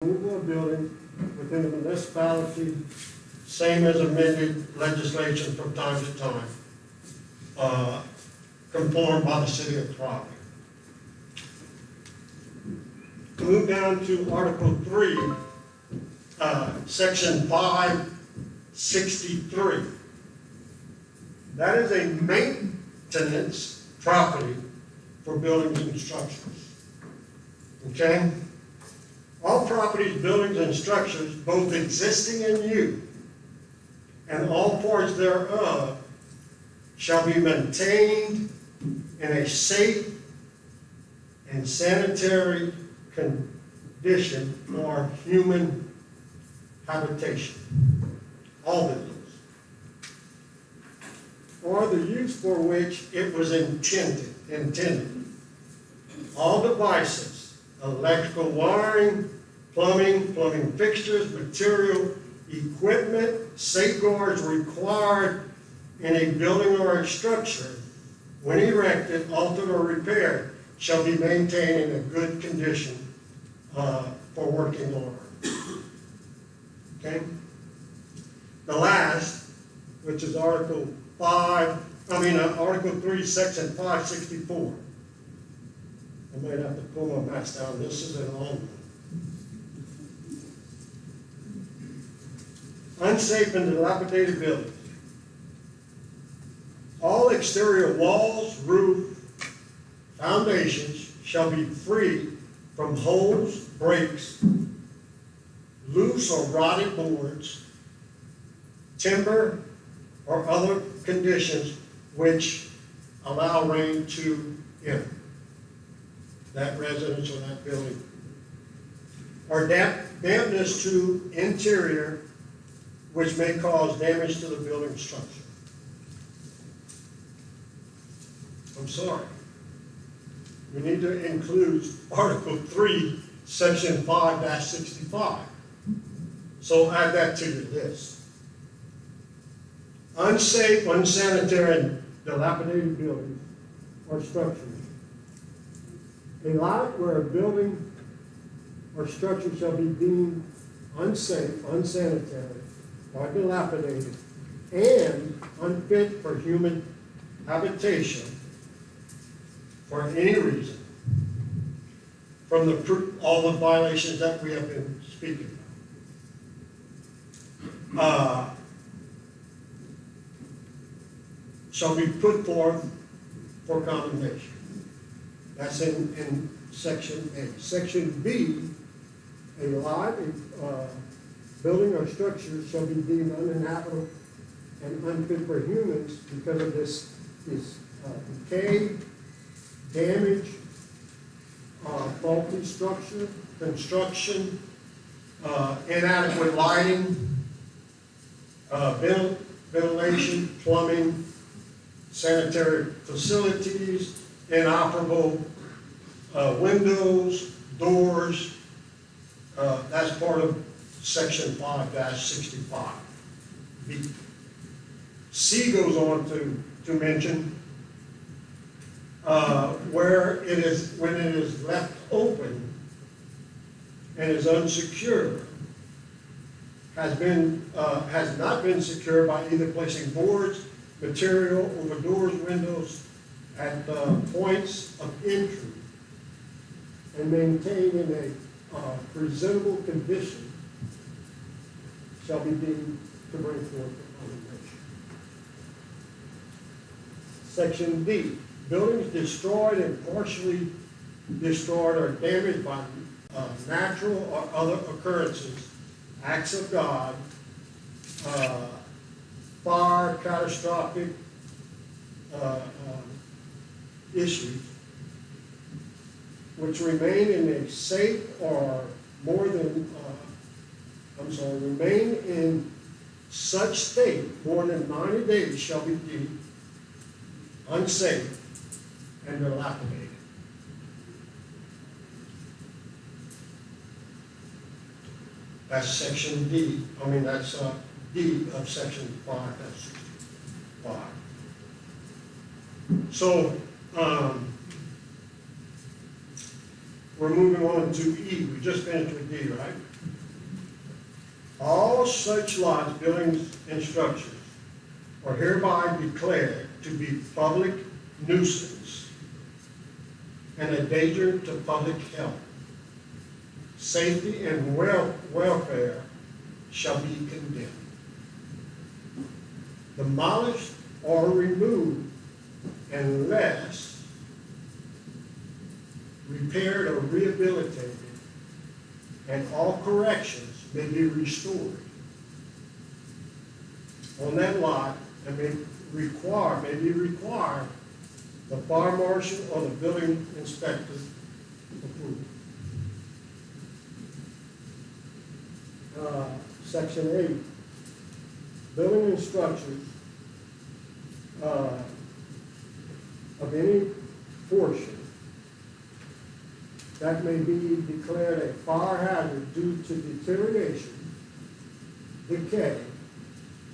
removal of buildings within the municipality, same as amended legislation from time to time, conformed by the City of Crowley. Move down to Article 3, Section 563. That is a maintenance property for buildings and structures. Okay? All properties, buildings, and structures, both existing and new, and all parts thereof, shall be maintained in a safe and sanitary condition for human habitation. All buildings. Or the use for which it was intended. All devices, electrical wiring, plumbing fixtures, material, equipment, safeguards required in a building or a structure, when erected, altered, or repaired, shall be maintained in a good condition for working order. Okay? The last, which is Article 3, Section 564. I might have to pull my maps down. This is an long one. Unsafe and dilapidated buildings. All exterior walls, roof, foundations shall be free from holes, breaks, loose or rotted boards, timber, or other conditions which allow rain to enter that residence or that building, or dampness to interior which may cause damage to the building structure. I'm sorry. We need to include Article 3, Section 5-65. So add that to your list. Unsafe, unsanitary, and dilapidated buildings or structures. A lot where a building or structure shall be deemed unsafe, unsanitary, or dilapidated, and unfit for human habitation for any reason, from all the violations that we have been speaking about, shall be put forth for condemnation. That's in Section A. Section B, a lot, building or structure shall be deemed uninhabitable and unfit for humans because of this decay, damage, faulty structure, construction, inadequate lighting, ventilation, plumbing, sanitary facilities, inoperable windows, doors. That's part of Section 5-65. B. C goes on to mention when it is left open and is unsecured, has not been secured by either placing boards, material over doors, windows at points of entry, and maintained in a presentable condition, shall be deemed to bring forth the condemnation. Section D. Buildings destroyed and partially destroyed or damaged by natural or other occurrences, acts of God, fire, catastrophic issues, which remain in a safe or remain in such state more than 90 days shall be deemed unsafe and dilapidated. That's Section D. That's D of Section 5-65. So, we're moving on to E. We just finished with D, right? all such lots, buildings, and structures are hereby declared to be public nuisance and a danger to public health, safety, and welfare shall be condemned. Demolished or removed unless repaired or rehabilitated, and all corrections may be restored on that lot, and may be required the fire marshal or the building inspector's approval. Section 8, building and structures of any portion that may be declared a fire hazard due to deterioration, decay,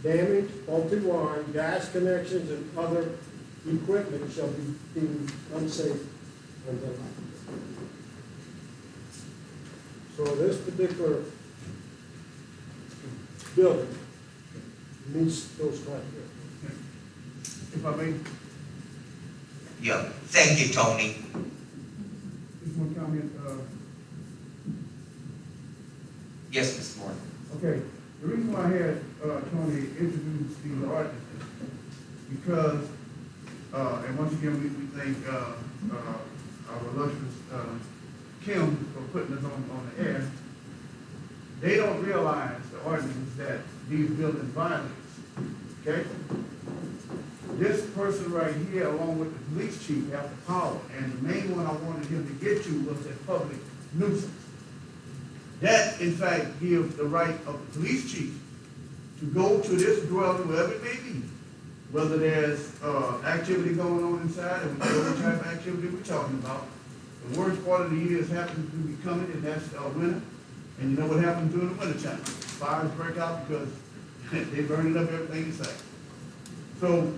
damage, faulty wiring, gas connections, and other equipment shall be deemed unsafe until life. So this particular building meets those criteria. If I may, Yeah, thank you, Tony. just one comment, Yes, Mr. Morton. okay, the reason why I had, Tony introduce these ordinances, because, and once again, we thank, our illustrious, Kim for putting us on the air. They don't realize the ordinance that these buildings violate, okay? This person right here, along with the police chief, have the power, and the main one I wanted him to get to was a public nuisance. That, in fact, gives the right of the police chief to go to this dwelling, wherever it may be, whether there's, activity going on inside, and whatever type of activity we're talking about. The worst part of the year is happening to be coming, and that's, winter. And you know what happens during the wintertime? Fires break out because they burning up everything inside. So,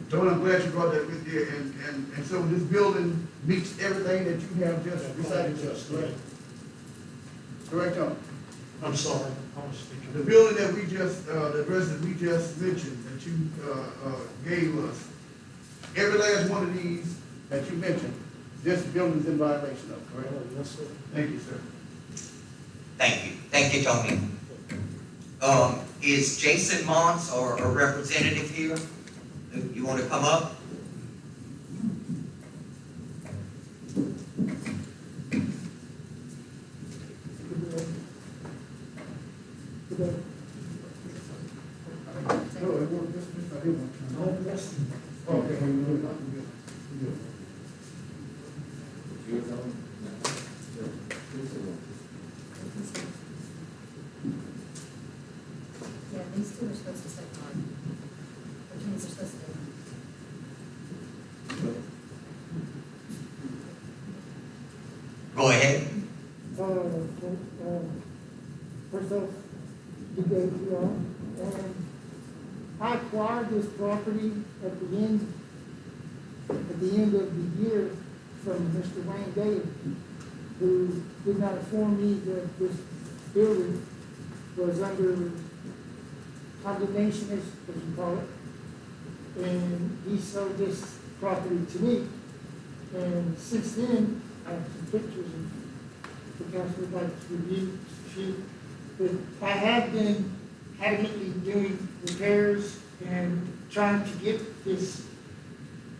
Tony, I'm glad you brought that with you, and so this building meets everything that you have just recited to us, correct? Correct, Tony? I'm sorry, I was speaking. The building that we just, the resident we just mentioned, that you, gave us, every last one of these that you mentioned, this building's in violation of, correct? Yes, sir. Thank you, sir. Thank you, Tony. Is Jason Mons or a representative here? You want to come up? Yeah, these two are supposed to say on. Which means they're supposed to be on. Go ahead. First off, good day to you all. I acquired this property at the end of the year from Mr. Wayne Daly, who did not inform me that this building was under condemnation, as you call it. And he sold this property to me. And since then, I have some pictures of the council would like to review, shoot. But I have been adamantly doing repairs and trying to get this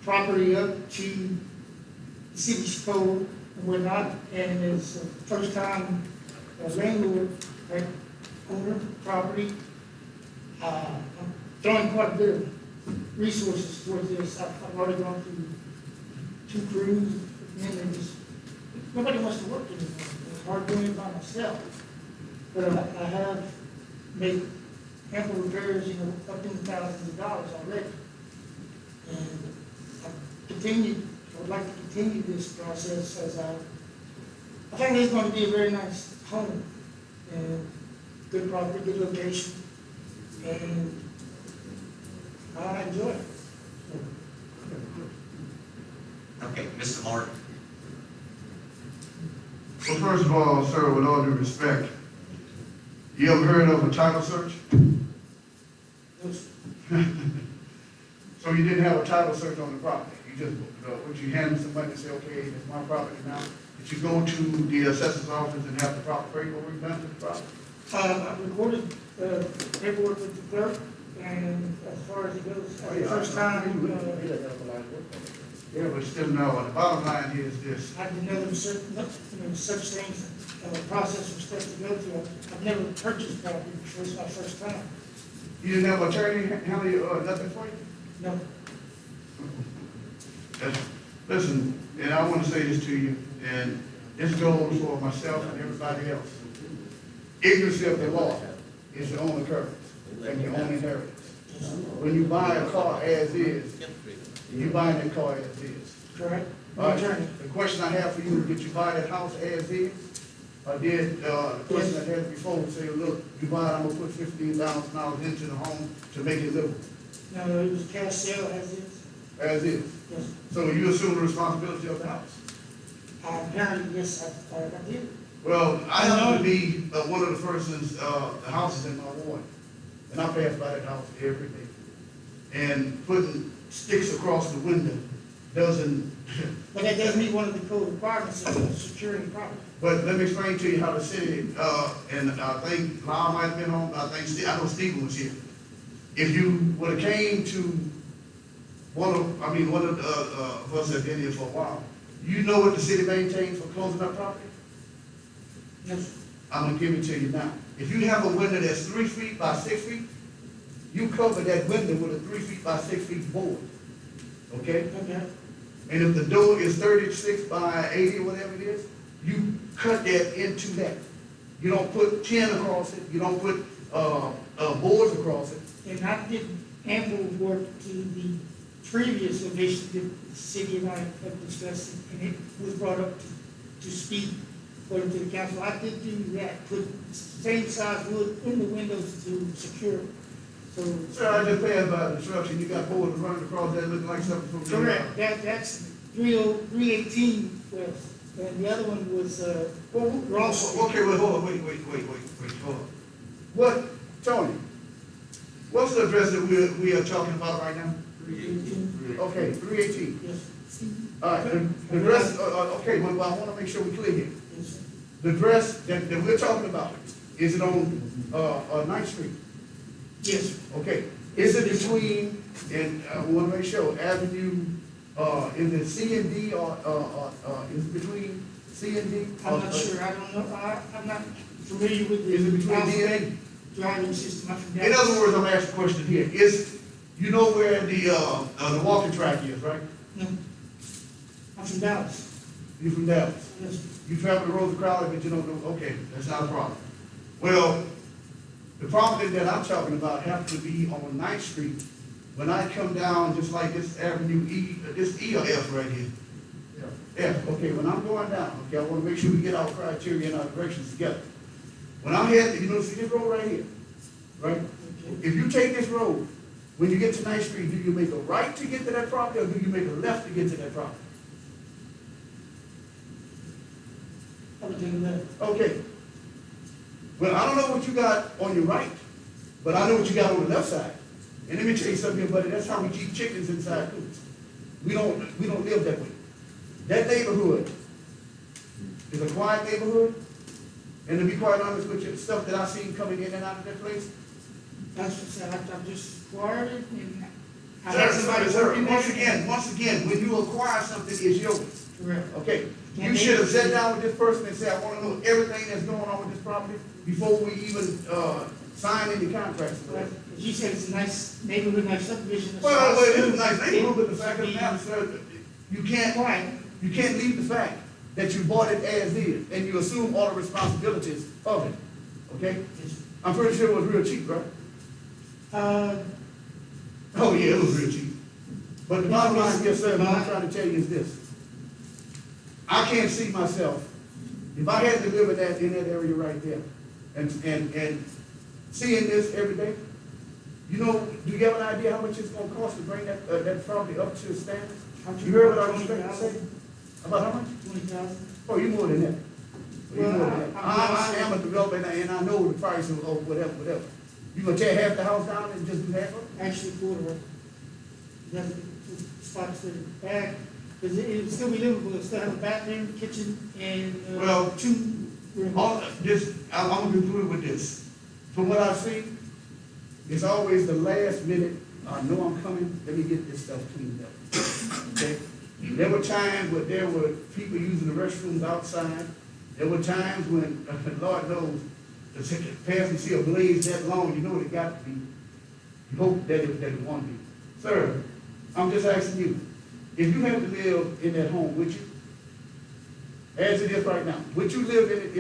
property up to the city's code and whatnot. And it's the first time as landlord, like owner of the property, I'm throwing quite a bit of resources towards this. I've already gone through 2 crews, and nobody wants to work anymore. It's hard doing it by myself. But I have made ample repairs, up in the thousands of dollars already. And I would like to continue this process as I think it's going to be a very nice home and good property, good location, and I enjoy it. Okay, Mr. Martin. Well, first of all, sir, with all due respect, You ever heard of a title search? Yes. So you didn't have a title search on the property? You just, would you hand them some money and say, okay, it's my property now? Did you go to the assessor's office and have the proper paperwork done to the property? I recorded paperwork with the clerk, and as far as it goes, the first time, Yeah, but still no, the bottom line here is this. I didn't know there was such things, process or steps to go through. I've never purchased property before, it's my first time. You didn't have an attorney handle you, nothing for you? No, Listen, and I want to say this to you, and this goes for myself and everybody else. Ignorance of the law is your own occurrence and your own inheritance. When you buy a car as is, you buy that car as is. correct? All right, Attorney. the question I have for you, did you buy that house as is? Or did, the person that had before say, look, you buy it, I'm gonna put $15,000 into the home to make it livable, No, it was cash sale as is. as is? Yes. So you assume the responsibility of the house? Apparently, yes, I did. Well, I happen to be one of the persons, the houses in my ward, and I pass by that house every day. And putting sticks across the window doesn't, But that doesn't meet one of the code requirements of securing property. but let me explain to you how the city, and I think Lyle might have been home, I know Stephen was here. If you would've came to one of us that been here for a while, you know what the city maintains for closing up property? Yes. I'm gonna give it to you now. If you have a window that's 3 feet by 6 feet, you cover that window with a 3 feet by 6 feet board, okay? Okay. And if the door is 36 by 80 or whatever it is, you cut that into that. You don't put 10 across it, you don't put, boards across it. And I did ample work to the previous revision that the city and I have discussed, and it was brought up to speed according to the council. I did do that, put same size wood in the windows to secure. So, Sir, I just passed by the construction, you got boards running across there looking like something from. correct, that's 318 west, and the other one was, Ross. Okay, wait, hold on, wait, hold on. What, Tony, what's the address that we are talking about right now? 318. Okay, 318. Yes, All right, the address, okay, well, I wanna make sure we're clear here. yes, The address that we're talking about, is it on, 9th Street? yes. Okay, is it between, and I wanna make sure, Avenue, is it C and D, or, is it between C and D? I'm not sure, I don't know, I'm not familiar with the. Is it between D and A? Driving system, I forgot. In other words, I'm asking a question here, you know where the walking track is, right? No, I'm from Dallas. You from Dallas? Yes, You travel the roads of Crowley, but you don't know, okay, that's not a problem. Well, the property that I'm talking about happens to be on 9th Street. When I come down, just like this Avenue E, this E or F right here. F, okay, when I'm going down, okay, I wanna make sure we get our criteria and our directions together. When I'm heading, you know, see this road right here, right? If you take this road, when you get to 9th Street, do you make a right to get to that property, or do you make a left to get to that property? I would take that. Okay. Well, I don't know what you got on your right, but I know what you got on the left side. And let me tell you something here, buddy, that's how we keep chickens inside coops. We don't live that way. That neighborhood is a quiet neighborhood, and to be quite honest with you, the stuff that I seen coming in and out of that place. That's what I said, I just acquired it and. I Sir, had somebody working there. once again, when you acquire something, it's yours. Correct. Okay, you should have sat down with this person and said, I want to know everything that's going on with this property before we even, sign any contracts. But as you said, it's a nice neighborhood, nice subdivision. Well, it is a nice neighborhood, but the fact of the matter, sir, you can't Quiet. leave the fact that you bought it as is, and you assume all the responsibilities of it, okay? I'm pretty sure it was real cheap, right? Oh, yeah, it was real cheap. But the bottom line, yes, sir, what I'm trying to tell you is this. I can't see myself, if I had to live in that area right there, and seeing this every day, you know, do you have an idea how much it's gonna cost to bring that property up to standards? You heard what I was trying to say? About how much? 20,000. Oh, you more than that. You know that. I am a developer and I know the price of whatever. You gonna tear half the house down and just do half of it? Actually, quarter, that's spots to the back, because it would still be livable, it still have a bathroom, kitchen, and, Well, two rooms. I'm gonna conclude with this. From what I've seen, it's always the last minute, I know I'm coming, let me get this stuff cleaned up. Okay? There were times where there were people using the restrooms outside. There were times when, Lord knows, the past you see a blaze that long, you know it got to be. You hope that it won't be. Sir, I'm just asking you, if you had to live in that home, would you? As it is right now, would you live in it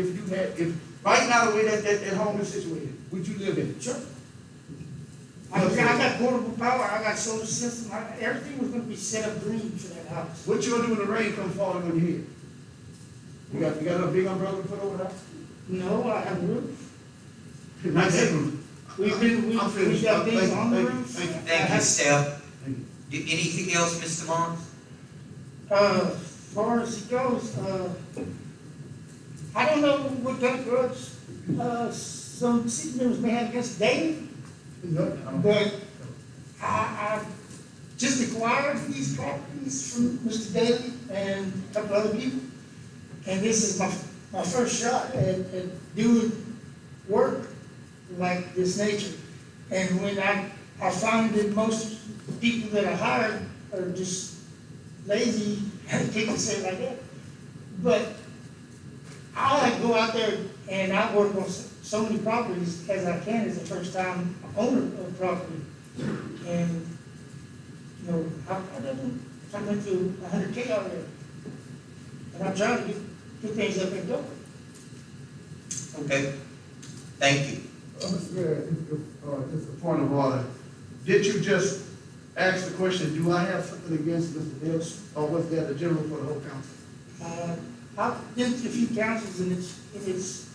if right now the way that home is situated, would you live in it? Sure. I got portable power, I got solar system, everything was gonna be set up green for that house. What you gonna do when the rain comes falling on your head? You got a big umbrella to put over that? No, I have a roof. Not that roof. We I'm finished. got things Thank you, on the thank you, roof. thank you. Thank you, Steph. Thank you. Anything else, Mr. Mons? As far as it goes, I don't know what kind of grudge, some city members may have against Dave, but I just acquired these properties from Mr. Daly and a couple other people. And this is my first shot at doing work like this nature. And when I find that most people that I hired are just lazy, I hate to say it like that. But I like to go out there and I work on so many properties as I can as a first time owner of property. And, you know, I went to 100K already. And I'm trying to get things up and going. Okay, thank you. Mr. Mayor, just a point of order. Did you just ask the question, do I have something against Mr. Dales, or was that the general for the whole council? I've been to a few councils and it's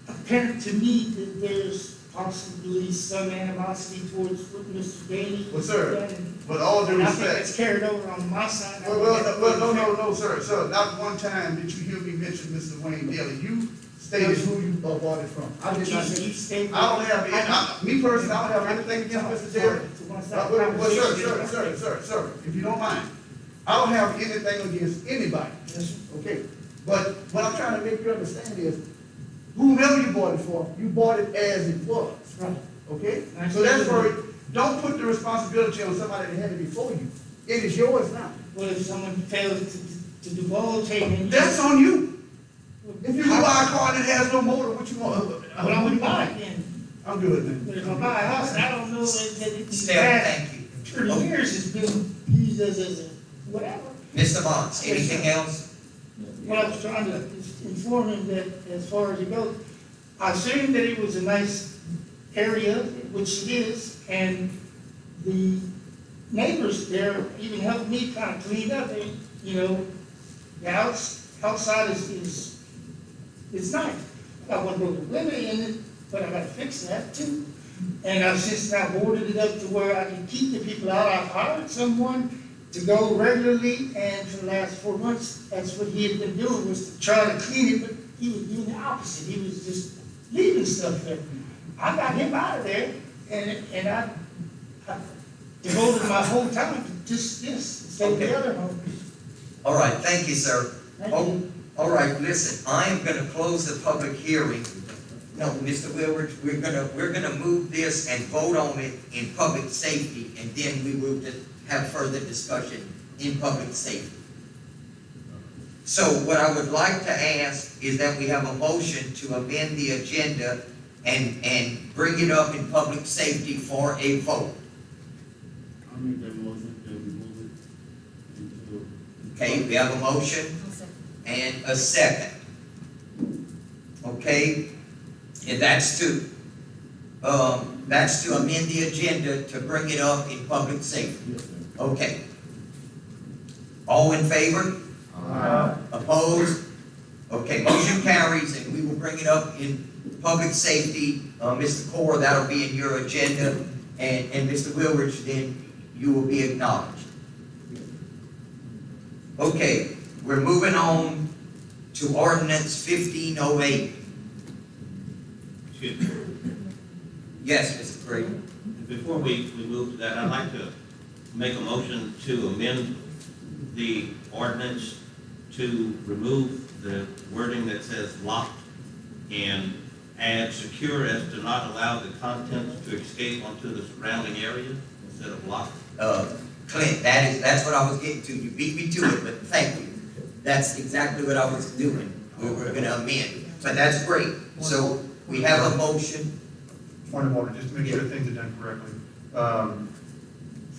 apparent to me that there's possibly some animosity towards what Mr. Daly Well, has sir, done. with all due And I think respect. it's carried over on my side. Well, no, sir, not one time did you hear me mention Mr. Wayne Daly. You stated who you bought it from. I did not You mention. stated. I don't have, me personally, I don't have anything against Mr. Daly. Well, sir, if you don't mind, I don't have anything against anybody, Yes, sir. okay? But what I'm trying to make you understand is, whomever you bought it for, you bought it as it was, Right. okay? So that's where, don't put the responsibility on somebody that had it before you. It is yours now. Well, if someone fails to divulge, hey, man. That's on you. If you buy a car that has no motor, what you want? Well, I wouldn't buy it then. I'm good, man. But if I buy a house, and I don't know that it. Steph, thank you. 30 years has been used as a whatever. Mr. Mons, anything else? What I was trying to inform him that as far as it goes, I assumed that it was a nice area, which it is, and the neighbors there even helped me kind of clean up, and, you know, the outside is nice. I got one broken window in it, but I gotta fix that too. And I've since now boarded it up to where I can keep the people out. I've hired someone to go regularly, and for the last 4 months, that's what he had been doing, was to try to clean it, but he was doing the opposite. He was just leaving stuff there. I got him out of there, and I devoted my whole time to just this, instead of the other home. All right, thank you, sir. Thank Oh, you. all right, listen, I am gonna close the public hearing. No, Mr. Willard, we're gonna move this and vote on it in public safety, and then we will have further discussion in public safety. So what I would like to ask is that we have a motion to amend the agenda and bring it up in public safety for a vote. I'll make that motion that we move it into. Okay, we have a motion I'll second. and a second. Okay, and that's to amend the agenda to bring it up in public safety. Yes, sir. Okay. All in favor? Opposed? Okay, motion carries, and we will bring it up in public safety. Mr. Core, that'll be in your agenda, and Mr. Wilrich, then you will be acknowledged. Okay, we're moving on to ordinance 1508. Excuse me. Yes, Mr. Gray. Before we move to that, I'd like to make a motion to amend the ordinance to remove the wording that says locked and add secure as to not allow the contents to escape onto the surrounding area instead of locked. Clint, that's what I was getting to. You beat me to it, but thank you. That's exactly what I was doing. We were gonna amend, but that's great. So we have a motion. Point of order, just to make sure things are done correctly.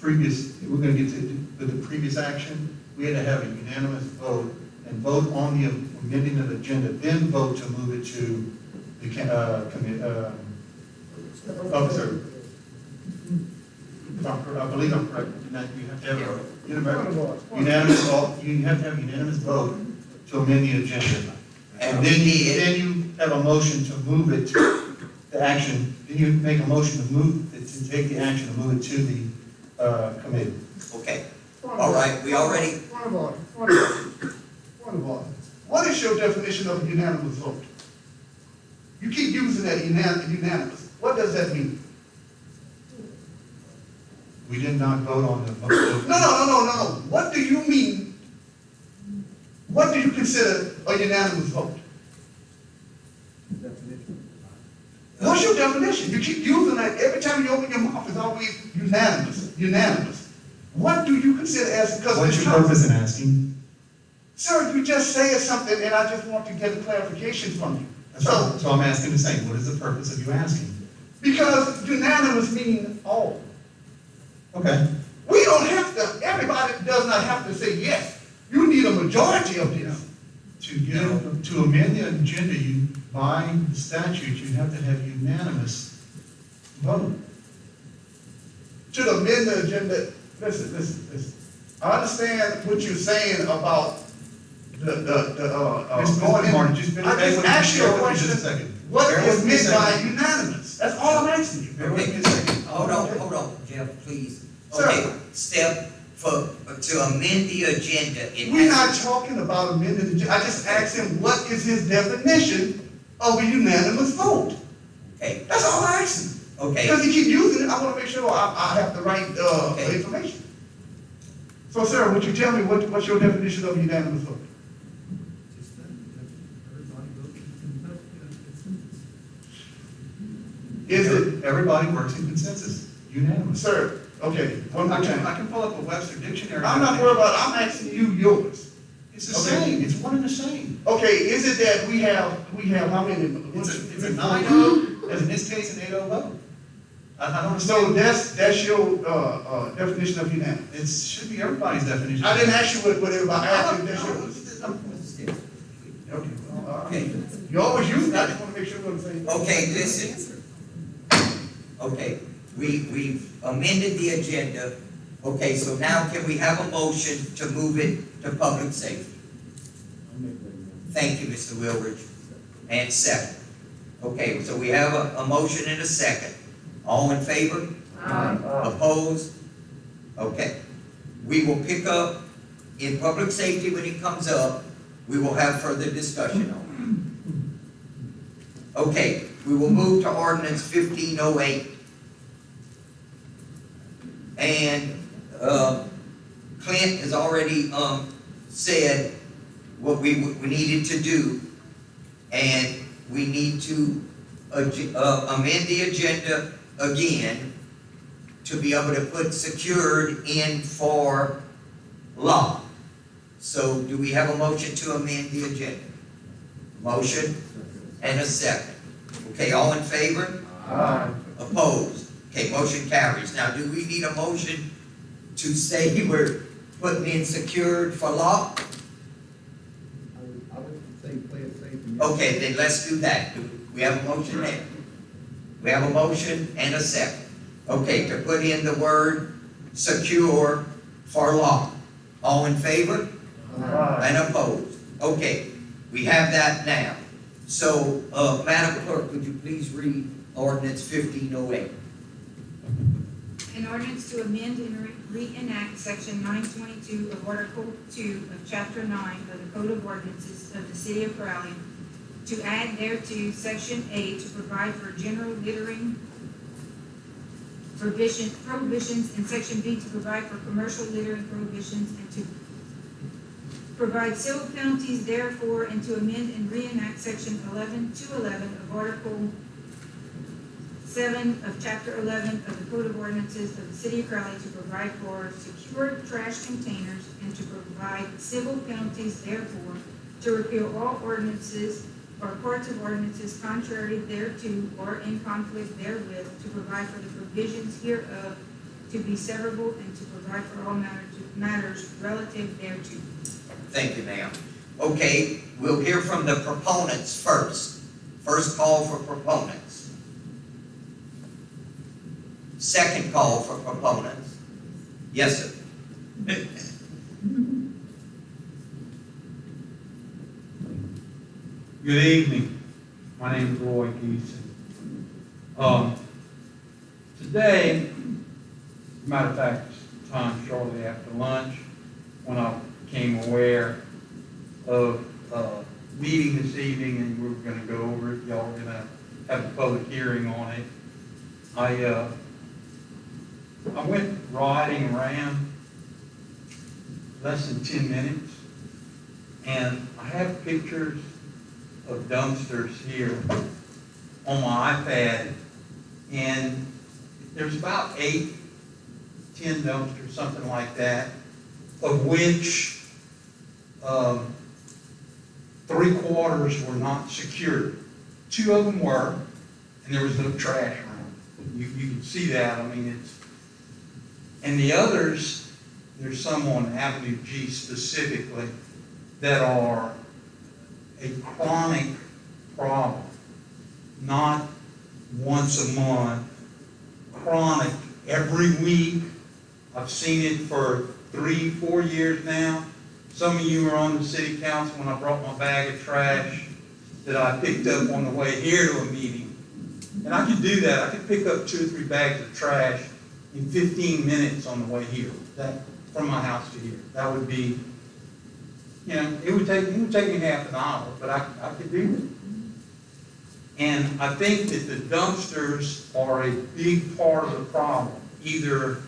We're gonna get to the previous action, we had to have a unanimous vote and vote on the amending of the agenda, then vote to move it to the officer. I believe I'm correct. You have to have unanimous vote, you have to have unanimous vote to amend the agenda. And then we did. then you have a motion to move it to action, then you make a motion to take the action and move it to the committee. Okay, all right, we already, Point of order. What is your definition of a unanimous vote? You keep using that unanimous. What does that mean? We did not vote on the motion. No. What do you mean? What do you consider a unanimous vote? What's your definition? You keep using that every time you open your mouth. It's always unanimous. What do you consider as, because What's your purpose in asking? Sir, you just said something and I just want to get a clarification from you. So I'm asking the same, what is the purpose of you asking? Because unanimous means all. Okay. We don't have to, everybody does not have to say yes. You need a majority of this. To amend the agenda, by statute, you have to have unanimous vote. To amend the agenda, listen. I understand what you're saying about Mr. Martin, just I just asked you a question. Just a second. What Bear is with me a meant by second. unanimous? That's all I'm asking you. Bear with me a second. hold on, Jeff, please. Sir. Okay, step to amend the agenda. It We're has- not talking about amending the agenda. I just asked him, what is his definition of a unanimous vote? Okay, That's all I asked him. okay, Because he keep using it, I want to make sure I have the right Okay. information. So, sir, would you tell me what's your definition of a unanimous vote? Is it, Everybody works in consensus, unanimous. sir, okay, one more I time. can pull up a Webster dictionary. I'm not worried about it, I'm asking you yours. It's the Okay. same, it's one and the same. Okay, is it that we have how many? It's a 9-0, as in this case, an 8-0 vote. I don't So understand. that's your definition of unanimous. It should be everybody's definition. I didn't ask you what everybody, I asked you, that's yours. Okay, okay, you always use it, I just want to make sure what I'm saying. okay, listen. Okay, we've amended the agenda. Okay, so now can we have a motion to move it to public safety? Thank you, Mr. Wilridge. And second. Okay, so we have a motion and a second. All in favor? Opposed? Okay. We will pick up in public safety when it comes up. We will have further discussion on it. Okay, we will move to ordinance 1508. And Clint has already said what we needed to do. And we need to amend the agenda again to be able to put secured in for law. So do we have a motion to amend the agenda? Motion and a second. Okay, all in favor? Opposed? Okay, motion carries. Now, do we need a motion to say we're putting in secured for law? I would say play it safe. and- Okay, then let's do that. We have a motion there. We have a motion and a second. Okay, to put in the word secure for law. All in favor? And opposed? Okay, we have that now. So, Madam Clerk, would you please read ordinance 1508? An ordinance to amend and reenact section 922 of Article 2 of Chapter 9 of the Code of Ordinances of the City of Crowley, to add thereto Section 8 to provide for general littering prohibitions, and Section B to provide for commercial littering prohibitions, and to provide civil penalties therefore, and to amend and reenact Section 211 of Article 7 of Chapter 11 of the Code of Ordinances of the City of Crowley to provide for secure trash containers, and to provide civil penalties therefore, to repeal all ordinances or parts of ordinances contrary thereto or in conflict therewith, to provide for the provisions hereof to be severable, and to provide for all matters relative thereto. Thank you, ma'am. Okay, we'll hear from the proponents first. First call for proponents. Second call for proponents. Yes, sir. Good evening. My name is Roy Geeson. Today, matter of fact, time shortly after lunch, when I became aware of meeting this evening and we were going to go over it, y'all were going to have a public hearing on it. I went riding around less than 10 minutes, and I have pictures of dumpsters here on my iPad, and there's about 8, 10 dumpsters, something like that, of which 3/4 were not secured. 2 of them were, and there was no trash around. You can see that. I mean, and the others, there's some on Avenue G specifically that are a chronic problem, not once a month, chronic every week. I've seen it for 3-4 years now. Some of you were on the city council when I brought my bag of trash that I picked up on the way here to a meeting. And I could do that. I could pick up 2 or 3 bags of trash in 15 minutes on the way here, from my house to here. That would be, it would take me half an hour, but I could do it. And I think that the dumpsters are a big part of the problem. Either,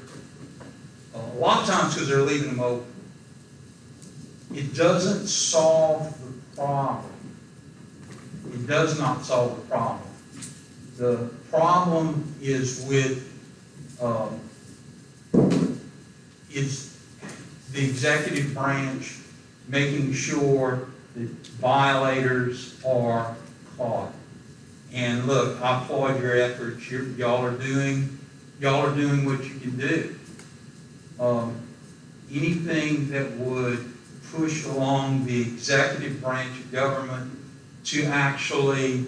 a lot of times because they're leaving them open. It doesn't solve the problem. It does not solve the problem. The problem is with is the executive branch making sure that violators are caught. And look, I applaud your efforts. Y'all are doing what you can do. Anything that would push along the executive branch of government to actually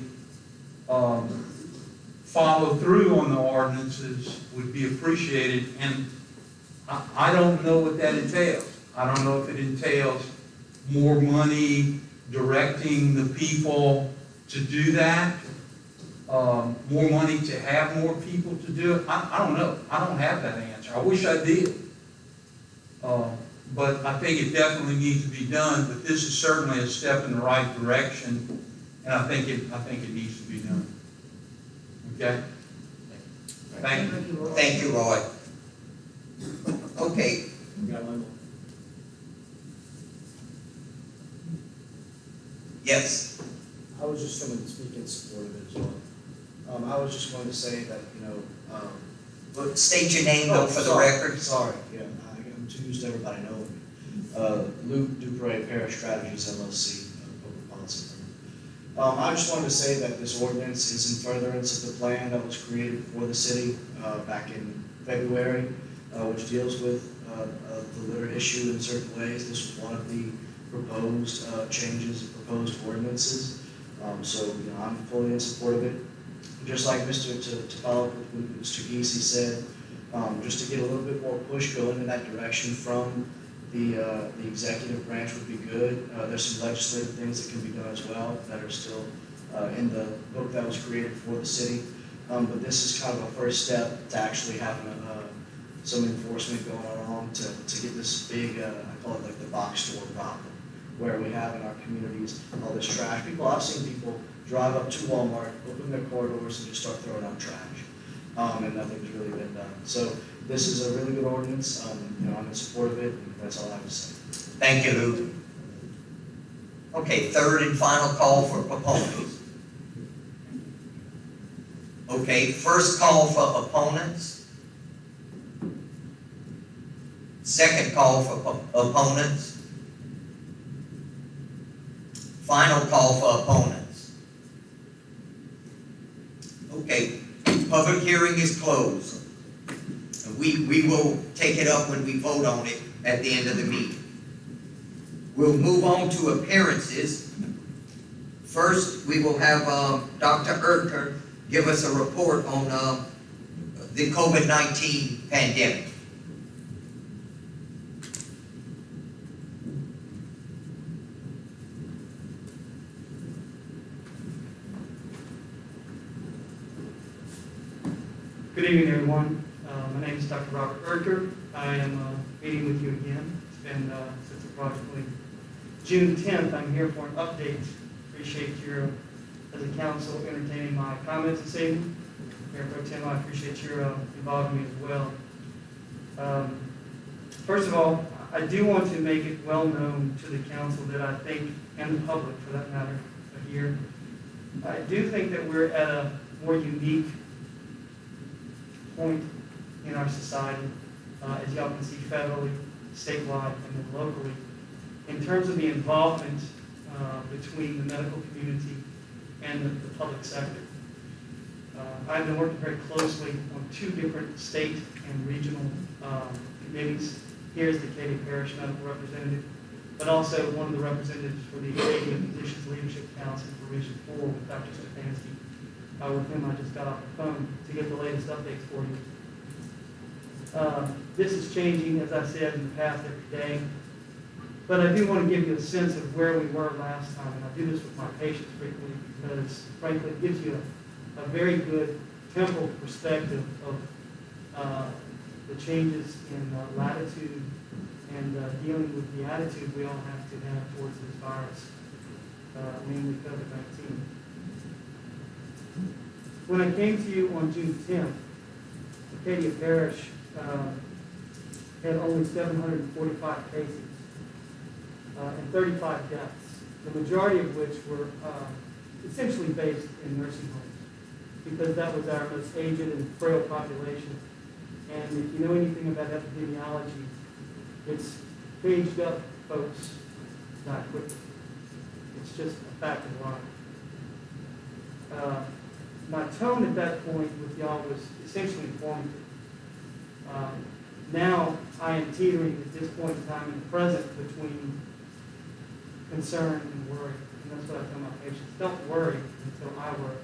follow through on the ordinances would be appreciated. And I don't know what that entails. I don't know if it entails more money directing the people to do that, more money to have more people to do it. I don't know. I don't have that answer. I wish I did. But I think it definitely needs to be done. But this is certainly a step in the right direction, and I think it needs to be done. Okay. Thank you. Thank you, Roy. Okay. We got one more. Yes. I was just going to speak in support of it as well. I was just going to say that, Well, state your name though for the record. Sorry, yeah, I'm too used to everybody knowing me. Luke Dupre, Parish Strategies LLC, public policy firm. I just wanted to say that this ordinance is in furtherance of the plan that was created for the city back in February, which deals with the litter issue in certain ways. This was one of the proposed changes, proposed ordinances. So I'm fully in support of it. Just like to follow up with what Mr. Giese said, just to get a little bit more push going in that direction from the executive branch would be good. There's some legislative things that can be done as well that are still in the book that was created for the city. But this is kind of a first step to actually having some enforcement going on to get this big, I call it like the box store problem, where we have in our communities all this trash. I've seen people drive up to Walmart, open their car doors and just start throwing out trash. And nothing's really been done. So this is a really good ordinance. I'm in support of it, and that's all I have to say. Thank you, Lou. Okay, third and final call for proponents. Okay, first call for opponents. Second call for opponents. Final call for opponents. Okay, public hearing is closed. We will take it up when we vote on it at the end of the meeting. We'll move on to appearances. First, we will have Dr. Erker give us a report on the COVID-19 pandemic. Good evening, everyone. My name is Dr. Robert Erker. I am meeting with you again. It's been since approximately June 10th. I'm here for an update. Appreciate your, as a council, entertaining my comments this evening. Mayor Pro Tem, I appreciate your involving me as well. First of all, I do want to make it well known to the council that I think, and the public for that matter, here, I do think that we're at a more unique point in our society, as y'all can see federally, statewide, and then locally, in terms of the involvement between the medical community and the public sector. I've been working very closely on 2 different state and regional committees. Here's the Acadia Parish Medical Representative, but also one of the representatives for the Acadia Physicians Leadership Council for Region 4 with Dr. Stefanski, with whom I just got off the phone to get the latest updates for you. This is changing, as I said, in the past every day. But I do want to give you a sense of where we were last time, and I do this with my patients frequently because, frankly, it gives you a very good temporal perspective of the changes in latitude and dealing with the attitude we all have to have towards this virus, mainly COVID-19. When I came to you on June 10th, Acadia Parish had only 745 cases and 35 deaths, the majority of which were essentially based in nursing homes, because that was our most aged and frail population. And if you know anything about epidemiology, it's caged up folks die quickly. It's just a fact of life. My tone at that point with y'all was essentially informative. Now I am teetering at this point in time in the present between concern and worry. And that's what I tell my patients. Don't worry until I worry.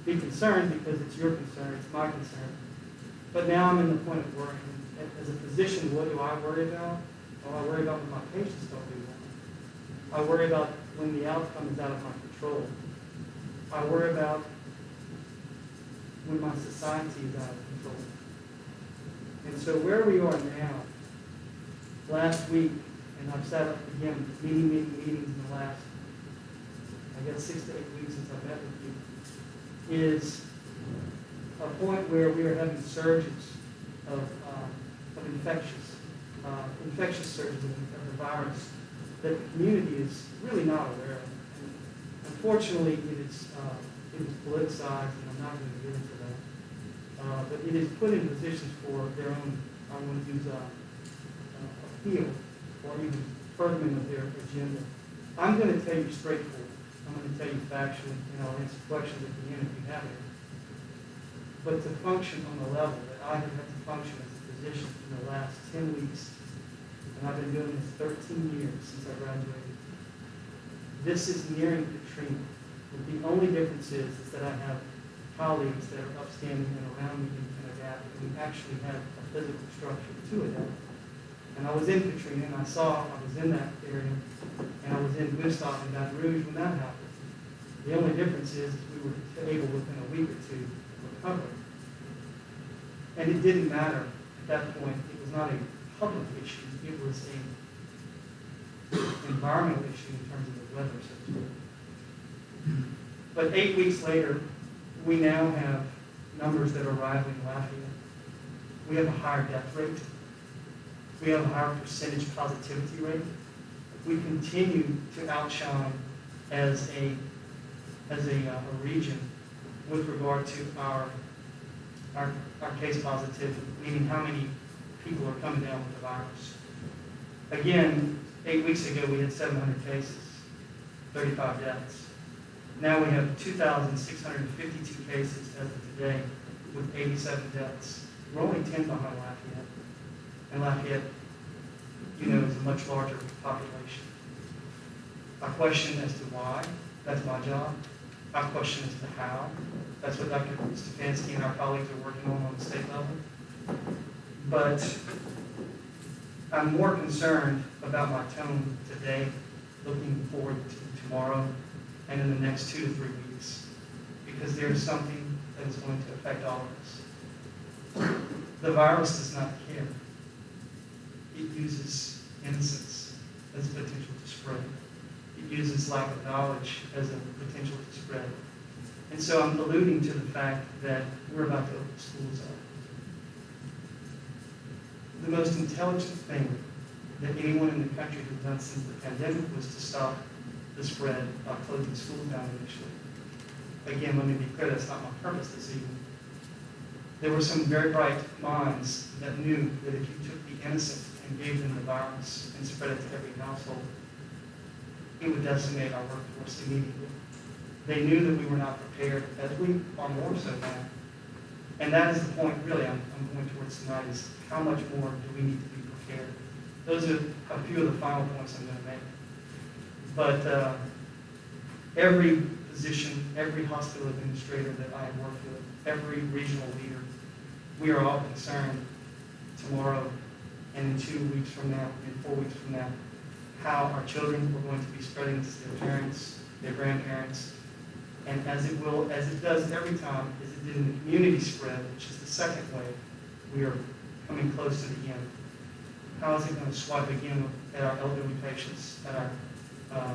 Be concerned because it's your concern, it's my concern. But now I'm in the point of worrying. As a physician, what do I worry about? Well, I worry about when my patients don't do well. I worry about when the outcome is out of my control. I worry about when my society is out of control. And so where we are now, last week, and I've sat up again, meetings in the last, I guess, 6 to 8 weeks since I've met with you, is a point where we are having surges of infectious surges of the virus that the community is really not aware of. And unfortunately, it is politicized, and I'm not going to get into that. But it is put in positions for their own, I want to use appeal, or even furthering of their agenda. I'm going to tell you straightforward. I'm going to tell you factually, and I'll answer questions at the end if you have any. But to function on the level that I have had to function as a physician in the last 10 weeks, and I've been doing this 13 years since I graduated, this is nearing Katrina. But the only difference is that I have colleagues that are upstanding and around me and can adapt, and we actually have a physical structure to adapt. And I was in Katrina, and I was in that area, and I was in Woodstock and Baton Rouge when that happened. The only difference is we were able within a week or two to recover. And it didn't matter that point, it was not a public issue, it was a environmental issue in terms of the weather, so to speak. But 8 weeks later, we now have numbers that are rivaling Lafayette. We have a higher death rate. We have a higher percentage positivity rate. We continue to outshine as a region with regard to our case positivity, meaning how many people are coming down with the virus. Again, 8 weeks ago, we had 700 cases, 35 deaths. Now we have 2,652 cases as of today with 87 deaths. We're only 10 behind Lafayette. And Lafayette, you know, is a much larger population. I question as to why. That's my job. I question as to how. That's what Dr. Stefanski and our colleagues are working on the state level. But I'm more concerned about my tone today, looking forward to tomorrow, and in the next 2 to 3 weeks, because there's something that is going to affect all of us. The virus does not care. It uses innocence as a potential to spread. It uses lack of knowledge as a potential to spread. And so I'm alluding to the fact that we're about to open schools up. The most intelligent thing that anyone in the country has done since the pandemic was to stop the spread by closing schools down initially. Again, let me be clear, that's not my purpose this evening. There were some very bright minds that knew that if you took the innocent and gave them the virus and spread it to every household, it would decimate our workforce immediately. They knew that we were not prepared, as we are more so now. And that is the point, really, I'm going towards tonight, is how much more do we need to be prepared? Those are a few of the final points I'm going to make. But every physician, every hospital administrator that I have worked with, every regional leader, we are all concerned tomorrow and in 2 weeks from now, and 4 weeks from now, how our children are going to be spreading to their parents, their grandparents, and as it does every time, as it did in the community spread, which is the second wave, we are coming close to the end. How is it going to swipe again at our elderly patients, at our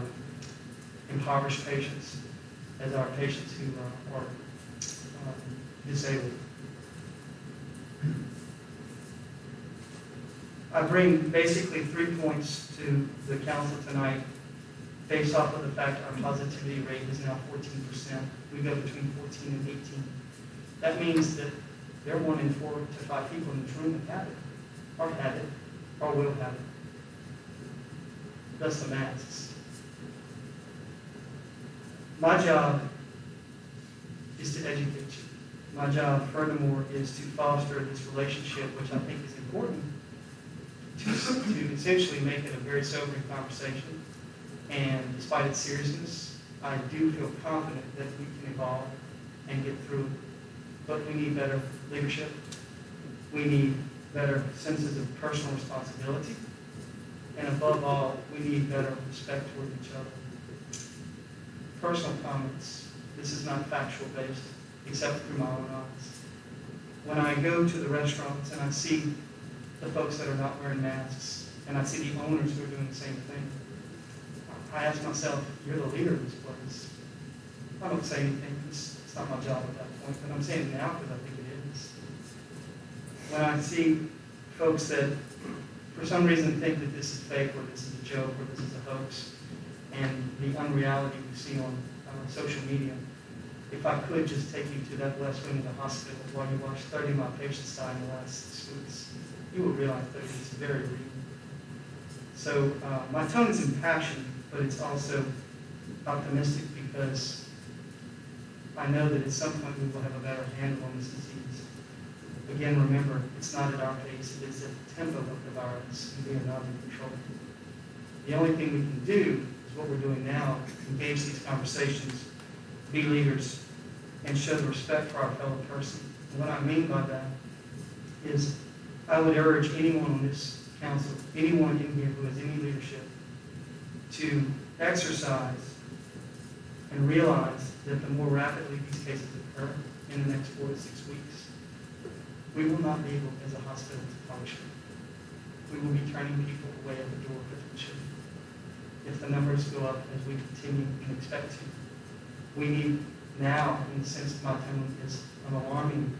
impoverished patients, as our patients who are disabled? I bring basically 3 points to the council tonight based off of the fact our positivity rate is now 14%. We go between 14 and 18. That means that there are 1 in 4 to 5 people in this room that have it, or had it, or will have it. That's the masks. My job is to educate you. My job, furthermore, is to foster this relationship, which I think is important, to essentially make it a very sobering conversation. And despite its seriousness, I do feel confident that we can evolve and get through it. But we need better leadership. We need better senses of personal responsibility. And above all, we need better respect toward each other. Personal comments. This is not factual based, except through my own eyes. When I go to the restaurants and I see the folks that are not wearing masks, and I see the owners who are doing the same thing, I ask myself, you're the leader of this place. I don't say anything, it's not my job at that point, but I'm saying it now because I think it is. When I see folks that, for some reason, think that this is fake, or this is a joke, or this is a hoax, and the unreality we see on social media, if I could just take you to that west wing of the hospital while you watch 30 of my patients die in the last 6 weeks, you will realize that it's very real. So my tone is impassioned, but it's also optimistic because I know that at some point we will have a better handle on this disease. Again, remember, it's not at our pace, it is at the tempo of the virus, and we are not in control. The only thing we can do is what we're doing now, engage these conversations, be leaders, and show the respect for our fellow person. And what I mean by that is I would urge anyone on this council, anyone in here who has any leadership, to exercise and realize that the more rapidly these cases occur in the next 4 to 6 weeks, we will not be able, as a hospital, to function. We will be turning people away at the door potentially. If the numbers go up as we continue and expect to. We need now, in the sense of my tone, is an alarming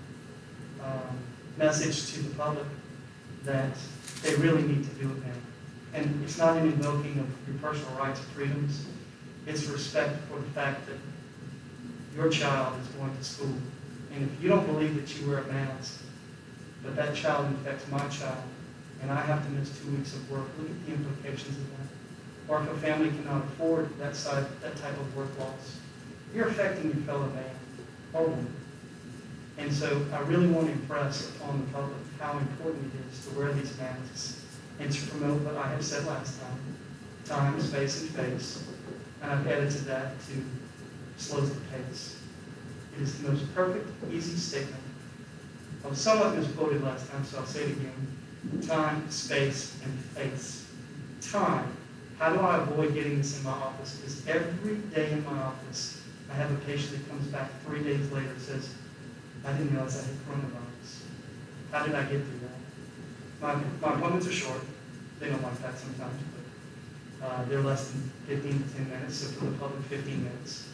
message to the public that they really need to do it now. And it's not an invoking of your personal rights and freedoms. It's respect for the fact that your child is going to school. And if you don't believe that you wear a mask, but that child infects my child, and I have to miss 2 weeks of work, look at the implications of that. Or if a family cannot afford that type of work loss, you're affecting your fellow man, or woman. And so I really want to impress upon the public how important it is to wear these masks and to promote what I have said last time, space, and face. And I've added to that to slows the pace. It is the most perfect, easy statement. I was somewhat misquoted last time, so I'll say it again. Time, space, and face. Time. How do I avoid getting this in my office? Because every day in my office, I have a patient that comes back 3 days later and says, I didn't realize I had coronavirus. How did I get through that? My appointments are short. They don't like that sometimes, but they're less than 15 to 10 minutes, so for the public, 15 minutes.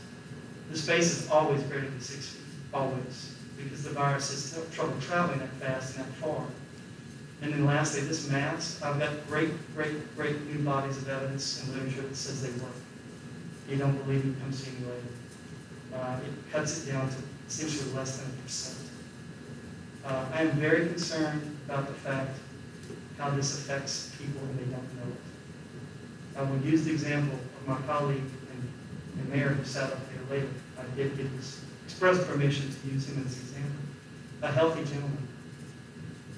The space is always greater than 6 feet, always, because the virus has trouble traveling that fast and that far. And then lastly, this mask, I've got great new bodies of evidence and literature that says they work. If you don't believe me, come see me later. It cuts it down to essentially less than 1%. I am very concerned about the fact how this affects people and they don't know it. I will use the example of my colleague and mayor who sat up there later. I did get his express permission to use him as an example. A healthy gentleman.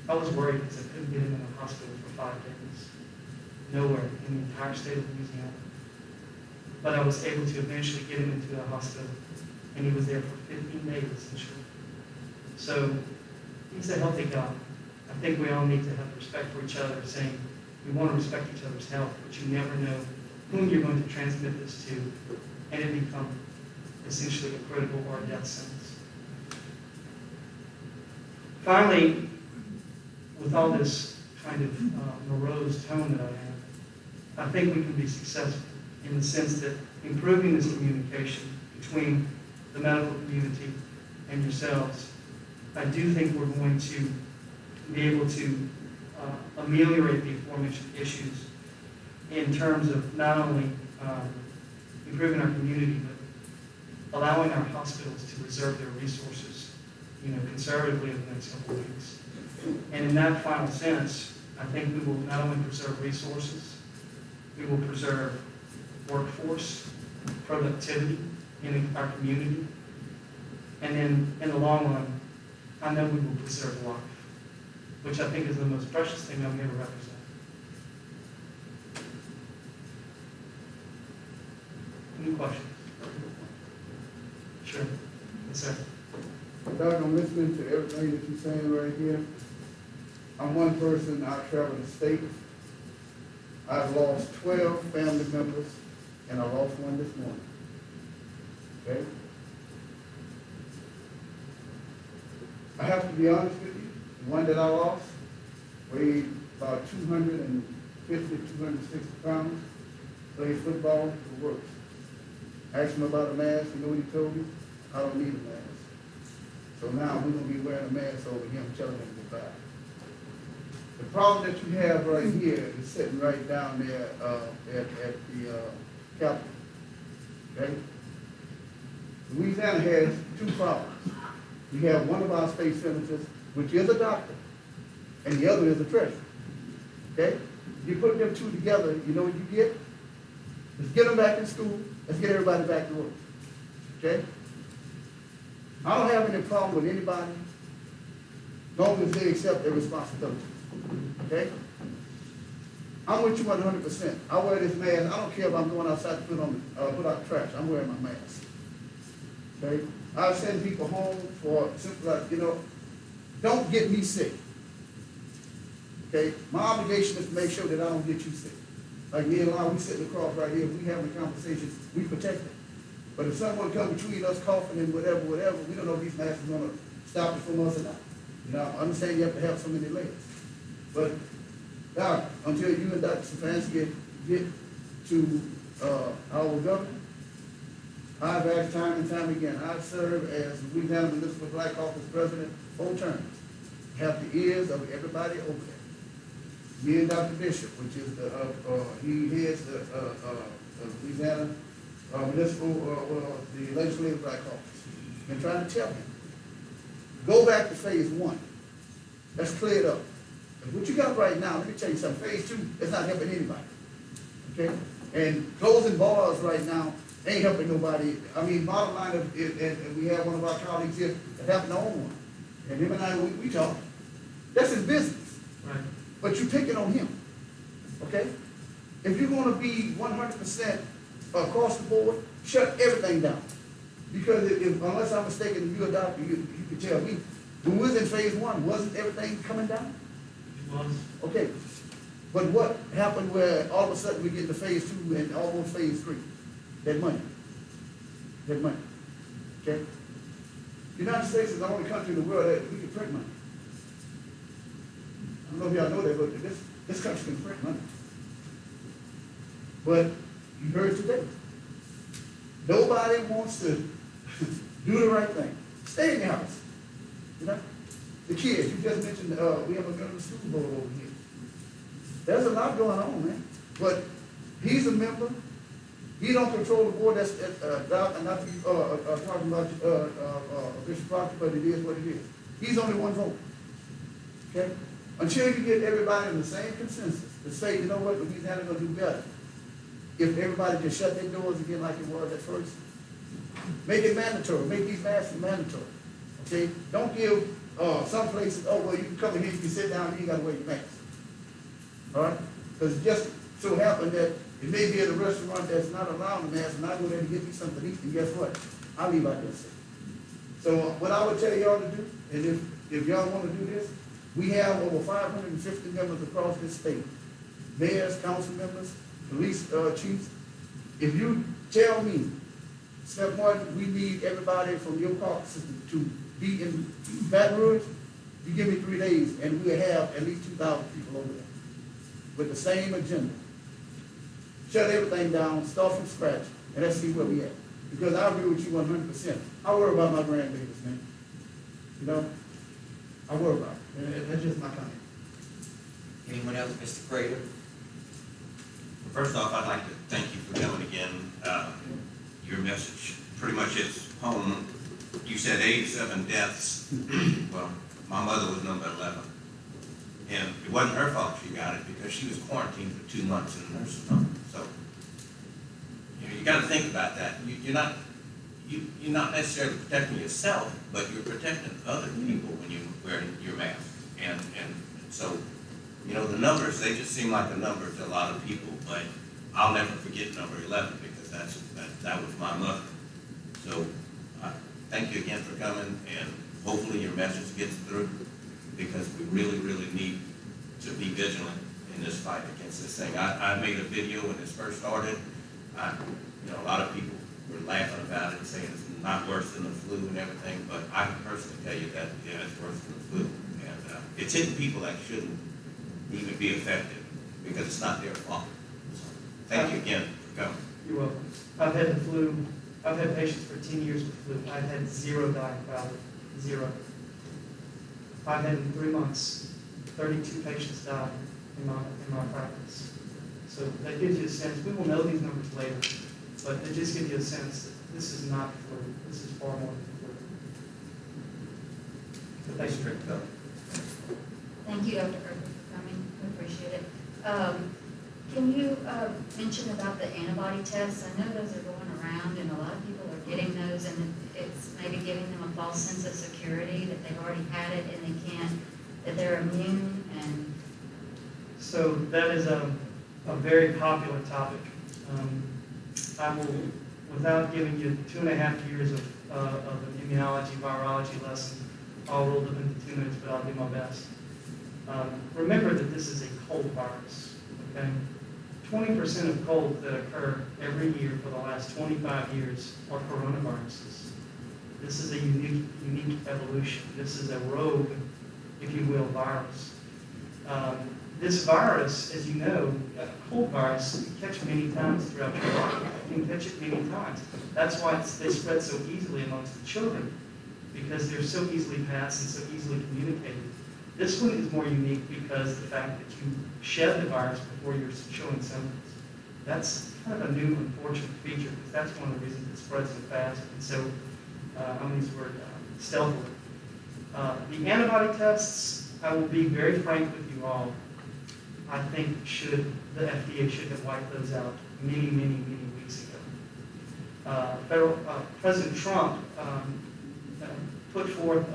I was worried because I couldn't get him in a hospital for 5 days. Nowhere in the entire state of Louisiana. But I was able to eventually get him into a hospital, and he was there for 15 days essentially. So he's a healthy guy. I think we all need to have respect for each other, saying we want to respect each other's health, but you never know whom you're going to transmit this to, and it become essentially a critical or a death sentence. Finally, with all this kind of morose tone that I have, I think we can be successful in the sense that improving this communication between the medical community and yourselves, I do think we're going to be able to ameliorate the aforementioned issues in terms of not only improving our community, but allowing our hospitals to reserve their resources, conservatively in the next couple of weeks. And in that final sense, I think we will not only preserve resources, we will preserve workforce, productivity in our community, and then in the long run, I know we will preserve life, which I think is the most precious thing I've ever represented. Any questions? Sure. Yes, sir. Doug, I'm listening to everything that you're saying right here. I'm one person, I travel the state. I've lost 12 family members, and I lost one this morning. Okay? I have to be honest with you, the one that I lost weighed about 250, 260 pounds, played football, the works. Asked him about a mask, you know what he told me? I don't need a mask. So now we're going to be wearing a mask over him, telling him goodbye. The problem that you have right here is sitting right down there at the Capitol. Okay? Louisiana has 2 problems. We have one of our state senators, which is a doctor, and the other is a treasurer. Okay? You put them 2 together, you know what you get? Let's get them back in school. Let's get everybody back to work. Okay? I don't have any problem with anybody, as long as they accept their responsibility. Okay? I'm with you 100%. I wear this mask. I don't care if I'm going outside to put out the trash. I'm wearing my mask. Okay? I send people home for simple, don't get me sick. Okay? My obligation is to make sure that I don't get you sick. Like me and Lon, we sitting across right here, we having a conversation, we protect it. But if someone comes between us coughing and whatever, we don't know if these masks are going to stop it from us or not. You know, I understand you have to have so many layers. But now, until you and Dr. Stefanski get to, our governor, I've asked time and time again, I've served as Louisiana Municipal Black Caucus President 4 terms. Have the ears of everybody over there. Me and Dr. Bishop, which is the, he heads the, Louisiana, Municipal, the Legislative Black Caucus. Been trying to tell him, go back to phase 1. Let's clear it up. And what you got right now, let me tell you something, phase 2, it's not helping anybody. Okay? And closing bars right now ain't helping nobody. I mean, bottom line of it, and we have one of our colleagues here that happened to own one. And him and I, we talk. That's his business. Right. But you're picking on him. Okay? If you're gonna be 100% across the board, shut everything down. Because if unless I'm mistaken, you're a doctor, you can tell me. When we was in phase 1, wasn't everything coming down? It was. Okay. But what happened where all of a sudden we get to phase 2 and almost phase 3? That money. That money. Okay? The United States is the only country in the world that we can print money. I don't know if y'all know that, but this country can print money. But you heard today, nobody wants to do the right thing. Stay in your house. You know? The kids, you just mentioned, we have a gun in the school board over here. There's a lot going on, man. But he's a member. He don't control the board. That's not to be talking about Bishop Proctor, but it is what it is. He's only one vote. Okay? Until you get everybody in the same consensus to say, you know what, Louisiana gonna do better. If everybody just shut their doors again like it was at first, make it mandatory. Make these masks mandatory. Okay? Don't give some places, oh well, you can come in here, you can sit down, and you ain't gotta wear your mask. All right? Because it just so happened that it may be at a restaurant that's not allowing the mask, and I go there to get me something to eat, and guess what? I leave out there sick. So what I would tell y'all to do, and if y'all want to do this, we have over 550 members across this state. Mayors, council members, police chiefs. If you tell me, step 1, we need everybody from your caucus to be in Baton Rouge, you give me 3 days, and we'll have at least 2,000 people over there with the same agenda. Shut everything down, start from scratch, and let's see where we at. Because I agree with you 100%. I worry about my grandbabies, man. You know, I worry about it. And that's just my comment. Anyone else, Mr. Prater? First off, I'd like to thank you for coming again. Your message pretty much hits home. You said 87 deaths. Well, my mother was number 11. And it wasn't her fault she got it because she was quarantined for 2 months in a nursing home. So, you got to think about that. You're not necessarily protecting yourself, but you're protecting other people when you're wearing your mask. And so, the numbers, they just seem like a number to a lot of people, but I'll never forget number 11 because that was my mother. So, thank you again for coming, and hopefully your message gets through because we really, really need to be vigilant in this fight against this thing. I made a video when this first started. A lot of people were laughing about it, saying it's not worse than the flu and everything, but I can personally tell you that, it's worse than the flu. And it's hitting people that shouldn't even be affected because it's not their fault. So, thank you again for coming. You're welcome. I've had the flu. I've had patients for 10 years with flu. I've had 0 dying about it. 0. I've had in 3 months, 32 patients died in my practice. So that gives you a sense. We will know these numbers later, but it just gives you a sense that this is not flu. This is far more than flu. So thanks for coming. Thank you, Dr. Kirk, for coming. We appreciate it. Can you mention about the antibody tests? I know those are going around, and a lot of people are getting those, and it's maybe giving them a false sense of security that they've already had it and they can't, that they're immune. And so that is a very popular topic. I will, without giving you 2.5 years of an immunology, virology lesson, all rolled up into 2 minutes, but I'll do my best. Remember that this is a cold virus, okay? 20% of colds that occur every year for the last 25 years are coronaviruses. This is a unique evolution. This is a rogue if you will, virus. This virus, as you know, a cold virus, you catch many times throughout your life. You can catch it many times. That's why they spread so easily amongst the children, because they're so easily passed and so easily communicated. This one is more unique because of the fact that you shed the virus before you're showing symptoms. That's kind of a new unfortunate feature, because that's one of the reasons it spreads so fast and so, I'm going to use the word stealthily. The antibody tests, I will be very frank with you all, I think the FDA should have wiped those out many, many, many weeks ago. President Trump put forth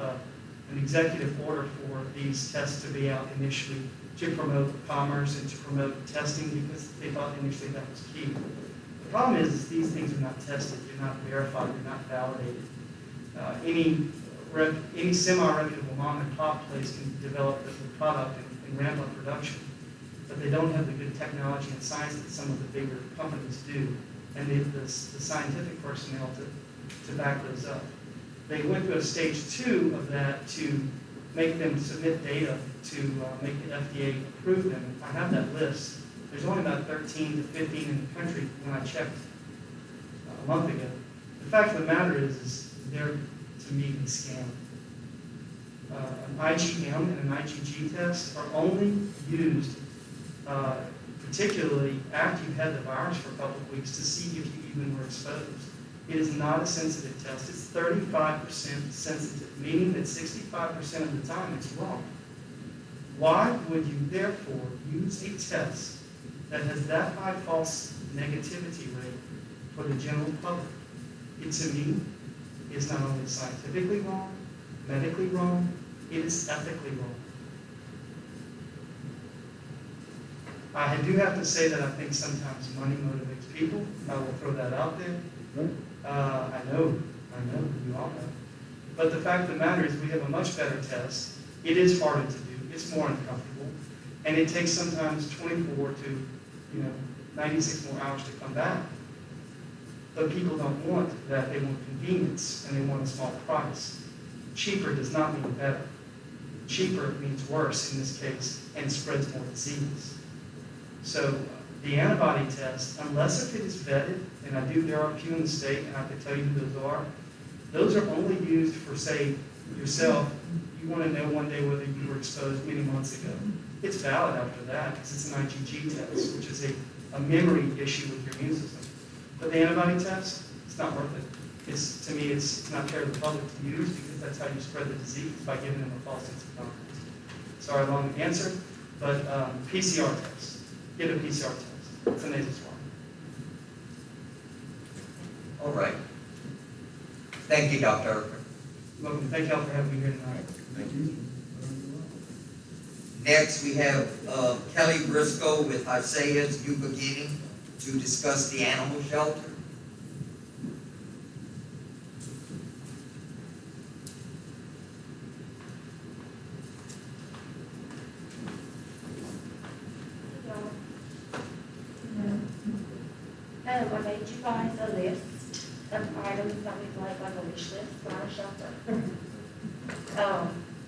an executive order for these tests to be out initially to promote commerce and to promote testing, because they thought initially that was key. The problem is these things are not tested, they're not verified, they're not validated. Any semi-reputable mom and pop place can develop the product and ramp up production, but they don't have the good technology and science that some of the bigger companies do, and the scientific personnel to back those up. They went through a stage 2 of that to make them submit data to make the FDA approve them. I have that list. There's only about 13 to 15 in the country when I checked a month ago. The fact of the matter is they're, to me, a scam. An IgM and an IgG test are only used particularly after you've had the virus for a couple of weeks to see if you even were exposed. It is not a sensitive test. It's 35% sensitive, meaning that 65% of the time it's wrong. Why would you therefore use a test that has that high false negativity rate for the general public? It, to me, is not only scientifically wrong, medically wrong, it is ethically wrong. I do have to say that I think sometimes money motivates people. I will throw that out there. I know, you all know. But the fact of the matter is we have a much better test. It is harder to do. It's more uncomfortable. And it takes sometimes 24 to 96 more hours to come back. But people don't want that. They want convenience and they want a small price. Cheaper does not mean better. Cheaper means worse in this case and spreads more disease. So the antibody test, unless if it is vetted, and there are a few in the state, and I can tell you who those are only used for, say, yourself. You want to know one day whether you were exposed many months ago. It's valid after that because it's an IgG test, which is a memory issue with your immune system. But the antibody test, it's not worth it. To me, it's not fair to the public to use because that's how you spread the disease, by giving them a false sense of confidence. Sorry, long answer, but PCR test. Get a PCR test. It's a nasal swab. All right. Thank you, Dr. Erker. Welcome. Thank y'all for having me here tonight. Thank you. Next, we have Kelly Briscoe with Isaiah's New Beginning to discuss the animal shelter. I made you guys a list of items that we'd like on the wish list for our shelter.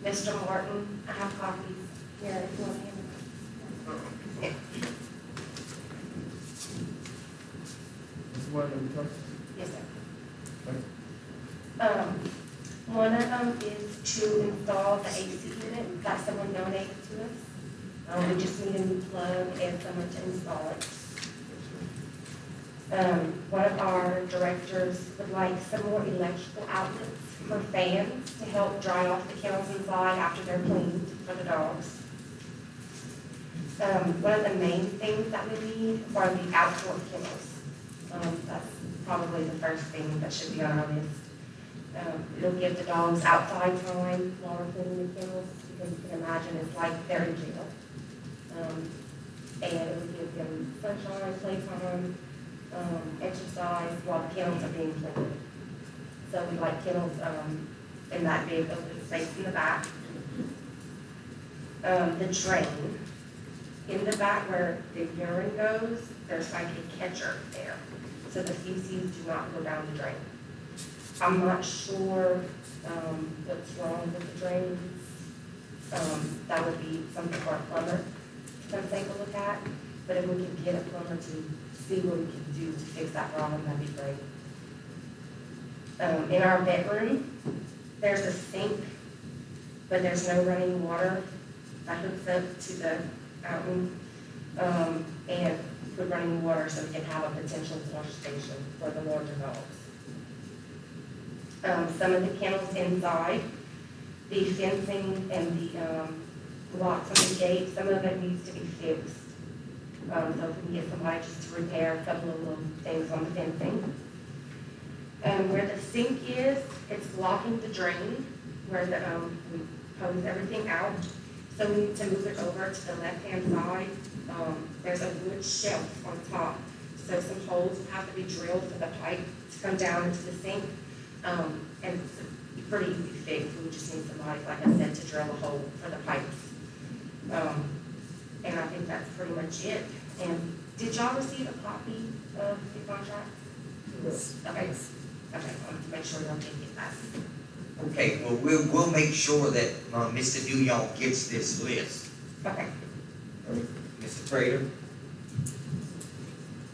Mr. Martin, I have copies here if you want to hand them. Mr. Martin, Yes, sir. One of them is to install the AC unit that someone donated to us. We just need a new plug and someone to install it. One of our directors would like some more electrical outlets for fans to help dry off the kennels inside after they're cleaned for the dogs. One of the main things that we need are the outdoor kennels. That's probably the first thing that should be on our list. It'll give the dogs outside time while we're cleaning the kennels, because you can imagine it's like they're in jail. And it will give them sunshine, playtime, exercise while the kennels are being cleaned. So we like kennels in that big open space in the back. The drain. In the back where the urine goes, there's like a catcher there, so the feces do not go down the drain. I'm not sure what's wrong with the drains. That would be something for a plumber to come take a look at, but if we can get a plumber to see what we can do to fix that problem, that'd be great. In our bedroom, there's a sink, but there's no running water that hooks up to the fountain, and put running water so we can have a potential wash station for the larger dogs. Some of the kennels inside, the fencing and the locks on the gate, some of it needs to be fixed. So if we can get somebody just to repair a couple of little things on the fencing. Where the sink is, it's blocking the drain where the, we hose everything out. So we need to move it over to the left-hand side. There's a wood shelf on top. So some holes will have to be drilled for the pipe to come down into the sink. And it's a pretty easy fix. We just need somebody, like I said, to drill a hole for the pipes. And I think that's pretty much it. And did y'all receive a copy of the contract? Yes. Okay. Okay, I want to make sure y'all did get that. Okay, well, we'll make sure that, Mr. Dillon gets this list. Okay. Mr. Prater?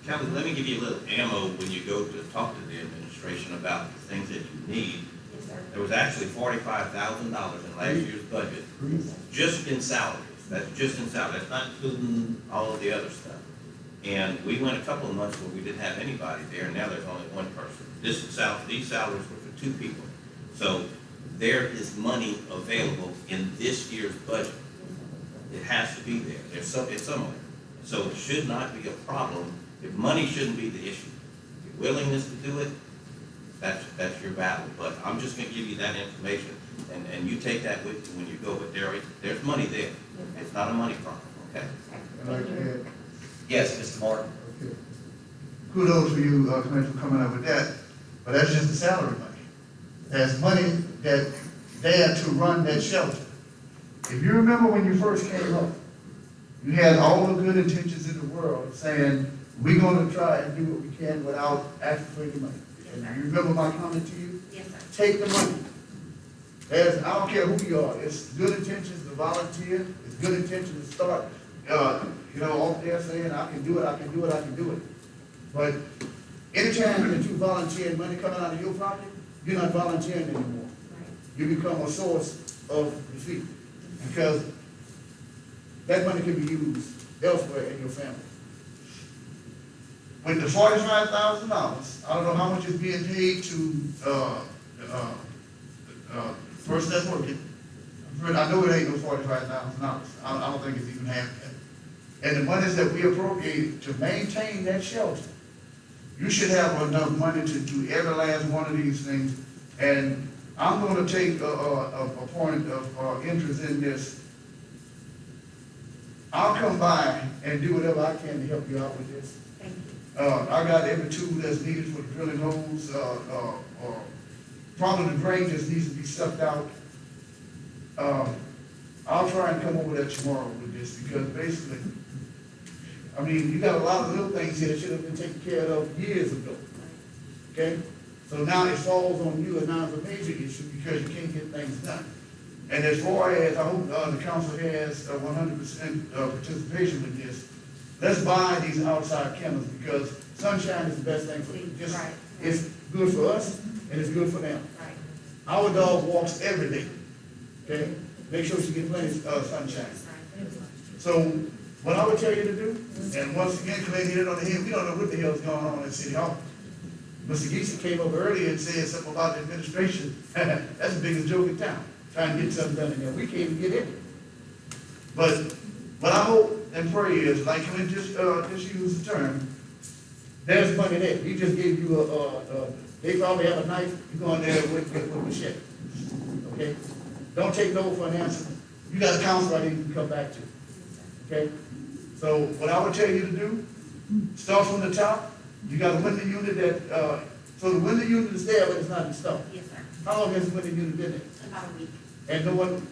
Kelly, let me give you a little ammo when you go to talk to the administration about the things that you need. Yes, sir. There was actually $45,000 in last year's budget, just in salaries. That's just in salaries. That's not including all of the other stuff. And we went a couple of months where we didn't have anybody there, and now there's only one person. These salaries were for 2 people. So there is money available in this year's budget. It has to be there. It's somewhere. So it should not be a problem. If money shouldn't be the issue. Your willingness to do it, that's your battle. But I'm just gonna give you that information, and you take that with you when you go. But there's money there. It's not a money problem, okay? I'd like to add, Yes, Mr. Martin? Okay. Kudos for you, Commissioner, for coming up with that, but that's just the salary money. There's money that there to run that shelter. If you remember when you first came up, you had all the good intentions in the world saying, we're gonna try and do what we can without asking for any money. And you remember my comment to you? Yes, sir. Take the money. I don't care who you are, it's good intentions to volunteer, it's good intentions to start, off there saying, I can do it, I can do it, I can do it. But anytime that you volunteer and money coming out of your pocket, you're not volunteering anymore. Right. You become a source of defeat, because that money can be used elsewhere in your family. With the $45,000, I don't know how much is being paid to, person that's working. I know it ain't no $45,000. I don't think it's even half that. And the monies that we appropriated to maintain that shelter, you should have enough money to do every last one of these things. And I'm gonna take a point of interest in this. I'll come by and do whatever I can to help you out with this. Thank you. I got every tool that's needed for the drilling holes, probably the drain just needs to be sucked out. I'll try and come over there tomorrow with this, because basically, I mean, you got a lot of little things here that should have been taken care of years ago. Okay? So now it falls on you, and now it's a major issue because you can't get things done. And as far as, I hope the council has 100% participation with this, let's buy these outside kennels, because sunshine is the best thing for just, Right. it's good for us and it's good for them. Right. Our dog walks every day, okay? Make sure she gets plenty of sunshine. So what I would tell you to do, and once again, Clay hit it on the head, we don't know what the hell's going on at City Hall. Mr. Geese came up earlier and said something about the administration. That's the biggest joke in town, trying to get something done in there. We can't even get in. But what I hope and pray is, like you just use the term, there's money there. He just gave you they probably have a knife, you go in there with machete. Okay? Don't take no for an answer. You got a counselor you can come back to. Okay? So what I would tell you to do, start from the top. You got a window unit that, so the window unit is there, but it's not installed. Yes, sir. How long has the window unit been there? About a week. And no one,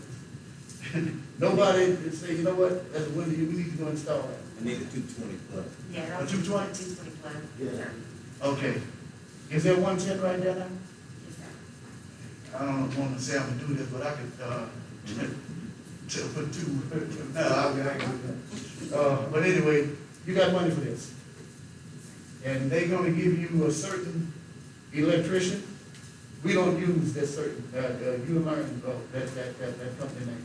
nobody would say, you know what, there's a window unit, we need to go install that. I need a 220 plug. Yeah, that A was 220? 220 plug. Yeah. Yes, sir. Okay. Is there 110 right there now? Yes, sir. I don't want to say I'm gonna do this, but I could, for two. No, I ain't doing that. But anyway, you got money for this. And they gonna give you a certain electrician. We don't use that certain, you learn, that company name.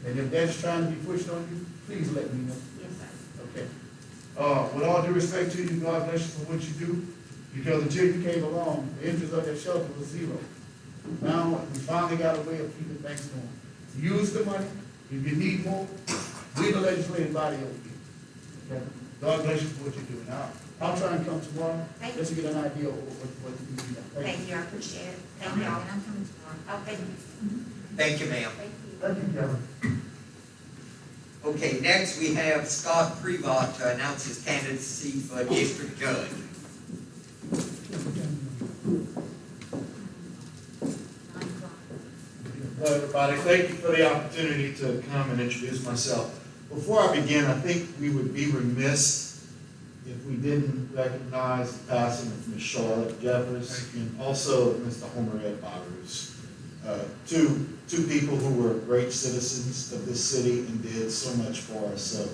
And if that's trying to be pushed on you, please let me know. Yes, sir. Okay. With all due respect to you, God bless you for what you do, because until you came along, the interest of that shelter was zero. Now, we finally got a way of keeping things going. Use the money, if you need more, we the legislative body over here. Okay? God bless you for what you're doing. I'll try and come tomorrow, just to get an idea of what you need. Thank you, I appreciate it. Thank I'm y'all. coming tomorrow. Oh, thank you. Thank you, ma'am. Thank you. Thank you, Kevin. Okay, next we have Scott Prevost to announce his candidacy for district judge. Hello, everybody. Thank you for the opportunity to come and introduce myself. Before I begin, I think we would be remiss if we didn't recognize the passing of Ms. Charlotte Jeffers and also Mr. Homer Ed Barus. Two people who were great citizens of this city and did so much for us. So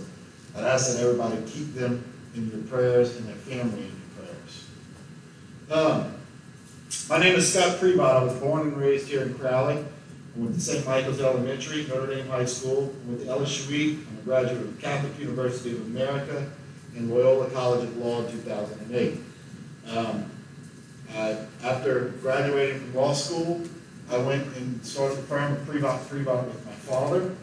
I'd ask that everybody keep them in your prayers and their family in your prayers. My name is Scott Prevost. I was born and raised here in Crowley. I went to St. Michael's Elementary, Notre Dame High School. I went to LSUE. I'm a graduate of Catholic University of America and Loyola College of Law in 2008. After graduating from law school, I went and started the firm of Prevost with my father.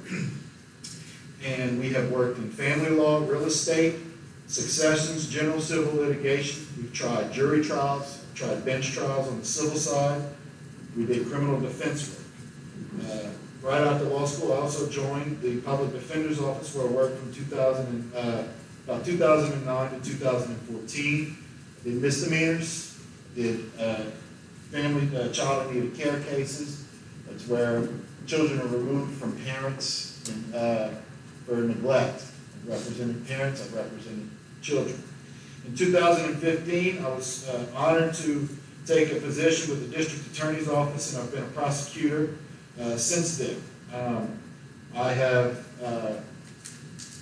And we have worked in family law, real estate, successions, general civil litigation. We've tried jury trials, tried bench trials on the civil side. We did criminal defense work. Right after law school, I also joined the public defender's office where I worked from 2009 to 2014. Did misdemeanors, did family child in need of care cases. That's where children are removed from parents and, for neglect. I've represented parents, I've represented children. In 2015, I was honored to take a position with the district attorney's office, and I've been a prosecutor since then. I have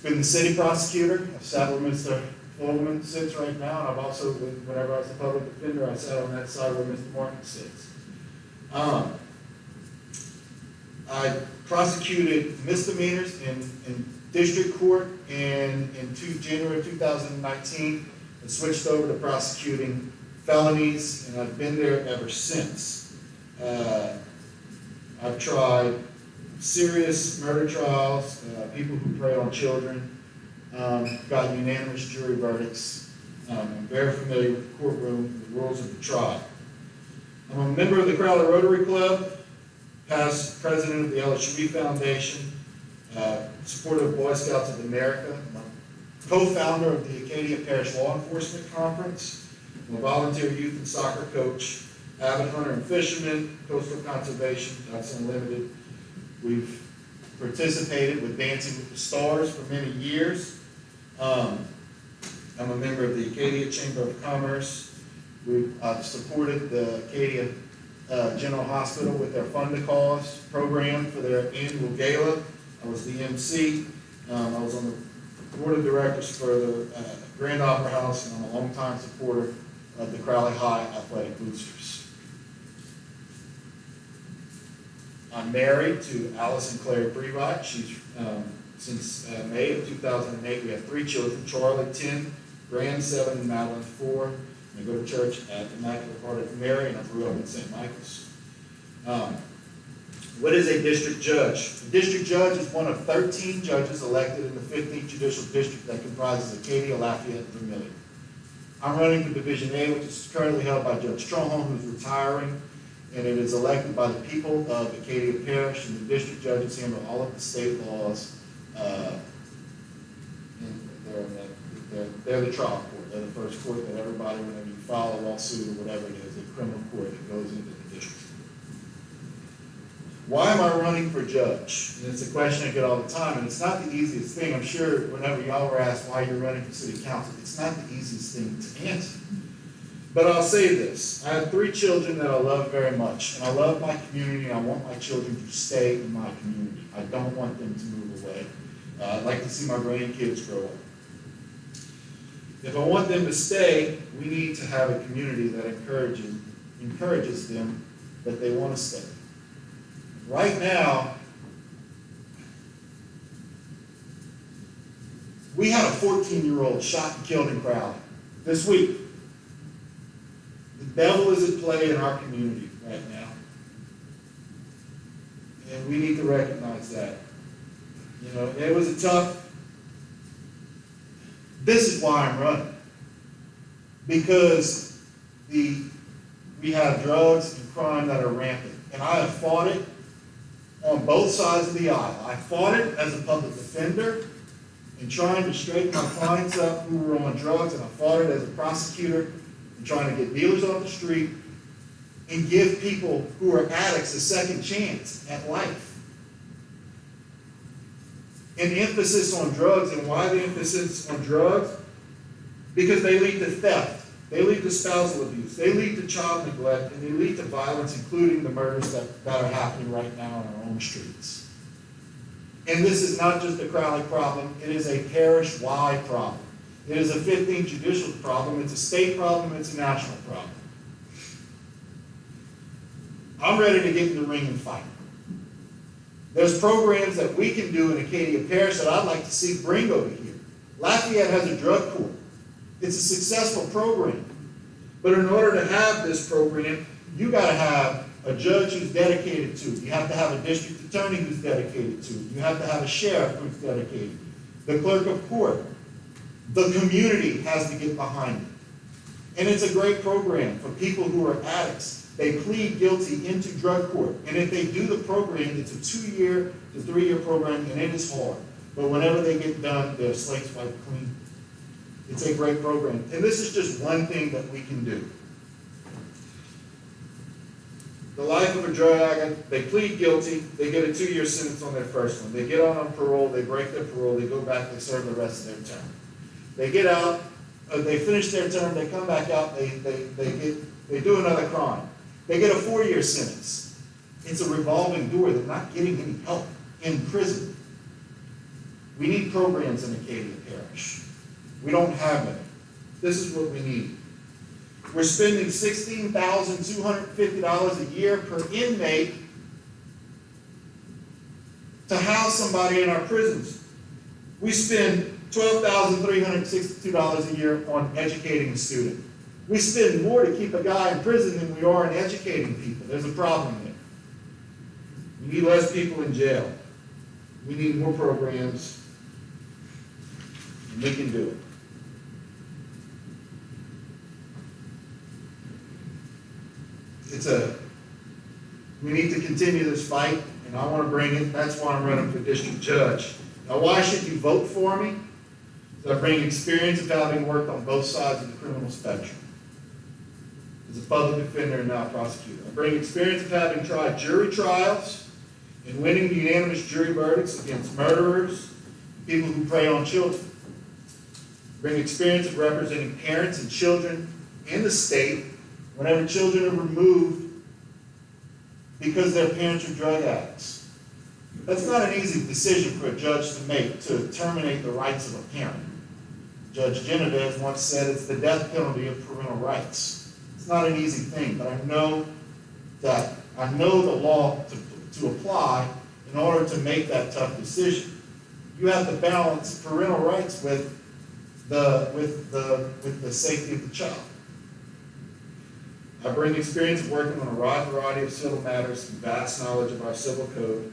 been the city prosecutor. I've sat where Mr. Fogelman sits right now, and I've also, whenever I was the public defender, I sat on that side where Mr. Martin sits. I prosecuted misdemeanors in district court, and in January 2019, I switched over to prosecuting felonies, and I've been there ever since. I've tried serious murder trials, people who prey on children, got unanimous jury verdicts. I'm very familiar with the courtroom, the rules of the trial. I'm a member of the Crowley Rotary Club, past president of the LSUE Foundation, supporter of Boy Scouts of America. I'm a co-founder of the Acadia Parish Law Enforcement Conference. I'm a volunteer youth and soccer coach, avid hunter and fisherman, coastal conservation, Ducks Unlimited. We've participated with Dancing with the Stars for many years. I'm a member of the Acadia Chamber of Commerce. I've supported the Acadia General Hospital with their Fund a Cause program for their annual gala. I was the MC. I was on the board of directors for the Grand Opera House, and I'm a longtime supporter of the Crowley High Athletic Boosters. I'm married to Allison Claire Prevost. She's since May of 2008. We have 3 children: Charlie 10, Graham 7, and Madeline 4. I go to church at Immaculate Heart of Mary, and I grew up in St. Michael's. What is a district judge? A district judge is one of 13 judges elected in the 15th Judicial District that comprises Acadia, Lafayette, and Vermilion. I'm running for Division A, which is currently held by Judge Strohholm, who's retiring, and it is elected by the people of Acadia Parish, and the district judges handle all of the state laws. And they're the trial court. They're the first court that everybody, whenever you file a lawsuit or whatever it is, a criminal court that goes into the district. Why am I running for judge? And it's a question I get all the time, and it's not the easiest thing. I'm sure whenever y'all were asked why you're running for city council, it's not the easiest thing to answer. But I'll say this, I have 3 children that I love very much, and I love my community, and I want my children to stay in my community. I don't want them to move away. I'd like to see my grandkids grow up. If I want them to stay, we need to have a community that encourages them that they want to stay. Right now, we had a 14-year-old shot and killed in Crowley this week. The devil is at play in our community right now. And we need to recognize that. You know, it was a tough. This is why I'm running. Because we have drugs and crime that are rampant. And I have fought it on both sides of the aisle. I fought it as a public defender in trying to straighten my clients up who were on drugs, and I fought it as a prosecutor in trying to get dealers off the street and give people who are addicts a second chance at life. An emphasis on drugs, and why the emphasis on drugs? Because they lead to theft, they lead to spousal abuse, they lead to child neglect, and they lead to violence, including the murders that are happening right now on our own streets. And this is not just a Crowley problem, it is a parish-wide problem. It is a 15th judicial problem, it's a state problem, it's a national problem. I'm ready to get in the ring and fight. There's programs that we can do in Acadia Parish that I'd like to see bring over here. Lafayette has a drug court. It's a successful program. But in order to have this program, you got to have a judge who's dedicated to it. You have to have a district attorney who's dedicated to it. You have to have a sheriff who's dedicated. The clerk of court. The community has to get behind it. And it's a great program for people who are addicts. They plead guilty into drug court. And if they do the program, it's a 2-year to 3-year program, and it is hard. But whenever they get done, their slate's wiped clean. It's a great program. And this is just one thing that we can do. The life of a drug addict, they plead guilty, they get a 2-year sentence on their first one. They get on parole, they break their parole, they go back, they serve the rest of their term. They get out, they finish their term, they come back out, they do another crime. They get a 4-year sentence. It's a revolving door. They're not getting any help in prison. We need programs in Acadia Parish. We don't have them. This is what we need. We're spending $16,250 a year per inmate to house somebody in our prisons. We spend $12,362 a year on educating a student. We spend more to keep a guy in prison than we are in educating people. There's a problem there. We need less people in jail. We need more programs, and we can do it. We need to continue this fight, and I want to bring it. That's why I'm running for district judge. Now, why should you vote for me? So I bring experience of having worked on both sides of the criminal spectrum. As a public defender and now a prosecutor. I bring experience of having tried jury trials and winning unanimous jury verdicts against murderers, people who prey on children. I bring experience of representing parents and children in the state whenever children are removed because their parents are drug addicts. That's not an easy decision for a judge to make, to terminate the rights of a parent. Judge Genovese once said it's the death penalty of parental rights. It's not an easy thing, but I know the law to apply in order to make that tough decision. You have to balance parental rights with the safety of the child. I bring experience of working on a wide variety of civil matters and vast knowledge of our civil code,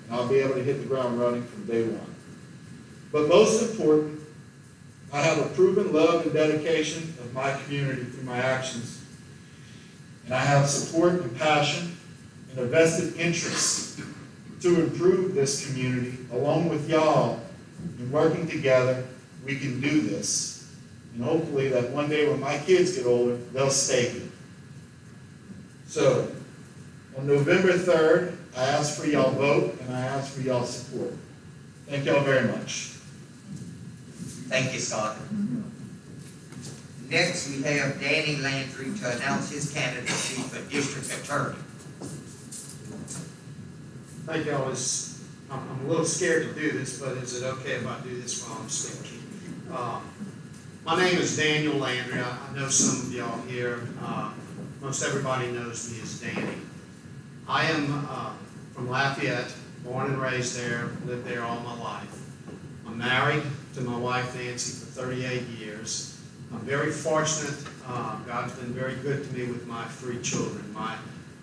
and I'll be able to hit the ground running from day one. But most important, I have a proven love and dedication of my community through my actions, and I have support and passion and a vested interest to improve this community along with y'all. And working together, we can do this. And hopefully that one day when my kids get older, they'll stay here. So, on November 3rd, I ask for y'all vote and I ask for y'all support. Thank y'all very much. Thank you, Scott. Next, we have Danny Landry to announce his candidacy for district attorney. Thank y'all. I'm a little scared to do this, but is it okay if I do this while I'm speaking? My name is Daniel Landry. I know some of y'all here. Most everybody knows me as Danny. I am from Lafayette, born and raised there, lived there all my life. I'm married to my wife Nancy for 38 years. I'm very fortunate. God's been very good to me with my 3 children. My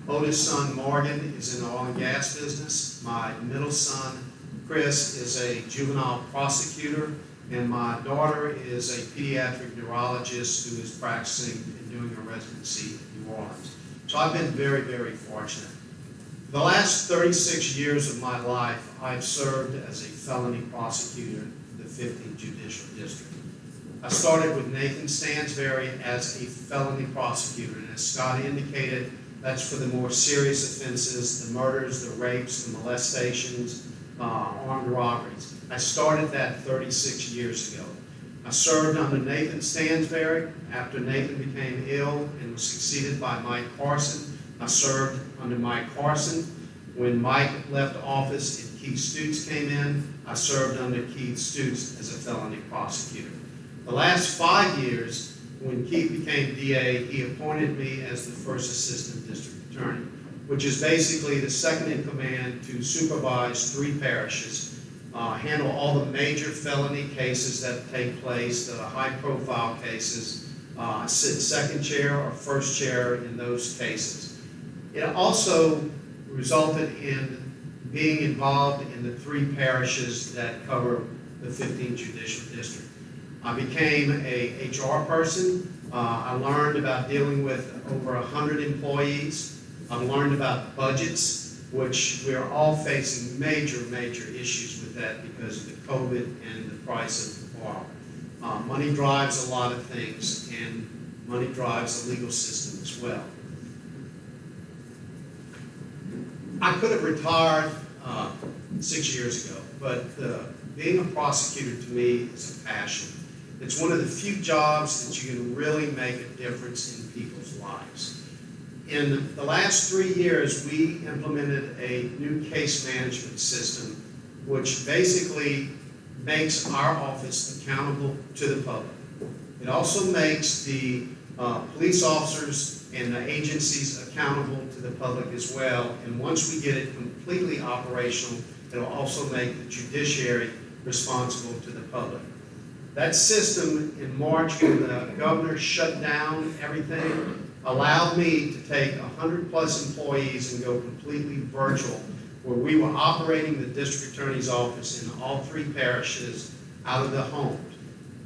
oldest son, Morgan, is in the oil and gas business. My middle son, Chris, is a juvenile prosecutor. And my daughter is a pediatric neurologist who is practicing and doing a residency in New Orleans. So I've been very, very fortunate. For the last 36 years of my life, I've served as a felony prosecutor in the 15th Judicial District. I started with Nathan Stansberry as a felony prosecutor, and as Scott indicated, that's for the more serious offenses, the murders, the rapes, the molestations, armed robberies. I started that 36 years ago. I served under Nathan Stansberry. After Nathan became ill and was succeeded by Mike Carson, I served under Mike Carson. When Mike left office and Keith Stutes came in, I served under Keith Stutes as a felony prosecutor. The last 5 years, when Keith became DA, he appointed me as the first assistant district attorney, which is basically the second in command to supervise 3 parishes, handle all the major felony cases that take place, the high-profile cases, sit second chair or first chair in those cases. It also resulted in being involved in the 3 parishes that cover the 15th Judicial District. I became a HR person. I learned about dealing with over 100 employees. I learned about budgets, which we are all facing major issues with that because of the COVID and the price of oil. Money drives a lot of things, and money drives the legal system as well. I could have retired 6 years ago, but being a prosecutor to me is a passion. It's one of the few jobs that you can really make a difference in people's lives. In the last 3 years, we implemented a new case management system, which basically makes our office accountable to the public. It also makes the police officers and the agencies accountable to the public as well. And once we get it completely operational, it'll also make the judiciary responsible to the public. That system in March, when the governor shut down everything, allowed me to take 100+ employees and go completely virtual, where we were operating the district attorney's office in all 3 parishes out of the homes.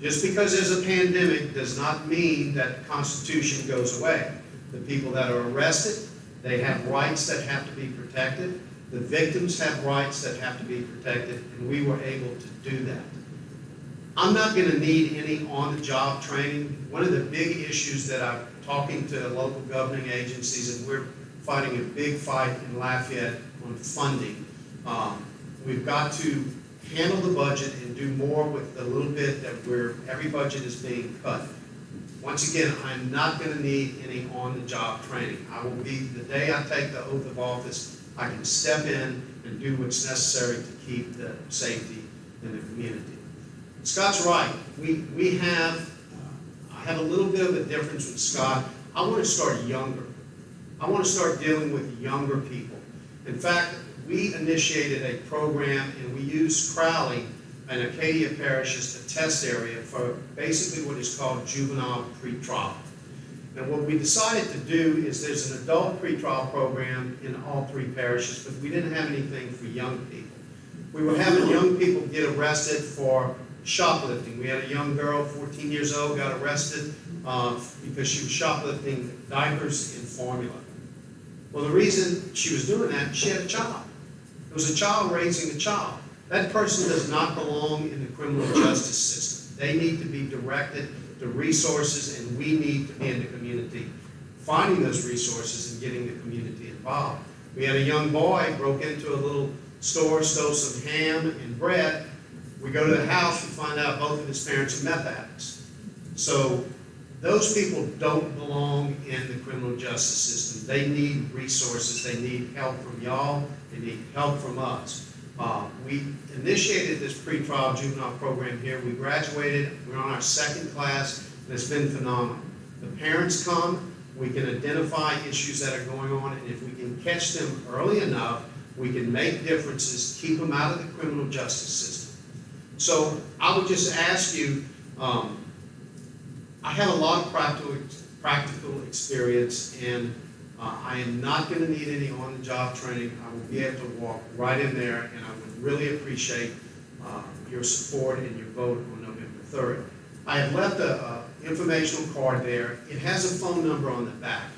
Just because there's a pandemic does not mean that the Constitution goes away. The people that are arrested, they have rights that have to be protected. The victims have rights that have to be protected, and we were able to do that. I'm not going to need any on-the-job training. One of the big issues that I'm talking to local governing agencies, and we're fighting a big fight in Lafayette on funding. We've got to handle the budget and do more with the little bit that every budget is being cut. Once again, I'm not going to need any on-the-job training. I will be, the day I take the oath of office, I can step in and do what's necessary to keep the safety in the community. Scott's right. I have a little bit of a difference with Scott. I want to start younger. I want to start dealing with younger people. In fact, we initiated a program, and we used Crowley and Acadia Parish as the test area for basically what is called juvenile pretrial. And what we decided to do is there's an adult pretrial program in all 3 parishes, but we didn't have anything for young people. We were having young people get arrested for shoplifting. We had a young girl, 14 years old, got arrested because she was shoplifting diapers and formula. Well, the reason she was doing that, she had a child. It was a child raising a child. That person does not belong in the criminal justice system. They need to be directed to resources, and we need to be in the community finding those resources and getting the community involved. We had a young boy broke into a little store, stole some ham and bread. We go to the house, we find out both of his parents are meth addicts. So those people don't belong in the criminal justice system. They need resources, they need help from y'all, they need help from us. We initiated this pretrial juvenile program here. We graduated, we're on our second class, and it's been phenomenal. The parents come, we can identify issues that are going on, and if we can catch them early enough, we can make differences, keep them out of the criminal justice system. So I would just ask you, I have a lot of practical experience, and I am not going to need any on-the-job training. I will be able to walk right in there, and I would really appreciate your support and your vote on November 3rd. I have left an informational card there. It has a phone number on the back.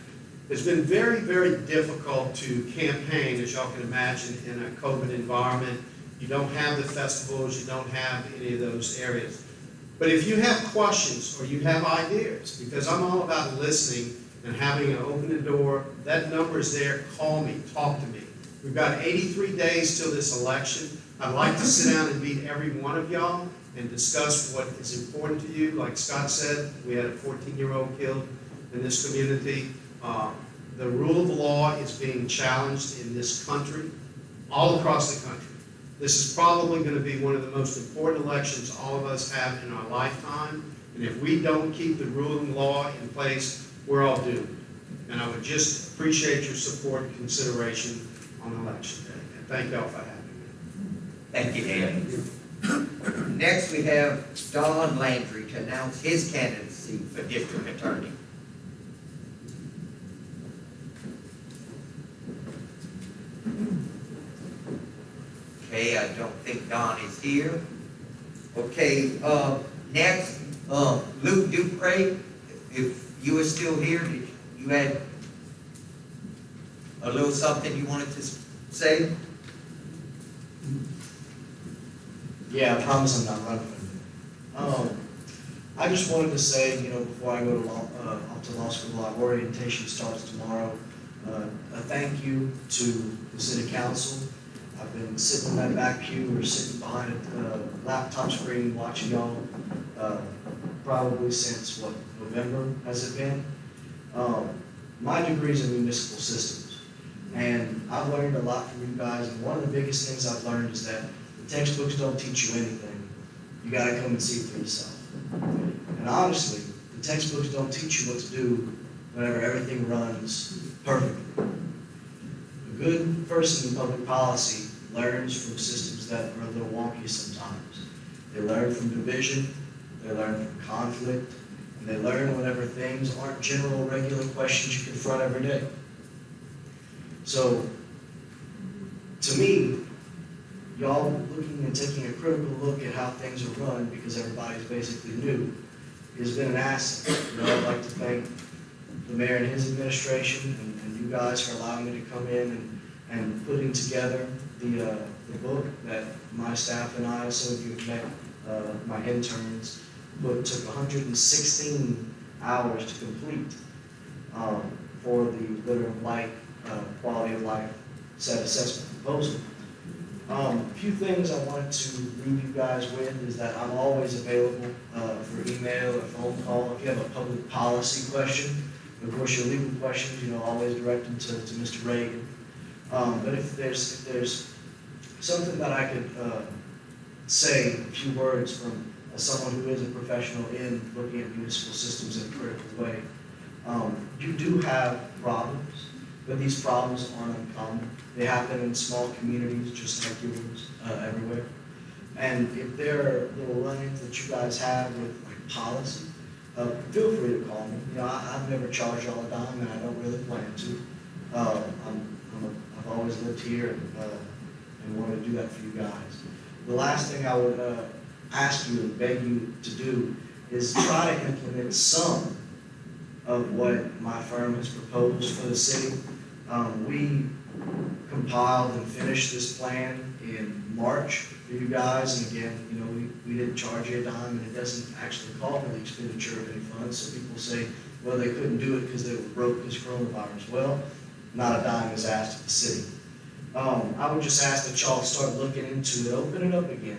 It's been very, very difficult to campaign, as y'all can imagine, in a COVID environment. You don't have the festivals, you don't have any of those areas. But if you have questions or you have ideas, because I'm all about listening and having an open door, that number is there. Call me, talk to me. We've got 83 days till this election. I'd like to sit down and meet every one of y'all and discuss what is important to you. Like Scott said, we had a 14-year-old killed in this community. The rule of law is being challenged in this country, all across the country. This is probably going to be one of the most important elections all of us have in our lifetime. And if we don't keep the rule of law in place, we're all doomed. And I would just appreciate your support and consideration on election day. And thank y'all for having me. Thank you, Ed. Next, we have Don Landry to announce his candidacy for district attorney. Okay, I don't think Don is here. Okay, next, Luke Dupre, if you are still here, did you had a little something you wanted to say? Yeah, I promise I'm not running. I just wanted to say, before I go to off to law school, our orientation starts tomorrow. A thank you to the city council. I've been sitting in that back pew or sitting behind a laptop screen watching y'all probably since, November has it been? My degree is in municipal systems, and I've learned a lot from you guys, and one of the biggest things I've learned is that the textbooks don't teach you anything. You gotta come and see it for yourself. And honestly, the textbooks don't teach you what to do whenever everything runs perfectly. A good person in public policy learns from systems that are a little wonky sometimes. They learn from division, they learn from conflict, and they learn whenever things aren't general, regular questions you confront every day. So, to me, y'all looking and taking a critical look at how things are run because everybody's basically new has been an asset. I'd like to thank the mayor and his administration and you guys for allowing me to come in and putting together the book that my staff and I, some of you have met, my interns, took 116 hours to complete for the Litter of Life, Quality of Life Set Assessment Proposal. A few things I wanted to leave you guys with is that I'm always available for email or phone call if you have a public policy question. And of course, your legal questions, always direct them to Mr. Reagan. But if there's something that I could say, a few words from someone who is a professional in looking at municipal systems in a critical way, you do have problems, but these problems aren't uncommon. They happen in small communities just like yours, everywhere. And if there are little run-ins that you guys have with policy, feel free to call me. I've never charged y'all a dime, and I don't really plan to. I've always lived here and want to do that for you guys. The last thing I would ask you and beg you to do is try to implement some of what my firm has proposed for the city. We compiled and finished this plan in March for you guys, and again, we didn't charge you a dime, and it doesn't actually call for the expenditure of any funds. So people say, well, they couldn't do it because they were broke because coronavirus. Well, not a dime is asked of the city. I would just ask that y'all start looking into it, open it up again.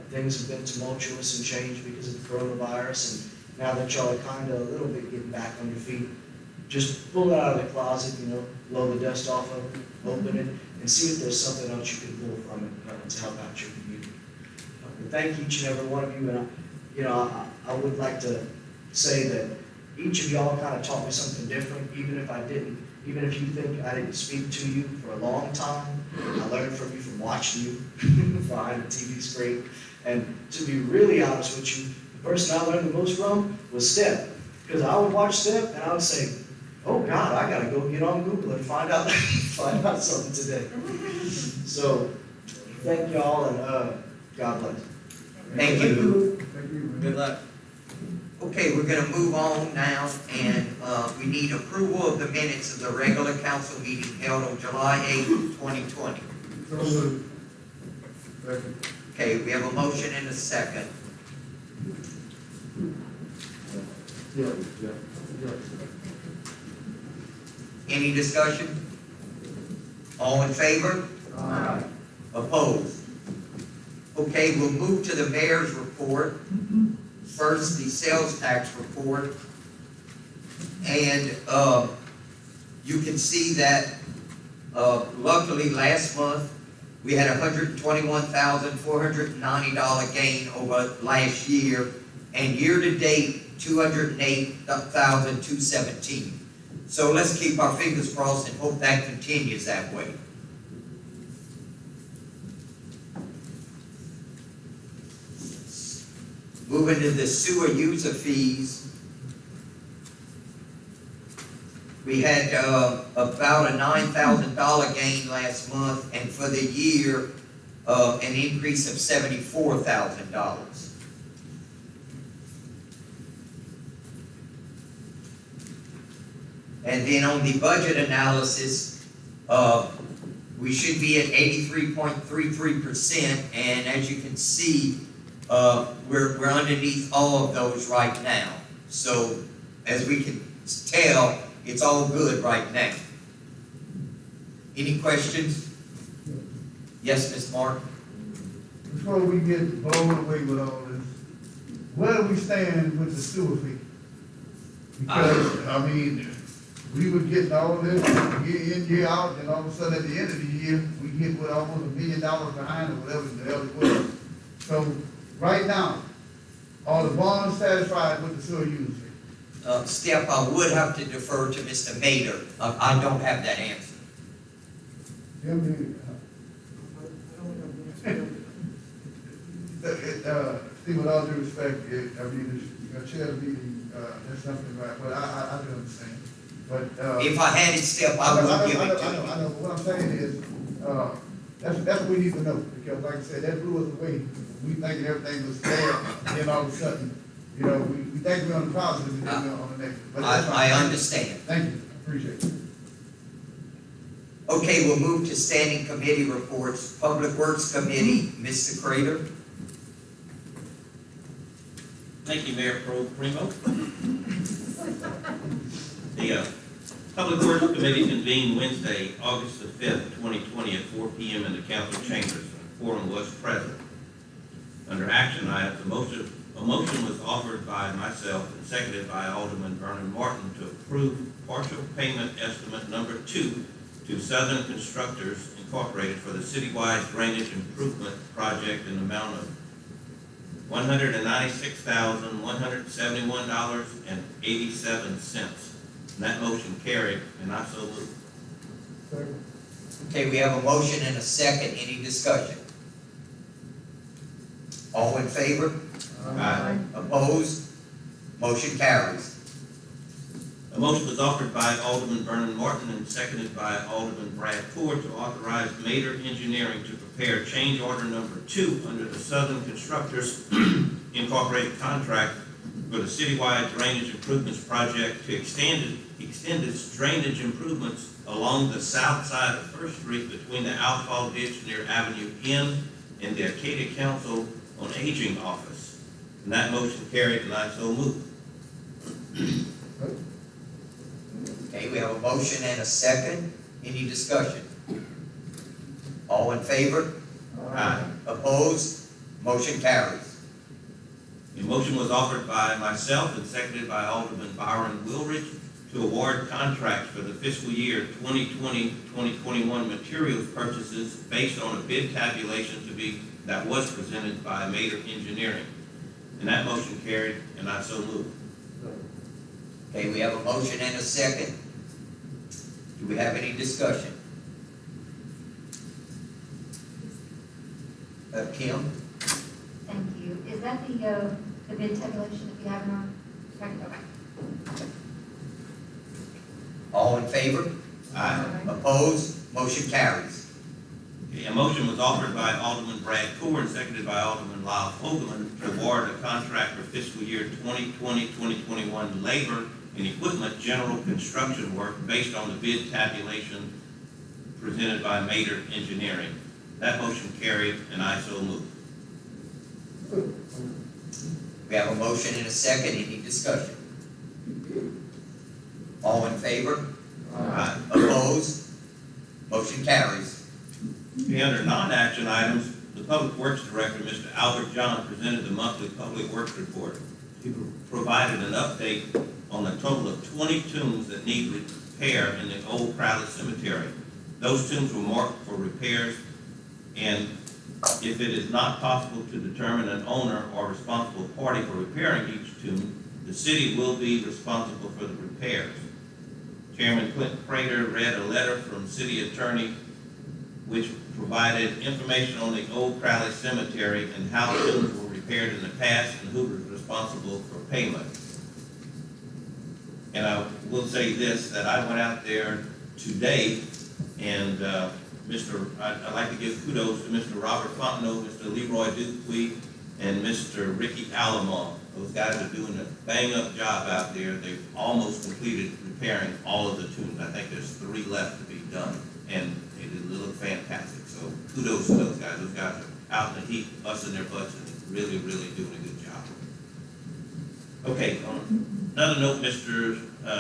Things have been tumultuous and changed because of the coronavirus, now that y'all are kind of a little bit getting back on your feet, just pull it out of the closet, blow the dust off of it, open it, and see if there's something else you can pull from it to help out your community. Thank each and every one of you, and I would like to say that each of y'all kind of taught me something different, even if you think I didn't speak to you for a long time. I learned from you from watching you behind the TV screen. And to be really honest with you, the person I learned the most from was Step. Because I would watch Step and I would say, oh God, I gotta go get on Google and find out something today. So thank y'all, and God bless. Thank you, Lou. Thank you. Good luck. Okay, we're gonna move on now, and we need approval of the minutes of the regular council meeting held on July 8th, 2020. So moved. Second. Okay, we have a motion and a second. Yeah. Any discussion? All in favor? Aye. Opposed? Okay, we'll move to the mayor's report. First, the sales tax report. And you can see that luckily last month, we had a $121,490 gain over last year, and year-to-date, $208,217. So let's keep our fingers crossed and hope that continues that way. Moving to the sewer user fees, we had about a $9,000 gain last month, and for the year, an increase of $74,000. And then on the budget analysis, we should be at 83.33%, and as you can see, we're underneath all of those right now. So as we can tell, it's all good right now. Any questions? Yes, Ms. Martin? Before we get blown away with all this, where do we stand with the sewer fee? Because, we were getting all this year in, year out, and all of a sudden at the end of the year, we hit with almost $1 million behind or whatever the hell it was. So, right now, are the bonds satisfied with the sewer user fee? Steph, I would have to defer to Mr. Mader. I don't have that answer. Steve, with all due respect, your chair of the meeting, that's something right, but I do understand. But, if I had it, Steph, I would give it to you. I know, what I'm saying is, that's what we need to know, because like I said, that blew us away. We thinking everything was there, and then all of a sudden, we think we're on the positive, and then we're on the negative. But that's fine. I understand. Thank you, appreciate it. Okay, we'll move to standing committee reports. Public Works Committee, Mr. Crater. Thank you, Mayor Pro Primo. The Public Works Committee convened Wednesday, August the 5th, 2020 at 4 p.m. in the council chambers, and a quorum was present. Under action items, a motion was offered by myself and seconded by Alderman Vernon Martin to approve partial payment estimate number 2 to Southern Constructors Incorporated for the citywide drainage improvement project in the amount of $196,171.87. That motion carried, and I so move. Okay, we have a motion and a second. Any discussion? All in favor? Aye. Opposed? Motion carries. A motion was offered by Alderman Vernon Martin and seconded by Alderman Brad Ford to authorize Mader Engineering to prepare change order number 2 under the Southern Constructors Incorporated contract for the citywide drainage improvements project to extend its drainage improvements along the south side of First Street between the outfall ditch near Avenue N and the Acadia Council on Aging office. And that motion carried, and I so move. Okay, we have a motion and a second. Any discussion? All in favor? Aye. Opposed? Motion carries. A motion was offered by myself and seconded by Alderman Byron Wilridge to award contracts for the fiscal year 2020-2021 materials purchases based on a bid tabulation that was presented by Mater Engineering. And that motion carried, and I so move. Okay, we have a motion and a second. Do we have any discussion? Kim? Thank you. Is that the bid tabulation that we have in our packet? Okay. All in favor? Aye. Opposed? Motion carries. Okay, a motion was offered by Alderman Brad Cooper and seconded by Alderman Lyle Fogelman to award a contract for fiscal year 2020-2021 labor and equipment general construction work based on the bid tabulation presented by Mater Engineering. That motion carried, and I so move. We have a motion and a second. Any discussion? All in favor? Aye. Opposed? Motion carries. Okay, under non-action items, the Public Works Director, Mr. Albert John, presented the monthly Public Works report. He provided an update on a total of 20 tombs that need repair in the old Crowley Cemetery. Those tombs were marked for repairs, and if it is not possible to determine an owner or responsible party for repairing each tomb, the city will be responsible for the repairs. Chairman Clinton Prater read a letter from City Attorney which provided information on the old Crowley Cemetery and how tombs were repaired in the past and who was responsible for payment. And I will say this, that I went out there today, and I'd like to give kudos to Mr. Robert Fontenot, Mr. Leroy Dupuy, and Mr. Ricky Alamo. Those guys are doing a bang-up job out there. They've almost completed repairing all of the tombs. I think there's 3 left to be done, and they look fantastic. So kudos to those guys. Those guys are out in the heat, busting their butts, and really, really doing a good job. Okay, on another note,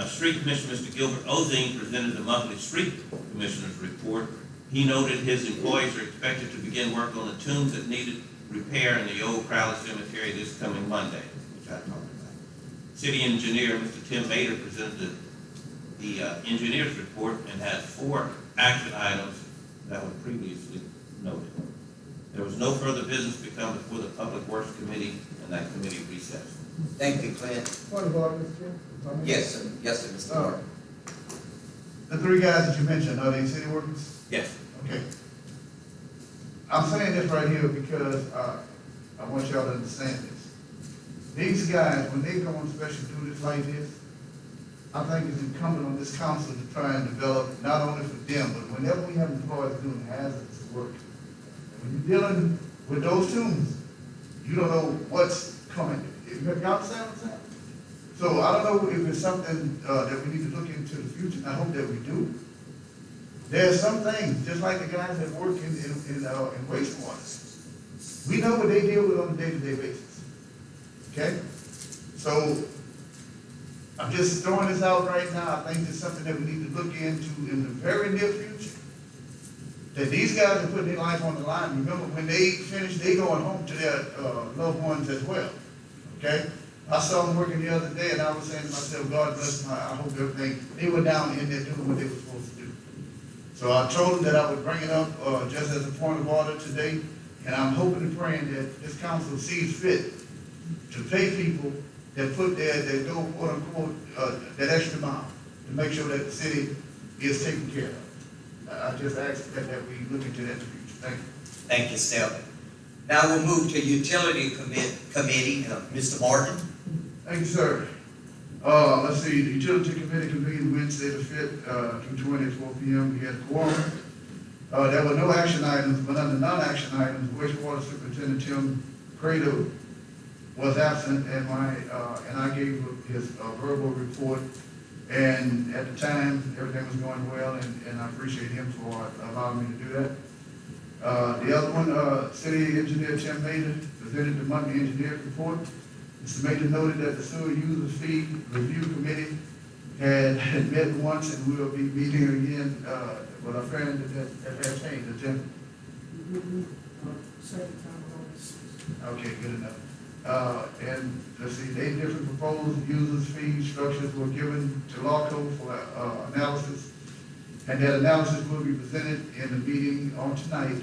Street Commissioner, Mr. Gilbert Ozine, presented the monthly Street Commissioner's report. He noted his employees are expected to begin work on the tombs that needed repair in the old Crowley Cemetery this coming Monday, which I talked about. City Engineer, Mr. Tim Bader, presented the engineer's report and had 4 action items that were previously noted. There was no further business to come before the Public Works Committee, and that committee recessed. Thank you, Clint. Point of order, Mr. Chair. Yes, sir. Yes, sir, Mr. Moore. The 3 guys that you mentioned, are they city workers? Yes. Okay. I'm saying this right here because I want y'all to understand this. These guys, when they go on special duties like this, I think it's incumbent on this council to try and develop, not only for them, but whenever we have employees doing hazardous work, when you're dealing with those tombs, you don't know what's coming. Y'all understand what I'm saying? So I don't know if it's something that we need to look into the future, and I hope that we do. There's some things, just like the guys that work in wastewater. We know what they deal with on a day-to-day basis. Okay? So I'm just throwing this out right now. I think it's something that we need to look into in the very near future. That these guys are putting their life on the line. Remember, when they finish, they going home to their loved ones as well. Okay? I saw them working the other day, and I was saying to myself, God bless them, I hope everything, they were down in there doing what they were supposed to do. So I told them that I would bring it up just as a point of order today, and I'm hoping and praying that this council sees fit to pay people that put that go, quote unquote, that extra mile to make sure that the city is taken care of. I just ask that we look into that in the future. Thank you. Thank you, Stephen. Now we'll move to Utility Committee, Mr. Martin. Thank you, sir. Let's see, the Utility Committee convened Wednesday the 5th, 2:20 at 4 p.m. We had a quorum. There were no action items, but under non-action items, wastewater superintendent Tim Crato was absent, and I gave his verbal report. And at the time, everything was going well, and I appreciate him for allowing me to do that. The other one, City Engineer Tim Major presented the monthly engineering report. Mr. Major noted that the sewer users fee review committee had met once, and we will be meeting again, with our friend that has changed, the Tim. Second time on this. Okay, good enough. And let's see, 8 different proposed users fee structures were given to Lawco for, analysis. And that analysis will be presented in the meeting on tonight.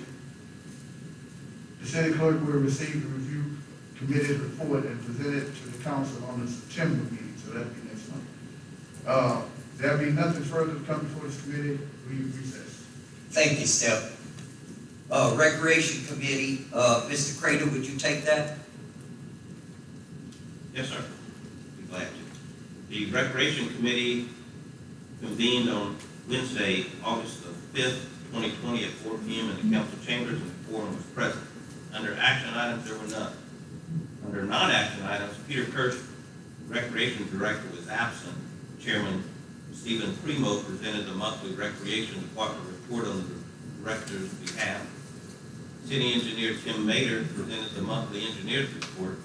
The city clerk will receive the review committee's report and present it to the council on the September meeting, so that'll be next month. There'll be nothing further to come before this committee, we recess. Thank you, Steph. Recreation Committee, Mr. Crater, would you take that? Yes, sir. Be glad to. The Recreation Committee convened on Wednesday, August the 5th, 2020 at 4 p.m. in the council chambers, and the quorum was present. Under action items, there were none. Under non-action items, Peter Kirsch, Recreation Director, was absent. Chairman Stephen Primo presented the monthly Recreation Department report on the Director's behalf. City Engineer Tim Mader presented the monthly Engineer's report.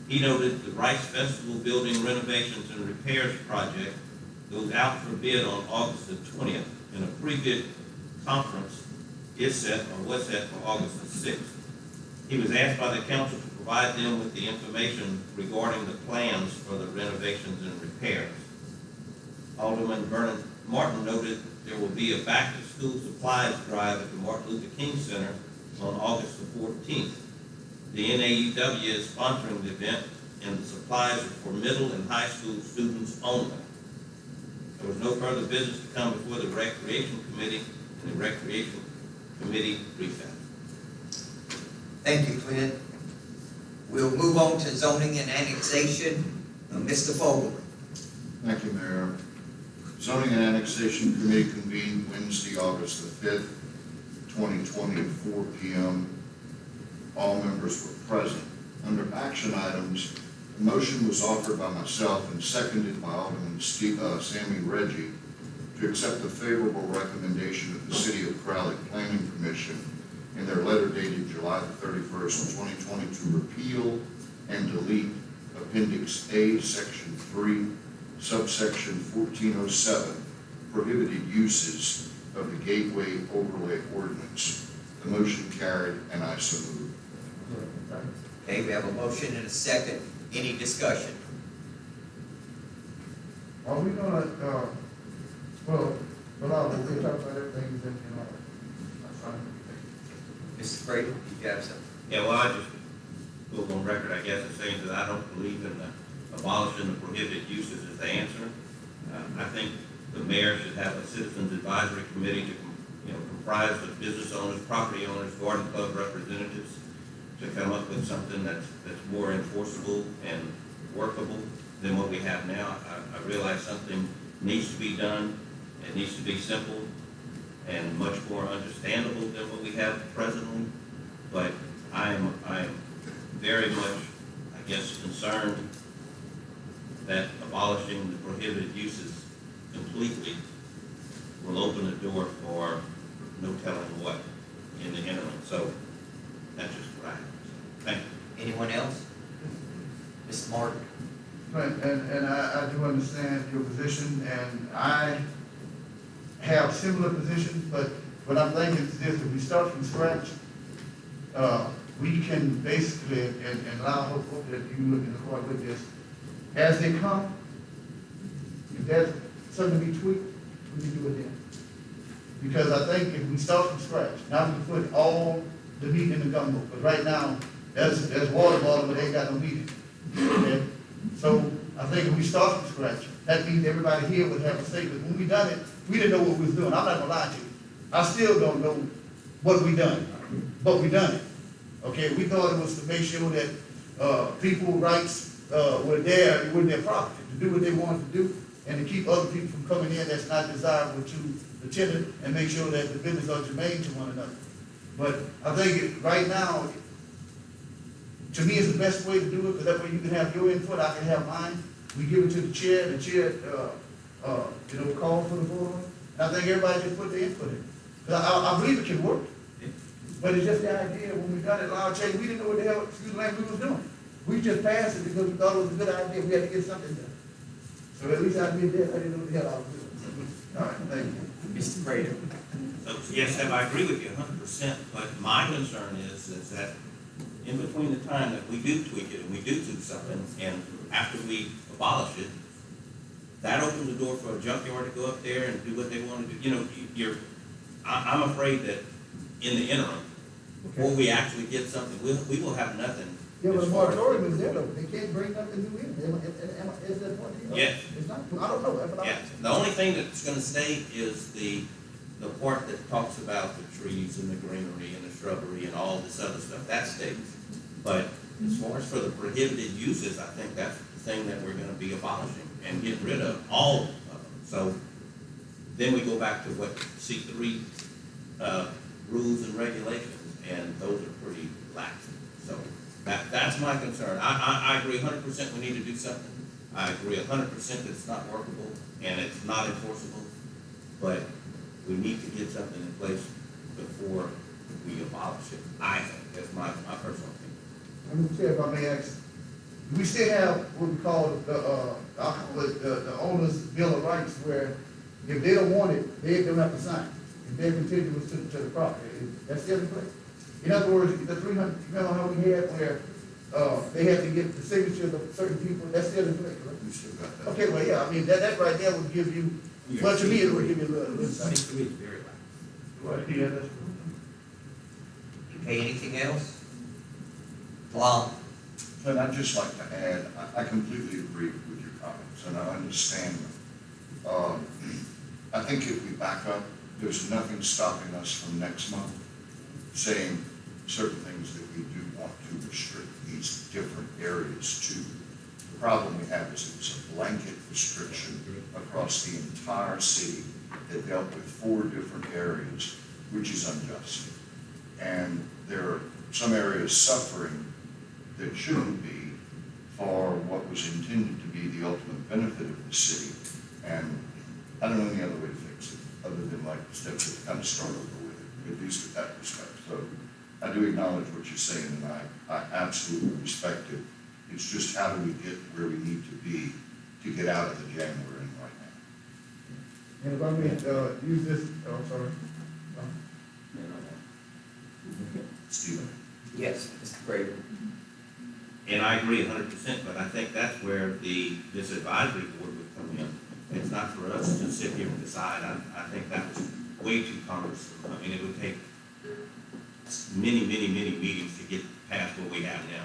He noted the Rice Festival Building renovations and repairs project goes out for bid on August the 20th, and a pre-bid conference is set or was set for August the 6th. He was asked by the council to provide them with the information regarding the plans for the renovations and repairs. Alderman Vernon Martin noted there will be a back-to-school supplies drive at the Martin Luther King Center on August the 14th. The NAUW is sponsoring the event, and the supplies are for middle and high school students only. There was no further business to come before the Recreation Committee, and the Recreation Committee recessed. Thank you, Clint. We'll move on to zoning and annexation. Mr. Fogelman. Thank you, Mayor. Zoning and Annexation Committee convened Wednesday, August the 5th, 2020 at 4 p.m. All members were present. Under action items, a motion was offered by myself and seconded by Alderman Sammy Reggie to accept the favorable recommendation of the City of Crowley Planning Commission in their letter dated July the 31st, 2020 to repeal and delete Appendix A, Section 3, subsection 1407, prohibited uses of the Gateway Overlay Ordinance. The motion carried, and I so move. Okay, we have a motion and a second. Any discussion? Are we gonna, we'll talk about everything in order. That's fine. Mr. Crater, you have something? Yeah, well, I just go on record, I guess, as saying that I don't believe in abolishing the prohibited uses as the answer. I think the mayor should have a citizens advisory committee to, comprise of business owners, property owners, garden club representatives, to come up with something that's more enforceable and workable than what we have now. I realize something needs to be done. It needs to be simple and much more understandable than what we have presently. But I am very much, I guess, concerned that abolishing the prohibited uses completely will open the door for no telling what in the interim. So that's just what I have. Thank you. Anyone else? Mr. Martin? Right, and I do understand your position, and I have similar positions, but what I'm thinking is this: if we start from scratch, we can basically, and I hope that you look in accord with this, as they come, if there's something to be tweaked, we can do it then. Because I think if we start from scratch, now we can put all the meat in the gumbo, but right now, there's water bottle, but they ain't got no meat in it. Okay? So I think if we start from scratch, that means everybody here would have a say. But when we done it, we didn't know what we was doing. I'm not gonna lie to you. I still don't know what we done, but we done it. Okay, we thought it was to make sure that people's rights were there, it wasn't their property, to do what they wanted to do, and to keep other people from coming in that's not desirable to the tenant, and make sure that the business are germane to one another. But I think right now, to me, it's the best way to do it, because that way you can have your input, I can have mine. We give it to the chair call for the vote on it. And I think everybody just put their input in. Because I believe it can work. But it's just the idea, when we done it, loud change, we didn't know what the hell, excuse the language, we was doing. We just passed it because we thought it was a good idea, we had to get something done. So at least I did this, I didn't know what the hell I was doing. All right, thank you. Mr. Prater? So, yes, Sam, I agree with you 100%, but my concern is that in between the time that we do tweak it and we do something, and after we abolish it, that opens the door for a junkyard to go up there and do what they want to do. You know, I'm afraid that in the interim, before we actually get something, we will have nothing. Yeah, but as the far as- moratorium is there though, they can't bring nothing new in, is that what? Yes. It's not, I don't know, but Yeah, the only thing that's gonna stay is the part that talks about the trees and the greenery and the shrubbery and all this other stuff, that stays. But as far as for the prohibited uses, I think that's the thing that we're gonna be abolishing and getting rid of, all of them. So then we go back to what C3, rules and regulations, and those are pretty lax. So that's my concern. I agree 100% we need to do something. I agree 100% that it's not workable and it's not enforceable, but we need to get something in place before we abolish it. I think, that's my personal opinion. Let me say, if I may ask, we still have what we call the owner's bill of rights, where if they don't want it, they don't have to sign it. If they're contiguous to the property, that's still in place. In other words, the 300, remember how we had where, they had to get the signatures of certain people, that's still in place, right? We still got that. Okay, well, yeah, I mean, that right there would give you, well, to me, it would give you a little insight. C3 is very lax. Well, yeah, that's. Okay, anything else? Lon? And I'd just like to add, I completely agree with your comments, and I understand them. I think if we back up, there's nothing stopping us from next month saying certain things that we do want to restrict these different areas to. The problem we have is it's a blanket restriction across the entire city that dealt with 4 different areas, which is unjust. And there are some areas suffering that shouldn't be for what was intended to be the ultimate benefit of the city. And I don't know any other way to fix it, other than like steps that kind of start over with it, at least with that respect. So I do acknowledge what you're saying, and I absolutely respect it. It's just how do we get where we need to be to get out of the jam we're in right now. And if I may, use this, I'm sorry. Stephen? Yes, Mr. Prater. And I agree 100%, but I think that's where this advisory board would come in. It's not for us to sit here and decide. I think that was way too cumbersome. I mean, it would take many meetings to get past what we have now.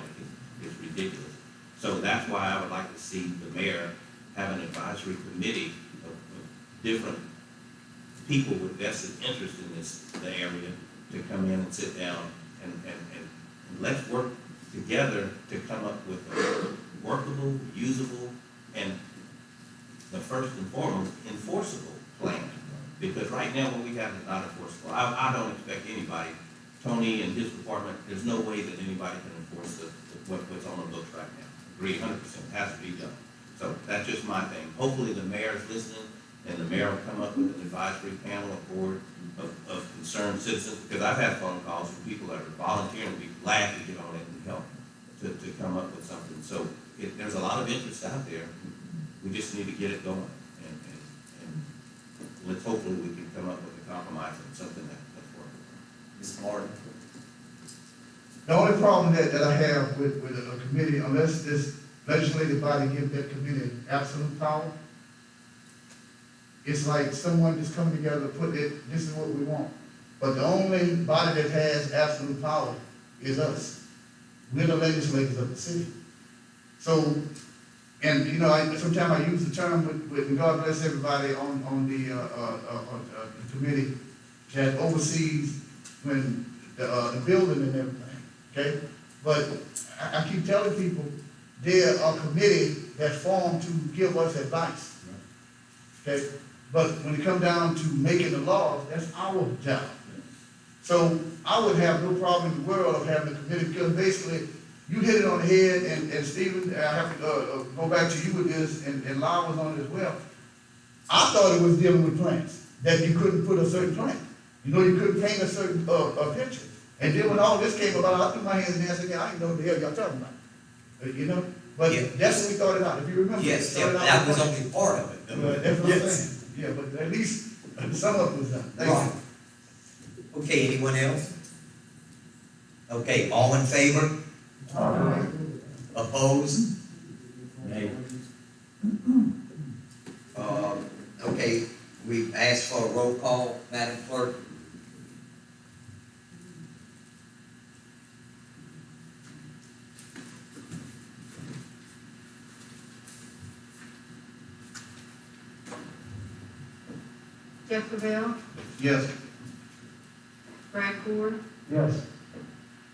It's ridiculous. So that's why I would like to see the mayor have an advisory committee of different people with vested interest in the area to come in and sit down and let's work together to come up with a workable, usable, and the first and foremost, enforceable plan. Because right now what we have is not enforceable. I don't expect anybody, Tony and his department, there's no way that anybody can enforce what's on the books right now. Agree 100%, has to be done. So that's just my thing. Hopefully the mayor's listening, and the mayor will come up with an advisory panel, a board of concerned citizens, because I've had phone calls from people that are volunteering and be glad to get on it and help to come up with something. So there's a lot of interest out there. We just need to get it going, and let's hopefully we can come up with a compromise and something that's workable. Ms. Martin? The only problem that I have with a committee, unless this legislative body gives that committee absolute power, it's like someone just coming together to put it, this is what we want. But the only body that has absolute power is us. We're the legislators of the city. So, and you know, sometimes I use the term with God bless everybody on the committee that oversees when the building and everything, okay? But I keep telling people, there are committees that form to give us advice, okay? But when it comes down to making the laws, that's our job. So I would have no problem in the world of having a committee, because basically, you hit it on the head, and Stephen, I have to go back to you with this, and Lyle was on it as well. I thought it was dealing with plants, that you couldn't put a certain plant. You know, you couldn't paint a certain picture. And then when all this came about, I threw my hands in the air and said, I didn't know what the hell y'all talking about. You know? But Yeah. that's when we thought it out. If you remember. Yes, we yeah, started out that with was plants. only part of it. That's what I'm Yes. saying. Yeah, but at least some of it was done. Thank you. Okay, anyone else? Okay, all in favor? Opposed? Nay. Okay, we've asked for a roll call, Madam Clerk. Jeff Cavell, Yes. Brad Core, Yes.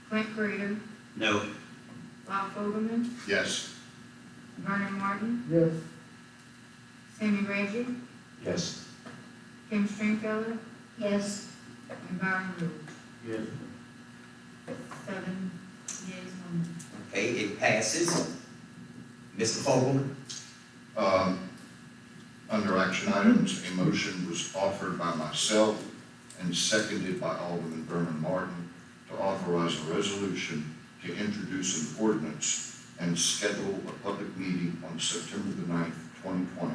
Clint Prater, No. Bob Fogelman, Yes. Vernon Martin, Yes. Sammy Reggie, Yes. Kim Stringfellow, Yes. and Byron Lewis. Yes. 7 yeas, 1 no. Okay, it passes. Mr. Fogelman? Under action items, a motion was offered by myself and seconded by Alderman Vernon Martin to authorize a resolution to introduce an ordinance and schedule a public meeting on September the 9th, 2020,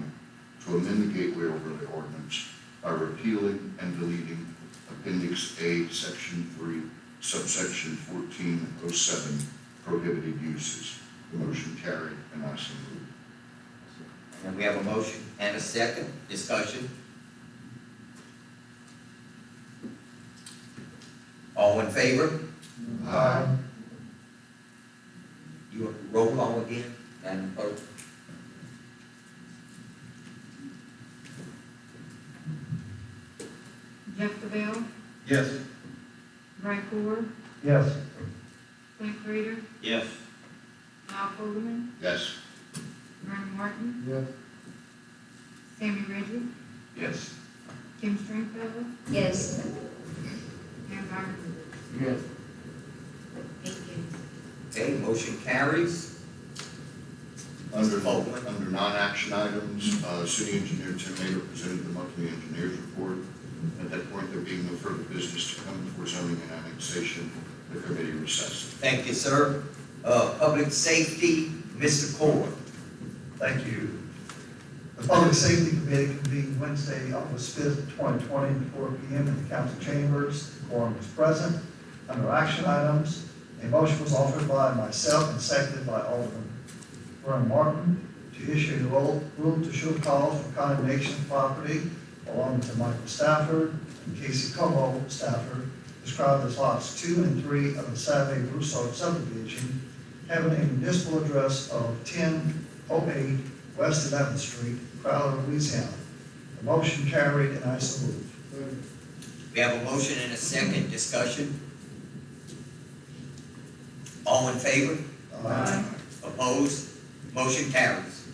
to amend the Gateway Overlay Ordinance by repealing and deleting Appendix A, Section 3, subsection 1407, prohibited uses. The motion carried, and I so move. And we have a motion and a second. Discussion. All in favor? Aye. You want roll call again, Madam Clerk? Jeff Cavell, Yes. Brad Core, Yes. Clint Prater, Yes. Bob Fogelman, Yes. Vernon Martin, Yes. Sammy Reggie, Yes. Kim Stringfellow, Yes. and Byron Lewis. Yes. 8 yeas. Okay, motion carries. Under non-action items, City Engineer Tim Mayer presented the monthly engineer's report. At that point, there being no further business to come before zoning and annexation, the committee recessed. Thank you, sir. Public Safety, Mr. Core. Thank you. The Public Safety Committee convened Wednesday, August 5th, 2020, at 4 p.m. in the council chambers. The quorum was present. Under action items, a motion was offered by myself and seconded by Alderman Vernon Martin to issue a rule to show cause for condemnation of property belonging to Michael Stafford and Casey Como Stafford, described as lots 2 and 3 of the Savvy Broussard subdivision, having a municipal address of 1008 West 11th Street, Crowley, Louisiana. The motion carried, and I so move. We have a motion and a second. Discussion. All in favor? Opposed? Motion carries.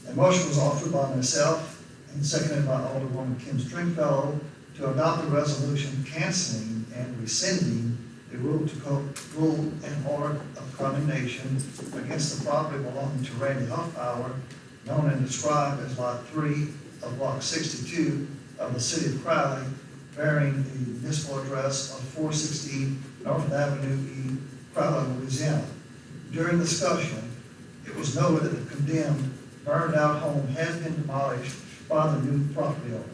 A motion was offered by myself and seconded by Alderwoman Kim Stringfellow to adopt a resolution canceling and rescinding the rule and order of condemnation against the property belonging to Randy Hoffbauer, known and described as Lot 3 of Block 62 of the City of Crowley, bearing the municipal address of 416 North Avenue E, Crowley, Louisiana. During discussion, it was noted that the condemned, burned-out home has been demolished by the new property owner.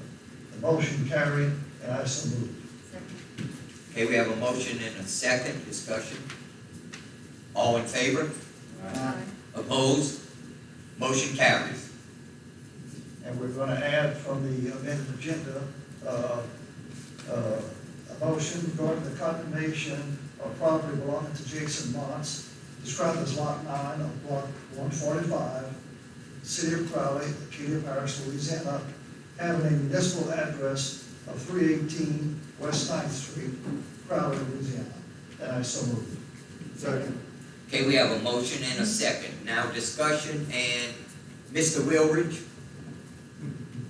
The motion carried, and I so move. Okay, we have a motion and a second. Discussion. All in favor? Opposed? Motion carries. And we're going to add from the amended agenda, a motion regarding the condemnation of property belonging to Jason Montz, described as Lot 9 of Block 145, City of Crowley, Acadia Parish, Louisiana, having a municipal address of 318 West 9th Street, Crowley, Louisiana. And I so move. Second. Okay, we have a motion and a second. Now discussion, and Mr. Wilridge,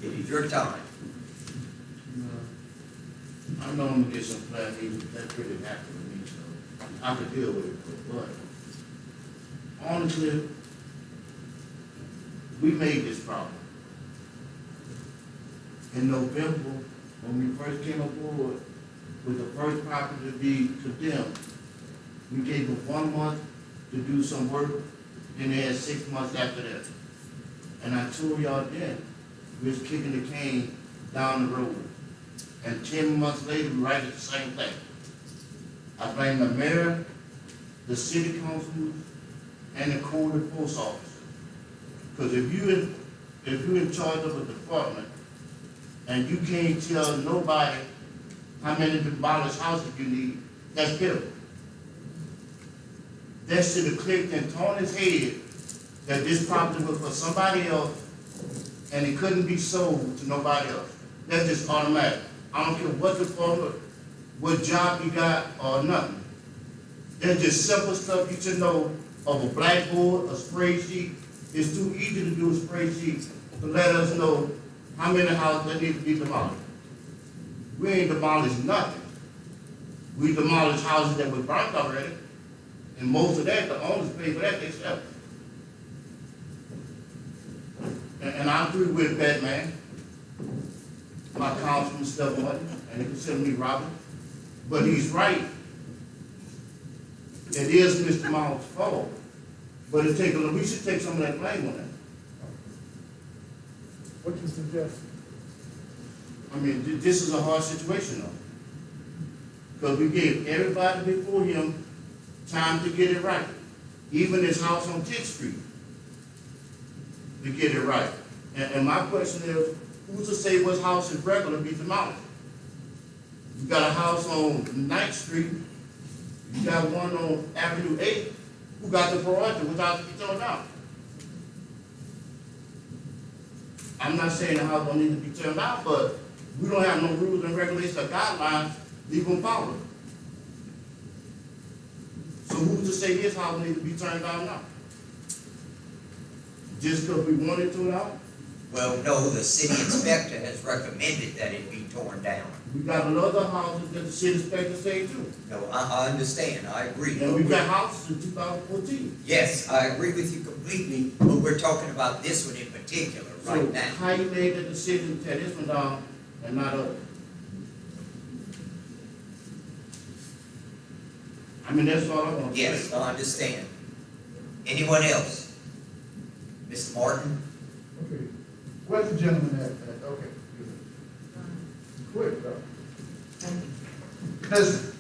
it is your time. I normally get some plan meetings, that really happened to me, so I could deal with it, but honestly, we made this problem. In November, when we first came aboard with the first property to be condemned, we gave them 1 month to do some work, then they had 6 months after that. And I told y'all then, we was kicking the cane down the road. And 10 months later, we right at the same thing. I blame the mayor the city council, and the code enforcement officer. Because if you in charge of a department, and you can't tell nobody how many demolished houses you need, that's pitiful. That should have clicked into on his head that this property was for somebody else, and it couldn't be sold to nobody else. That's just automatic. I don't care what department, what job you got, or nothing. That's just simple stuff you should know of a blackboard, a spray sheet. It's too easy to do a spray sheet to let us know how many houses that need to be demolished. We ain't demolished nothing. We demolished houses that were burnt already, and most of that, the owners pay for that themselves. And I agree with that man, my councilman Stephen Martin, and they consider me Robert, but he's right. It is Mr. Mount's fault, but we should take some of that blame on that. What you suggest? I mean, this is a hard situation though. Because we gave everybody before him time to get it right. Even his house on 10th Street, to get it right. And my question is, who's to say what house is regular be demolished? You got a house on 9th Street, you got one on Avenue 8, who got the priority, which house to be torn down? I'm not saying the house don't need to be turned out, but we don't have no rules and regulations or guidelines we gonna follow. So who's to say his house needs to be turned down now? Just because we wanted to now? Well, no, the city inspector has recommended that it be torn down. We got another house that the city inspector say too. No, I understand, I agree. And we got houses in 2014. Yes, I agree with you completely, but we're talking about this one in particular right now. So how you made the decision to tear this one down and not others? I mean, that's all I want to say. Yes, I understand. Anyone else? Mr. Martin? Okay, where's the gentleman at, okay. Quick, though. Listen,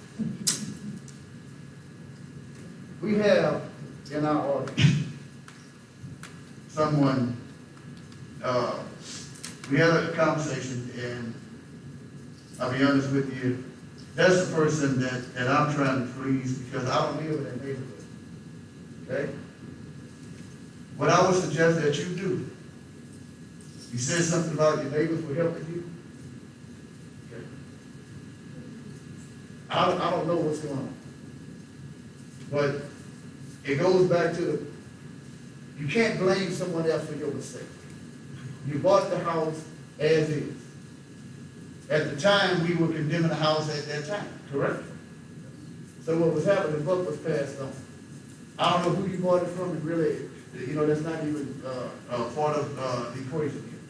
we have in our audience someone, we had a conversation, and I'll be honest with you, that's the person that I'm trying to please because I don't live in that neighborhood, okay? What I would suggest that you do, you said something about your neighbors were helping you. Okay. I don't know what's going on. But it goes back to you can't blame someone else for your mistake. You bought the house as is. At the time, we were condemning the house at that time, correct? So what was happening, the buck was passed on. I don't know who you bought it from, and really, that's not even part of the equation here.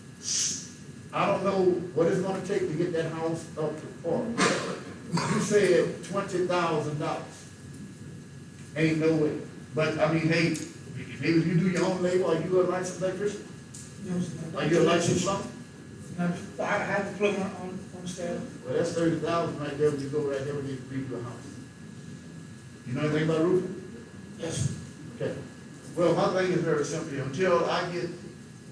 I don't know what it's gonna take to get that house up to par. You said $20,000. Ain't no way. But, I mean, hey, maybe if you do your own labor, are you a licensed electrician? No, sir. Are you a licensed plumber? No, I have a plumber on staff. Well, that's $30,000 right there when you go right there when you redo a house. You know anything about roofing? Yes. Okay. Well, my thing is very simple. Until I get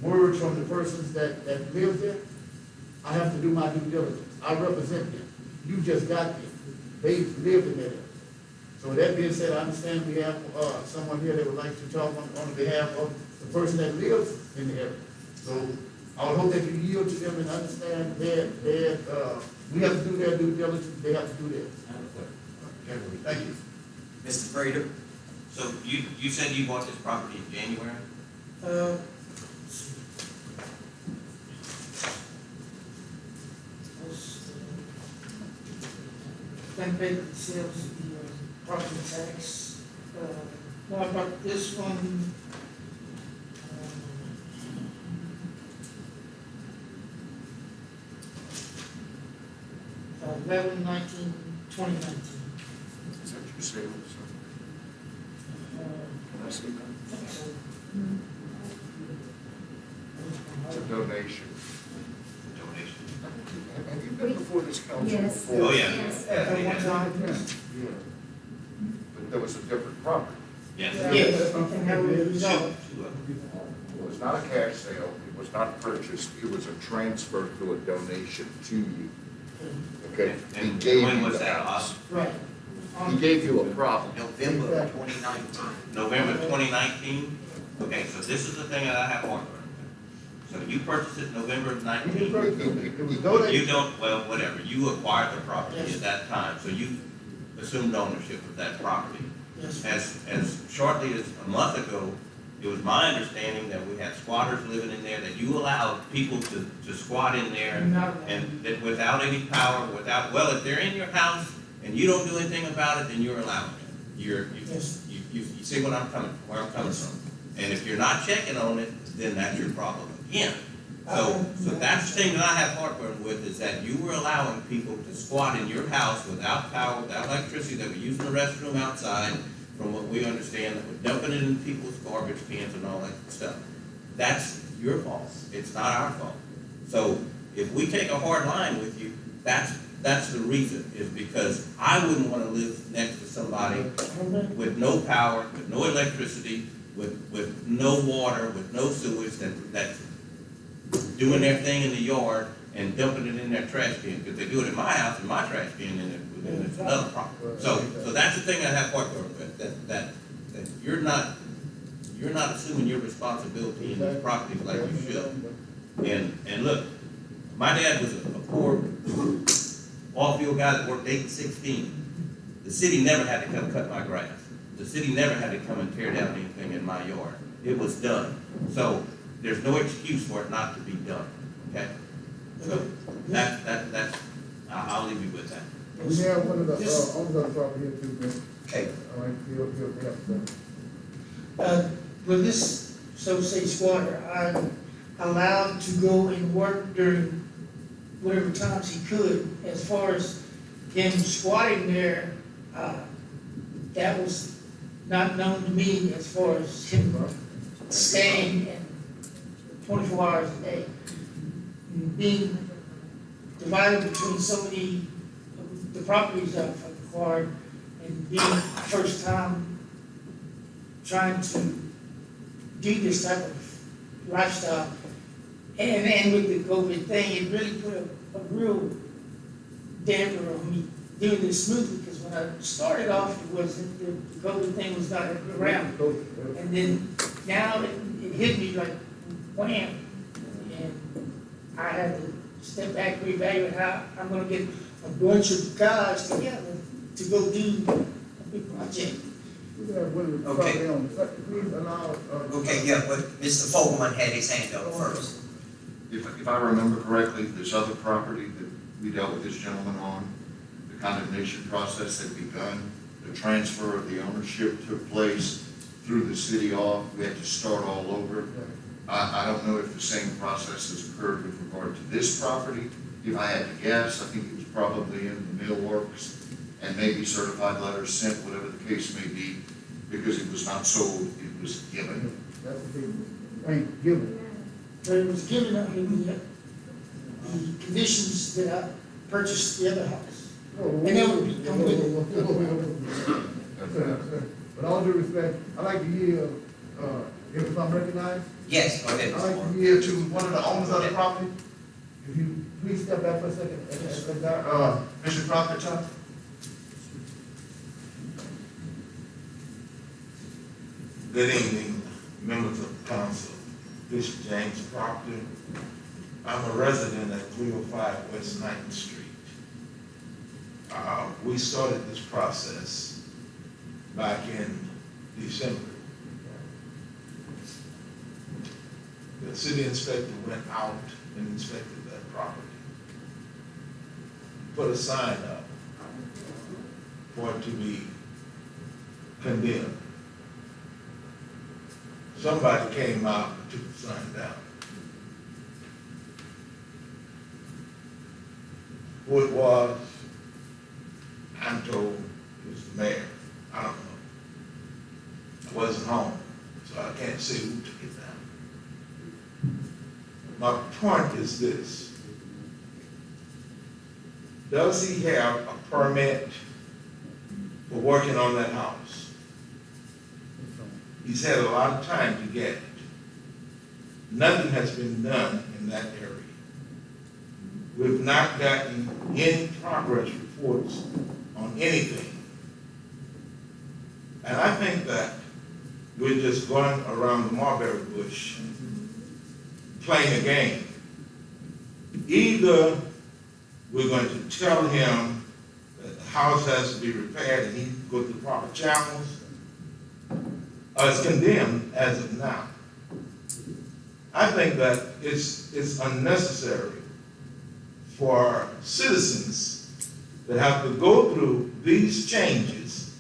word from the persons that live there, I have to do my due diligence. I represent them. You just got them. They lived in there. So with that being said, I understand we have someone here that would like to talk on behalf of the person that lives in the area. So I would hope that you yield to them and understand that we have to do their due diligence, they have to do theirs. Okay, thank you. Mr. Prater? So you said you bought this property in January? Then paid the sales, the property tax. No, I bought this one. 11/19/2019. Is that your sale, sir? That's it. It's a donation. Have you been before this council Yes. before? Oh, yeah. Yes. At one time, yes. Yeah. But there was a different property. Yes. Yes, and that was resolved. It was not a cash sale, it was not purchased, it was a transfer through a donation to you. Okay? He And gave when you was the that, house. Right. He gave you a property. November of 2019. November 2019? Okay, so this is the thing that I have heartburn with. So you purchased it November of 19? It was donated. You don't, well, whatever, you acquired the property at that time, so you assumed ownership of that property. Yes. As shortly as a month ago, it was my understanding that we had squatters living in there, that you allowed people to squat in there and that without any power, well, if they're in your house and you don't do anything about it, then you're allowing it. You see where I'm coming from. And if you're not checking on it, then that's your problem again. So that's the thing that I have heartburn with, is that you were allowing people to squat in your house without power, without electricity, that were using the restroom outside, from what we understand, that were dumping it in people's garbage cans and all that stuff. That's your fault. It's not our fault. So if we take a hard line with you, that's the reason, is because I wouldn't want to live next to somebody with no power, with no electricity, with no water, with no sewage, that's doing their thing in the yard and dumping it in their trash can. Because they do it in my house, in my trash can, and it's another problem. So that's the thing I have heartburn with, that you're not assuming your responsibility in these properties like you should. And look, my dad was a poor off-field guy that worked 8 to 16. The city never had to come cut my grass. The city never had to come and tear down anything in my yard. It was done. So there's no excuse for it not to be done, okay? So that's, I'll leave you with that. We have one of the, owners of the property here too, man. Okay. All right, he'll have some. With this, so say squatter, I'm allowed to go and work during whatever times he could. As far as him squatting there, that was not known to me as far as him staying in 24 hours a day. Being divided between so many of the properties I've acquired, and being first time trying to do this type of lifestyle, and with the COVID thing, it really put a real damper on me doing this smoothly, because when I started off, it wasn't, the COVID thing was not around. And then now it hit me like wham, and I had to step back, reevaluate how I'm gonna get a bunch of guys together to go do a big project. We have one of the Okay. property owners. Please allow, Okay, yeah, but Mr. Fogelman had his hand up first. If I remember correctly, this other property that we dealt with this gentleman on, the condemnation process had begun, the transfer of the ownership took place, threw the city off, we had to start all over. I don't know if the same process has occurred with regard to this property. If I had to guess, I think it was probably in the millworks and maybe certified letters sent, whatever the case may be, because it was not sold, it was given. that's the thing, ain't given. But it was given under the conditions that I purchased the other house. And then we come with it. With all due respect, I'd like to hear, if I'm recognized, Yes, go ahead, I'd Mr. like Moore. to hear to one of the owners of the property. If you please step back for a second, Mr. Crockett, Good evening, members of council. Bishop James Proctor. I'm a resident at 305 West 9th Street. We started this process back in December. The city inspector went out and inspected that property. Put a sign up for it to be condemned. Somebody came out and took the sign down. Who it was, I'm told it was the mayor. I don't know. I wasn't home, so I can't say who took it down. My point is this. Does he have a permit for working on that house? He's had a lot of time to get it. Nothing has been done in that area. We've not gotten any progress reports on anything. And I think that we're just going around the mulberry bush playing a game. Either we're going to tell him that the house has to be repaired and he can go through the proper channels, or it's condemned as of now. I think that it's unnecessary for citizens that have to go through these changes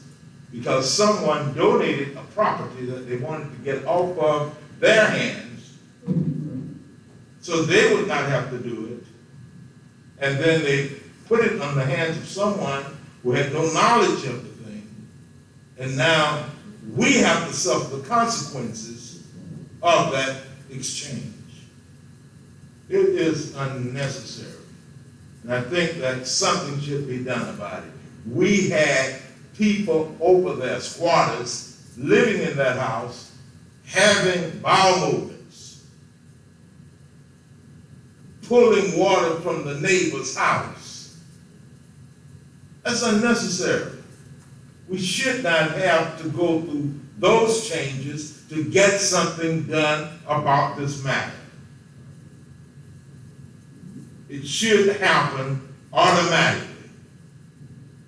because someone donated a property that they wanted to get off of their hands, so they would not have to do it. And then they put it on the hands of someone who had no knowledge of the thing. And now we have to suffer the consequences of that exchange. It is unnecessary. And I think that something should be done about it. We had people over there, squatters, living in that house, having bowel movements, pulling water from the neighbor's house. That's unnecessary. We should not have to go through those changes to get something done about this matter. It should happen automatically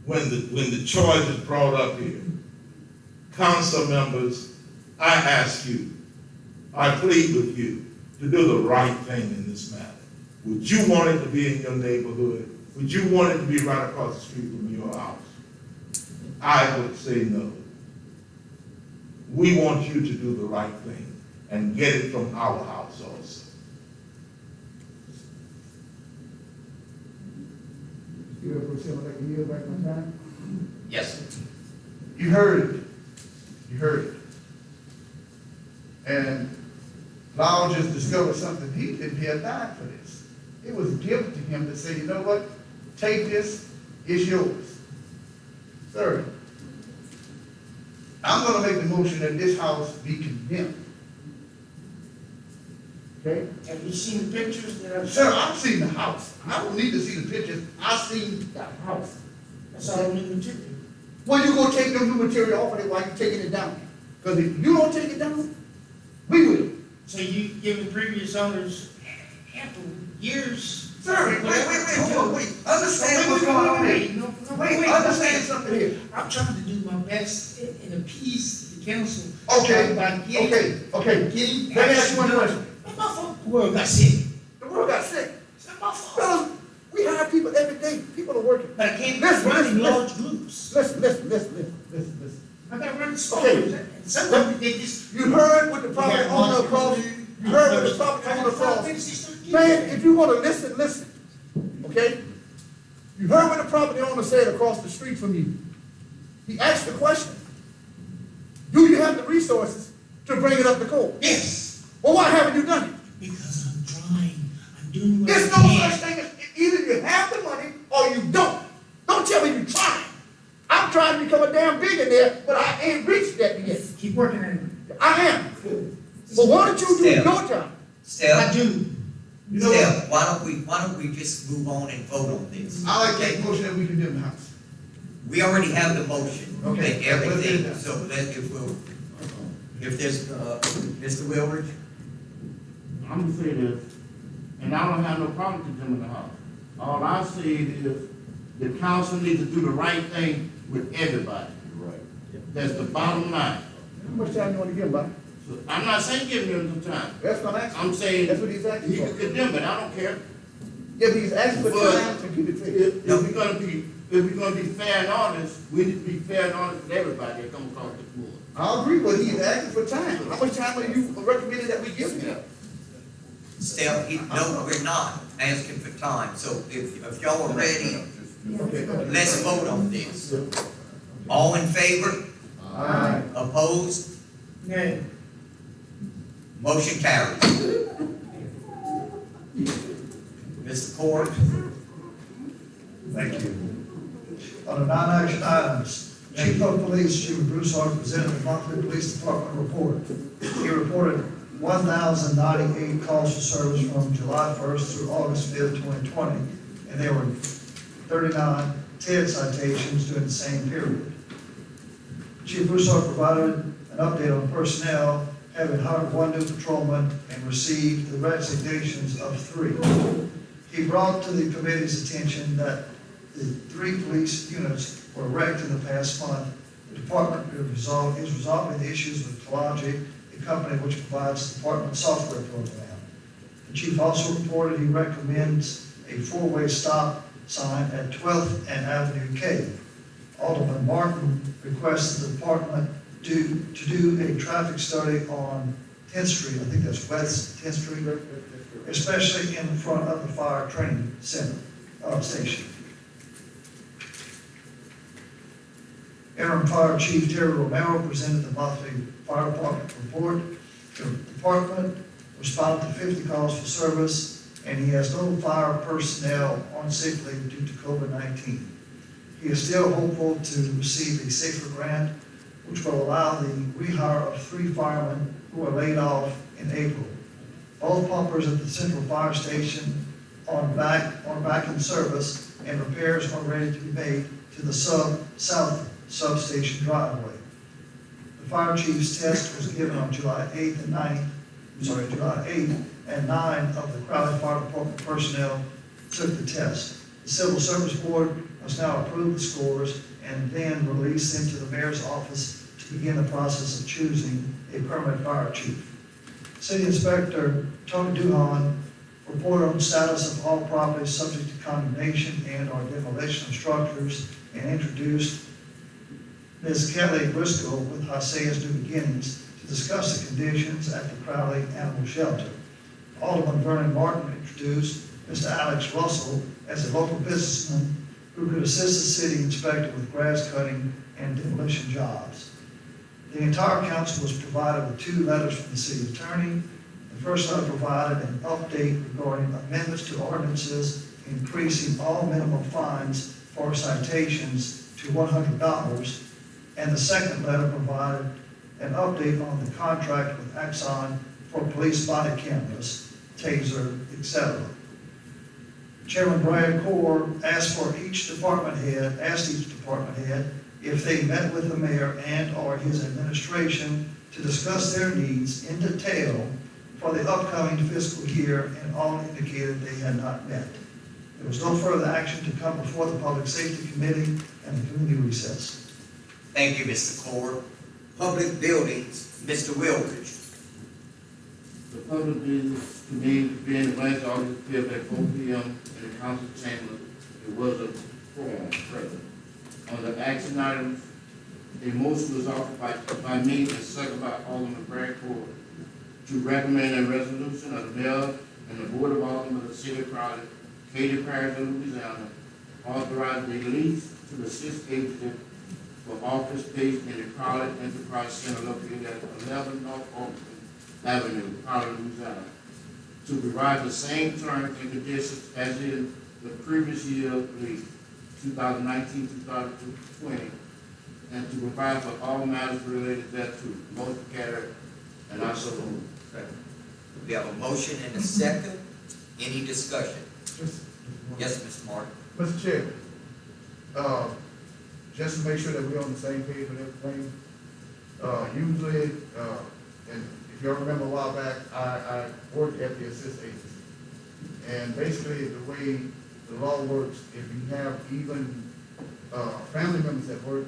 when the charge is brought up here. Council members, I ask you, I plead with you to do the right thing in this matter. Would you want it to be in your neighborhood? Would you want it to be right across the street from your house? I would say no. We want you to do the right thing and get it from our house also. You ever say like a year back on time? Yes. You heard it. You heard it. And Lyle just discovered something. He didn't pay a dime for this. It was given to him to say, you know what? Take this, it's yours. Third, I'm going to make the motion that this house be condemned. Okay? Have you seen the pictures that I've Sir, I've seen the house. I don't need to see the pictures. I've seen the house. That's all new material. Well, you going to take the new material off of it while you're taking it down. Because if you don't take it down, we will. So you give the previous owners ample years. Sir, wait. Understand what's going on here. Wait, understand something here. I'm trying to do my best and appease the council. Okay, by getting, okay. getting. Let me ask you one question. It's my fault the world got sick. The world got sick. It's not my fault. Fellas, we hire people every day. People are working. But I can't Listen, run in listen, large groups. Listen. I got to run stores. Okay. Sometimes they just. You heard what the property owner across, you heard what the property owner across. Man, if you want to listen, okay? You heard what the property owner said across the street from you. He asked the question, do you have the resources to bring it up to court? Yes. Well, why haven't you done it? Because I'm trying. I'm doing what There's I no can. such thing as either you have the money or you don't. Don't tell me you're trying. I'm trying to become a damn billionaire, but I ain't reached that yet. Keep working at it. I am. But why don't you do Still. your job? Steph, I do. You know what? Steph, why don't we just move on and vote on this? I like that motion that we can do in the house. We already have the motion Okay. and everything, Let's do so that if there's, Mr. Wilbur, I'm gonna say this, and I don't have no problem condemning the house. All I say is, the council needs to do the right thing with everybody. Right. That's the bottom line. How much time you want to give, buddy? So I'm not saying give him some time. That's what I'm asking. I'm saying, That's what he's asking he can for. condemn it, I don't care. Yeah, but he's asking for But time to get it fixed. If we're gonna be fair and honest, we need to be fair and honest with everybody that comes across this board. I agree, but he's asking for time. How much time are you recommending that we give him? Steph, no, we're not asking for time, so if y'all are ready, let's vote on this. All in favor? Aye. Opposed? Yeah. Motion carries. Mr. Court? Thank you. On the non-action items, Chief of Police, Chief Broussard, presented the monthly police department report. He reported 1,098 calls for service from July 1st through August 5th, 2020, and there were 39 TED citations during the same period. Chief Broussard provided an update on personnel, having hired 1 new patrolman and received the resignations of 3. He brought to the committee's attention that the 3 police units were wrecked in the past month. The department is resolving the issues with Clogic, a company which provides the department software program. The chief also reported he recommends a 4-way stop sign at 12th and Avenue K. Alderman Martin requested the department to do a traffic study on 10th Street, I think that's West 10th Street, especially in front of the fire training center, station. Interim Fire Chief Terry Romero presented the monthly fire department report. The department responded to 50 calls for service, and he has no fire personnel on sick leave due to COVID-19. He is still hopeful to receive a SAFER grant, which will allow the rehire of 3 firemen who were laid off in April. Both pumpers at the Central Fire Station are back in service, and repairs are ready to be made to the south substation driveway. The fire chief's test was given on July 8th and 9 of the Crowley Fire Department personnel took the test. The Civil Service Board must now approve the scores and then release them to the mayor's office to begin the process of choosing a permanent fire chief. City Inspector Tony Duhan reported on the status of all properties subject to condemnation and or demolition of structures, and introduced Ms. Kelly Briscoe with Hosea's New Beginnings to discuss the conditions at the Crowley Animal Shelter. Alderman Vernon Martin introduced Mr. Alex Russell as a local businessman who could assist the city inspector with grass cutting and demolition jobs. The entire council was provided with 2 letters from the city attorney. The first letter provided an update regarding amendments to ordinances increasing all minimum fines for citations to $100, and the second letter provided an update on the contract with Axon for police body cameras, taser, etc. Chairman Brian Core asked each department head if they met with the mayor and or his administration to discuss their needs in detail for the upcoming fiscal year, and all indicated they had not met. There was no further action to come before the Public Safety Committee, and the committee recessed. Thank you, Mr. Core. Public Buildings, Mr. Wilbridge. The public business committee being Wednesday, August 5th at 4 p.m. in the council chamber. It was a forum present. On the action items, a motion was offered by me and seconded by Alderman Brad Core to recommend a resolution of the mayor and the board of aldermen of the city of Crowley, Katy Parish, Louisiana, authorizing the lease to the 6th agency for office space in the Crowley Enterprise Center located at 11 North Oakland Avenue, Crowley, Louisiana, to provide the same terms and conditions as in the previous year lease, 2019-2020, and to provide for all matters related thereto. Motion carried, and I so move. We have a motion and a second. Any discussion? Yes, Mr. Martin. Mr. Chairman, just to make sure that we're on the same page with everything, usually, and if y'all remember a while back, I worked at the assist agency. And basically, the way the law works, if you have even family members that work,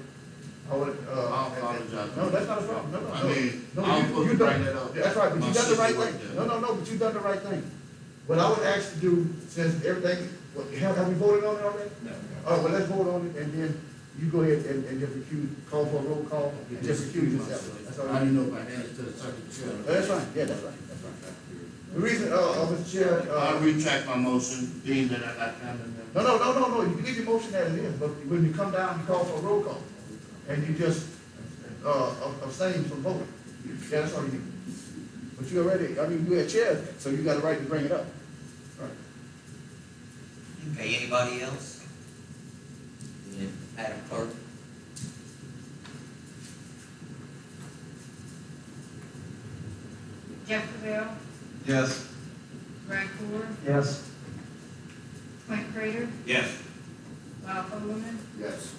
I would, I'll apologize. no, that's not a problem. No, I mean, I was supposed you to done, bring that up. that's right, but My you done the right sister worked thing. there. No, but you done the right thing. What I would ask to do, since everything, have you voted on it already? No. Oh, well, let's vote on it, and then you go ahead and just call for a roll call, and just recuse yourself. That's all I I need. didn't know if I had it to the secretary. That's fine, yeah, that's right. The reason, Mr. Chair, I retract my motion, being that I got family members. no, you can leave your motion as it is, but when you come down, you call for a roll call, and you just, abstain from voting. Yeah, that's all you need. But you already, I mean, you had chair, so you got a right to bring it up. Right. Okay, anybody else? Madam Clerk? Jeff Cavell, Yes. Brad Core, Yes. Clint Prater, Yes. Lyle Coleman, Yes.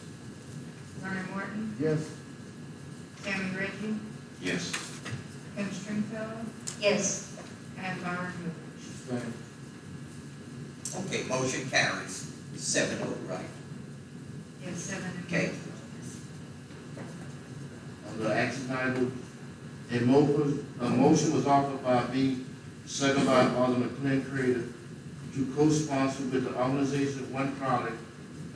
Leonard Martin, Yes. Sammy Reggie, Yes. Kim Stringfellow, Yes. and Byron Woodward. Okay, motion carries, 7-0, right? Yes, 7. Okay. Under action item, a motion was offered by me, second by Alderman Clint Prater, to co-sponsor with the organization One Crowley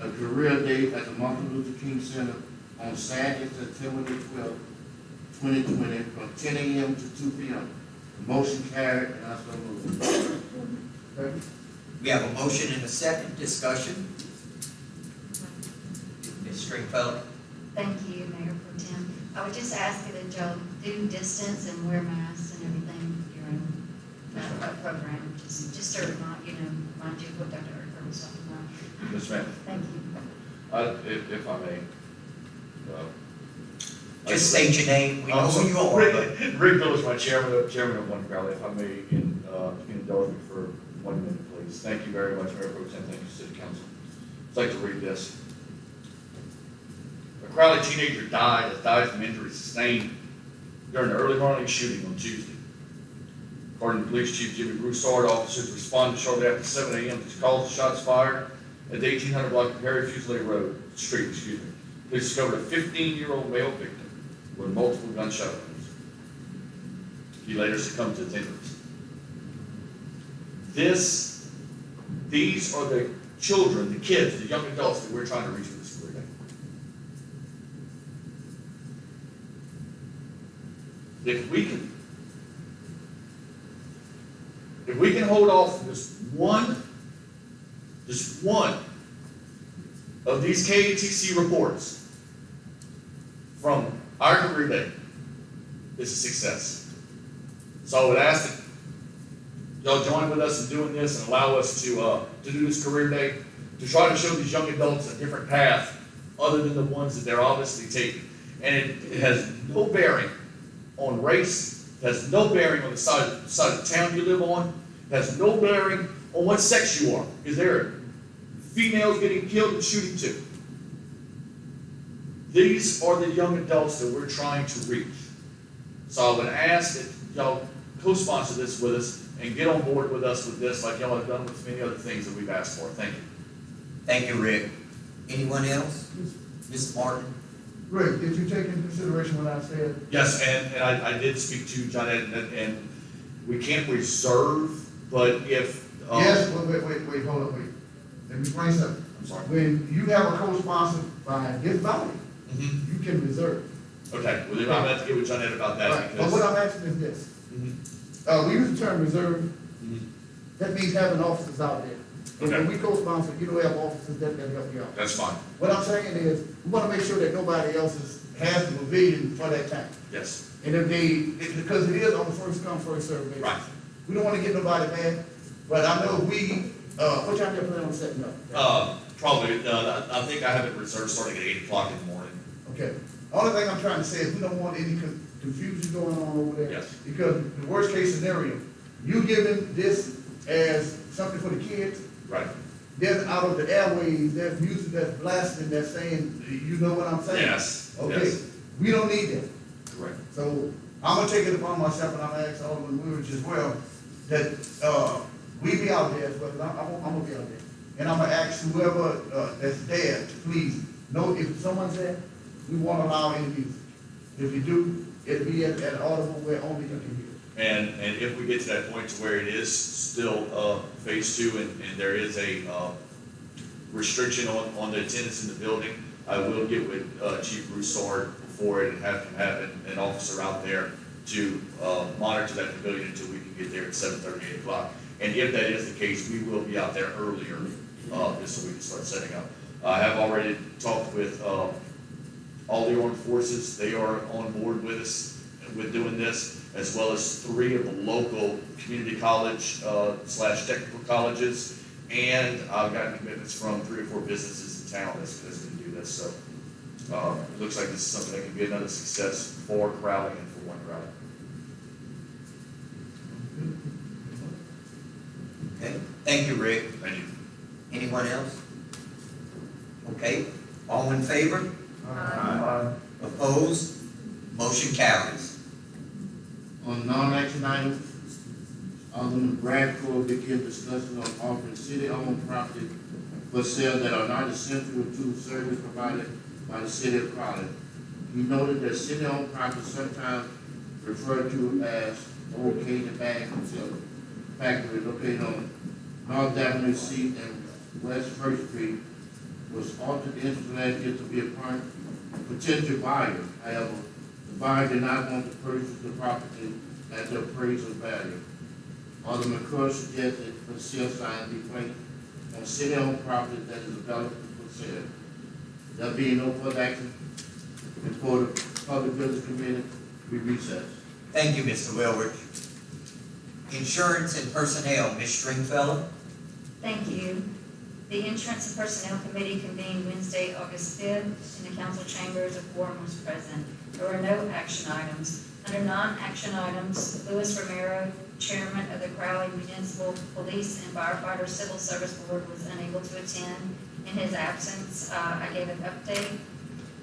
a career day at the Martin Luther King Center on Saturday, September the 12th, 2020, from 10 a.m. to 2 p.m. The motion carried, and I so move. We have a motion and a second discussion. Ms. Stringfellow? Thank you, Mayor Pro Tem. I would just ask that y'all do distance and wear masks and everything during that program, just to remind you what Dr. Erker was talking about. Yes, ma'am. Thank you. If I may. Just state your name, we know who you are. Rick Phillips, my chairman of One Crowley. If I may, indulge me for 1 minute, please. Thank you very much, Mayor Pro Tem. Thank you, City Council. I'd like to read this. A Crowley teenager died from injuries sustained during the early morning shooting on Tuesday. According to Police Chief Jimmy Broussard, officers responded shortly after 7 a.m. to calls of shots fired at the 1800 block of Harry Fusilier Street. Police discovered a 15-year-old male victim with multiple gunshot wounds. He later succumbed to his injuries. These are the children, the kids, the young adults that we're trying to reach with this career day. If we can hold off just one of these KATC reports from our career day, it's a success. So I would ask that y'all join with us in doing this and allow us to do this career day, to try to show these young adults a different path other than the ones that they're obviously taking. And it has no bearing on race, it has no bearing on the side of the town you live on, it has no bearing on what sex you are, because there are females getting killed and shooting too. These are the young adults that we're trying to reach. So I would ask that y'all co-sponsor this with us and get on board with us with this like y'all have done with many other things that we've asked for. Thank you. Thank you, Rick. Anyone else? Ms. Martin? Rick, did you take into consideration what I said? Yes, and I did speak to John Ed, and we can't reserve, but if... Yes, wait, hold on, wait. Let me explain something. I'm sorry. When you have a co-sponsor by this body, you can reserve. Okay, well, then I'm going to have to get with John Ed about that. Right. Because... But what I'm asking is this. We use the term reserve. That means having officers out there. And when we co-sponsor, you don't have officers that can help you out. That's fine. What I'm saying is, we want to make sure that nobody else has the provision for that time. Yes. And because it is on the first come, first served basis. Right. We don't want to get nobody mad, but I know what y'all got plan on setting up? Probably, I think I have it reserved starting at 8 o'clock in the morning. Okay. Only thing I'm trying to say is we don't want any confusion going on over there. Yes. Because the worst case scenario, you giving this as something for the kids. Right. Then out of the airways, there's music that's blasting, that's saying, you know what I'm saying? Yes. Okay. Yes. We don't need that. Correct. So I'm gonna take it upon myself, and I'm gonna ask Alderman Woodridge as well, that we be out there as well, 'cause I'm gonna be out there. And I'm gonna ask whoever that's there to please know if someone's there, we won't allow any music. If you do, it'll be at an audible where only you can hear. And if we get to that point to where it is still phase 2 and there is a restriction on the attendance in the building, I will get with Chief Broussard before it and have him have an officer out there to monitor that pavilion until we can get there at 7:30, 8 o'clock. And if that is the case, we will be out there earlier just so we can start setting up. I have already talked with all the armed forces. They are on board with us with doing this, as well as 3 of the local community college / technical colleges. And I've gotten commitments from 3 or 4 businesses in town that's going to do this. So it looks like this is something that can be another success for Crowley and for One Crowley. Okay, thank you, Rick. Thank you. Anyone else? Okay, all in favor? Opposed? Motion carries. On non-action items, Alderman Bradford will begin discussion on offering city-owned property for sale that are not essential to service provided by the City of Crowley. He noted that city-owned property sometimes referred to as Old Cajun Bag Factory located on North Avenue C and West First Street was altered into last year to be a potential buyer. However, the buyer did not want to purchase the property at the appraisal value. Alderman Curry suggested for sale sign be placed on city-owned property that is available for sale. There being no further action before the Public Business Committee, we recess. Thank you, Mr. Wilbur. Insurance and Personnel, Ms. Stringfellow. Thank you. The Insurance and Personnel Committee convened Wednesday, August 5th in the council chambers. A quorum was present. There were no action items. Under non-action items, Louis Romero, Chairman of the Crowley Municipal Police and Firefighter Civil Service Board, was unable to attend. In his absence, I gave an update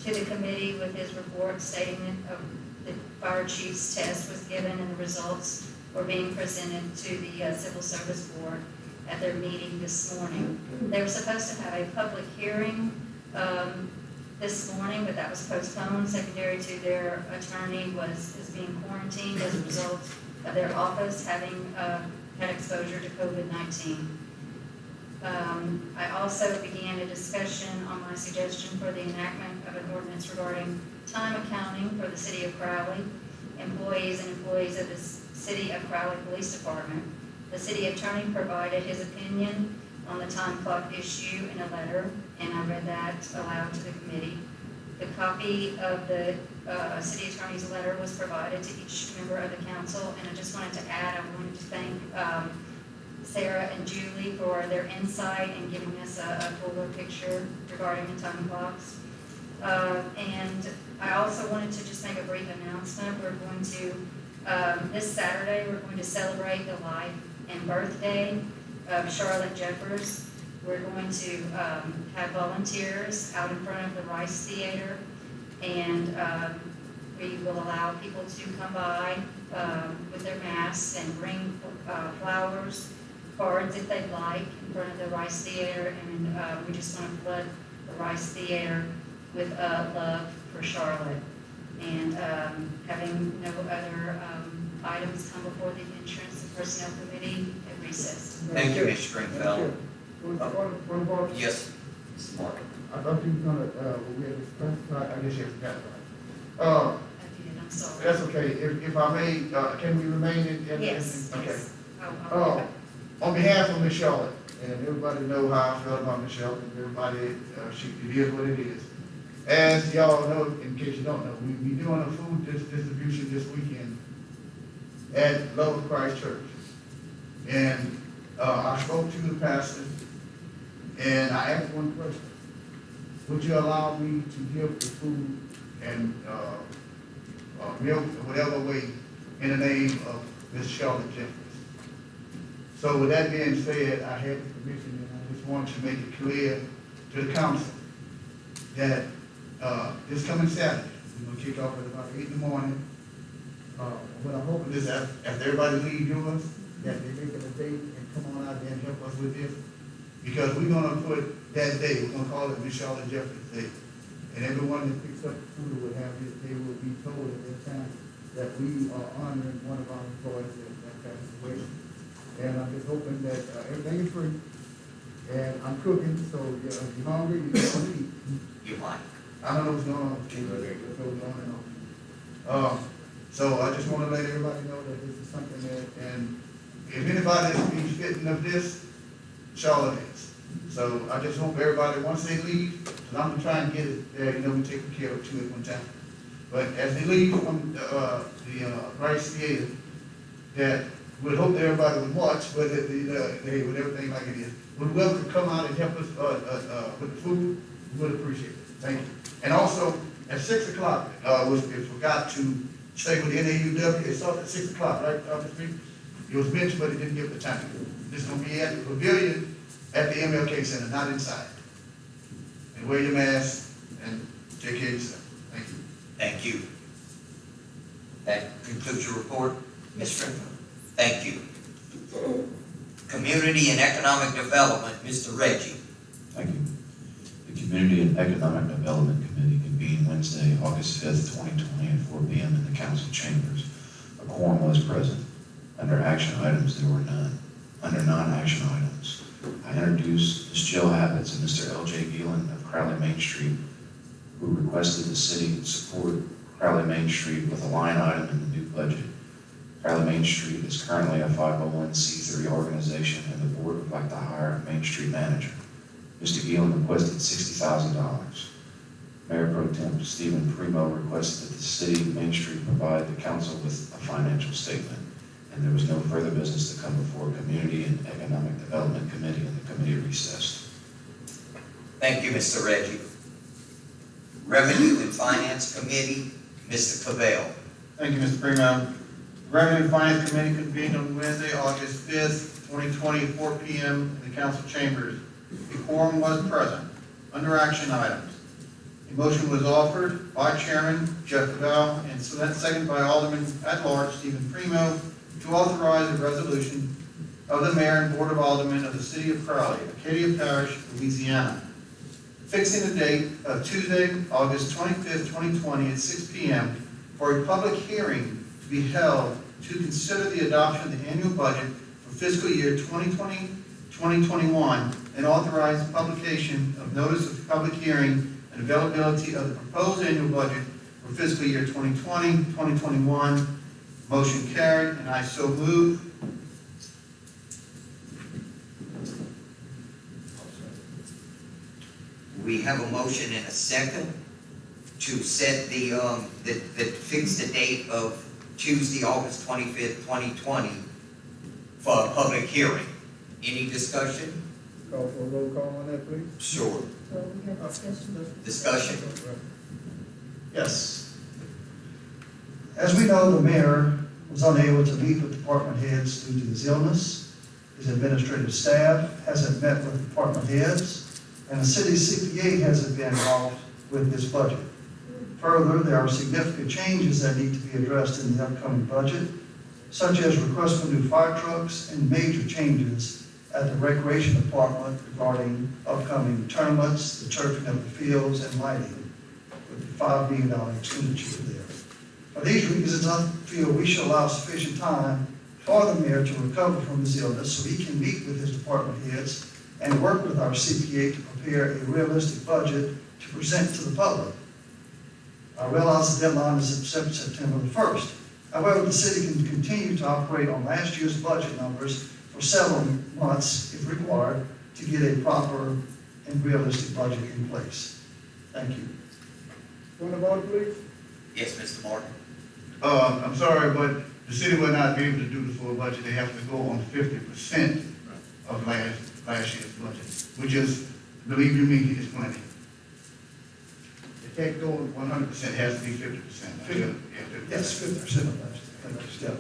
to the committee with his report stating that the fire chief's test was given and the results were being presented to the Civil Service Board at their meeting this morning. They were supposed to have a public hearing this morning, but that was postponed. Secondary to their attorney is being quarantined as a result of their office having had exposure to COVID-19. I also began a discussion on my suggestion for the enactment of an ordinance regarding time accounting for the City of Crowley, employees and employees of the City of Crowley Police Department. The city attorney provided his opinion on the time clock issue in a letter, and I read that aloud to the committee. The copy of the city attorney's letter was provided to each member of the council, and I just wanted to add, I wanted to thank Sarah and Julie for their insight in giving us a fuller picture regarding the time clocks. And I also wanted to just make a brief announcement. We're going to, this Saturday, we're going to celebrate the life and birthday of Charlotte Jeffers. We're going to have volunteers out in front of the Rice Theater, and we will allow people to come by with their masks and bring flowers, cards if they'd like, in front of the Rice Theater, and we just want to flood the Rice Theater with love for Charlotte. And having no other items come before the Insurance and Personnel Committee, at recess. Thank you, Ms. Stringfellow. One more. Yes, Mr. Martin. I thought you were gonna, we had discussed, I guess you forgot about it. I did, I'm sorry. That's okay. If I may, can we remain in? Yes, Okay. yes. I'll On behalf of Miss Charlotte, and everybody know how I feel about Miss Charlotte, everybody, it is what it is. As y'all know, in case you don't know, we doing a food distribution this weekend at Love of Christ Church. And I spoke to the pastor, and I asked one question. Would you allow me to give the food and milk or whatever way in the name of Miss Charlotte Jeffers? So with that being said, I have the permission, and I just want to make it clear to the council that this coming Saturday, we're gonna kick off at about 8 in the morning. What I'm hoping is that after everybody leaves yours, that they make it a date and come on out there and help us with this. Because we're gonna put that day, we're gonna call it Miss Charlotte Jeffers Day. And everyone that picks up the food will have this, they will be told at that time that we are honoring one of our employees that passed away. And I'm just hoping that everything is free. And I'm cooking, so if you're hungry, you can eat. You might. I don't know what's going on. What's going on and on. So I just want to let everybody know that this is something that, and if anybody is fitting of this, Charlotte is. So I just hope everybody, once they leave, because I'm gonna try and get it there, you know, we take care of 2 at one time. But as they leave from the Rice Theater, that we'd hope that everybody would watch, but they with everything like it is. Would welcome come out and help us with the food. We would appreciate it. Thank you. And also at 6 o'clock, we forgot to stay with the NAUW. It starts at 6 o'clock, right, Mr. Speaker? It was mentioned, but it didn't give the time. It's gonna be at the pavilion at the MLK Center, not inside. And wear your mask and take care of yourself. Thank you. Thank you. That concludes your report, Ms. Strickland. Thank you. Community and Economic Development, Mr. Reggie. Thank you. The Community and Economic Development Committee convened Wednesday, August 5th, 2020 at 4 p.m. in the council chambers. A quorum was present. Under action items, there were none. Under non-action items, I introduced Ms. Jill Habits and Mr. L.J. Gielan of Crowley Main Street, who requested the city support Crowley Main Street with a line item in the new budget. Crowley Main Street is currently a 501c3 organization, and the board would like to hire a Main Street manager. Mr. Gielan requested $60,000. Mayor Pro Tem Stephen Primo requested that the city of Main Street provide the council with a financial statement, and there was no further business to come before Community and Economic Development Committee, and the committee recessed. Thank you, Mr. Reggie. Revenue and Finance Committee, Mr. Cavell. Thank you, Mr. Primo. Revenue and Finance Committee convened on Wednesday, August 5th, 2020, at 4 p.m. in the council chambers. A quorum was present. Under action items, a motion was offered by Chairman Jeff Cavell and seconded by Alderman at Large Stephen Primo to authorize a resolution of the Mayor and Board of Aldermen of the City of Crowley, Acadia Parish, Louisiana, fixing the date of Tuesday, August 25th, 2020 at 6 p.m. for a public hearing to be held to consider the adoption of the annual budget for fiscal year 2020-2021 and authorize publication of notice of public hearing and availability of the proposed annual budget for fiscal year 2020-2021. Motion carried, and I so move. We have a motion and a second to set fix the date of Tuesday, August 25th, 2020 for a public hearing. Any discussion? Call for a roll call on that, please. Sure. So we have discussion. Discussion. Yes. As we know, the mayor was unable to meet with department heads due to his illness. His administrative staff hasn't met with department heads, and the city's CPA hasn't been involved with this budget. Further, there are significant changes that need to be addressed in the upcoming budget, such as requests for new fire trucks and major changes at the recreation department regarding upcoming tournaments, the turfing of the fields, and lighting, with the $5 million expenditure there. For these reasons, I feel we should allow sufficient time for the mayor to recover from his illness so he can meet with his department heads and work with our CPA to prepare a realistic budget to present to the public. I realize the deadline is September the 1st. However, the city can continue to operate on last year's budget numbers for several months, if required, to get a proper and realistic budget in place. Thank you. Point of order, please. Yes, Mr. Martin. I'm sorry, but the city will not be able to do the full budget. They have to go on 50% of last year's budget, which is, believe you me, is plenty. It can't go 100%, it has to be 50%. Yes, 50% of last year.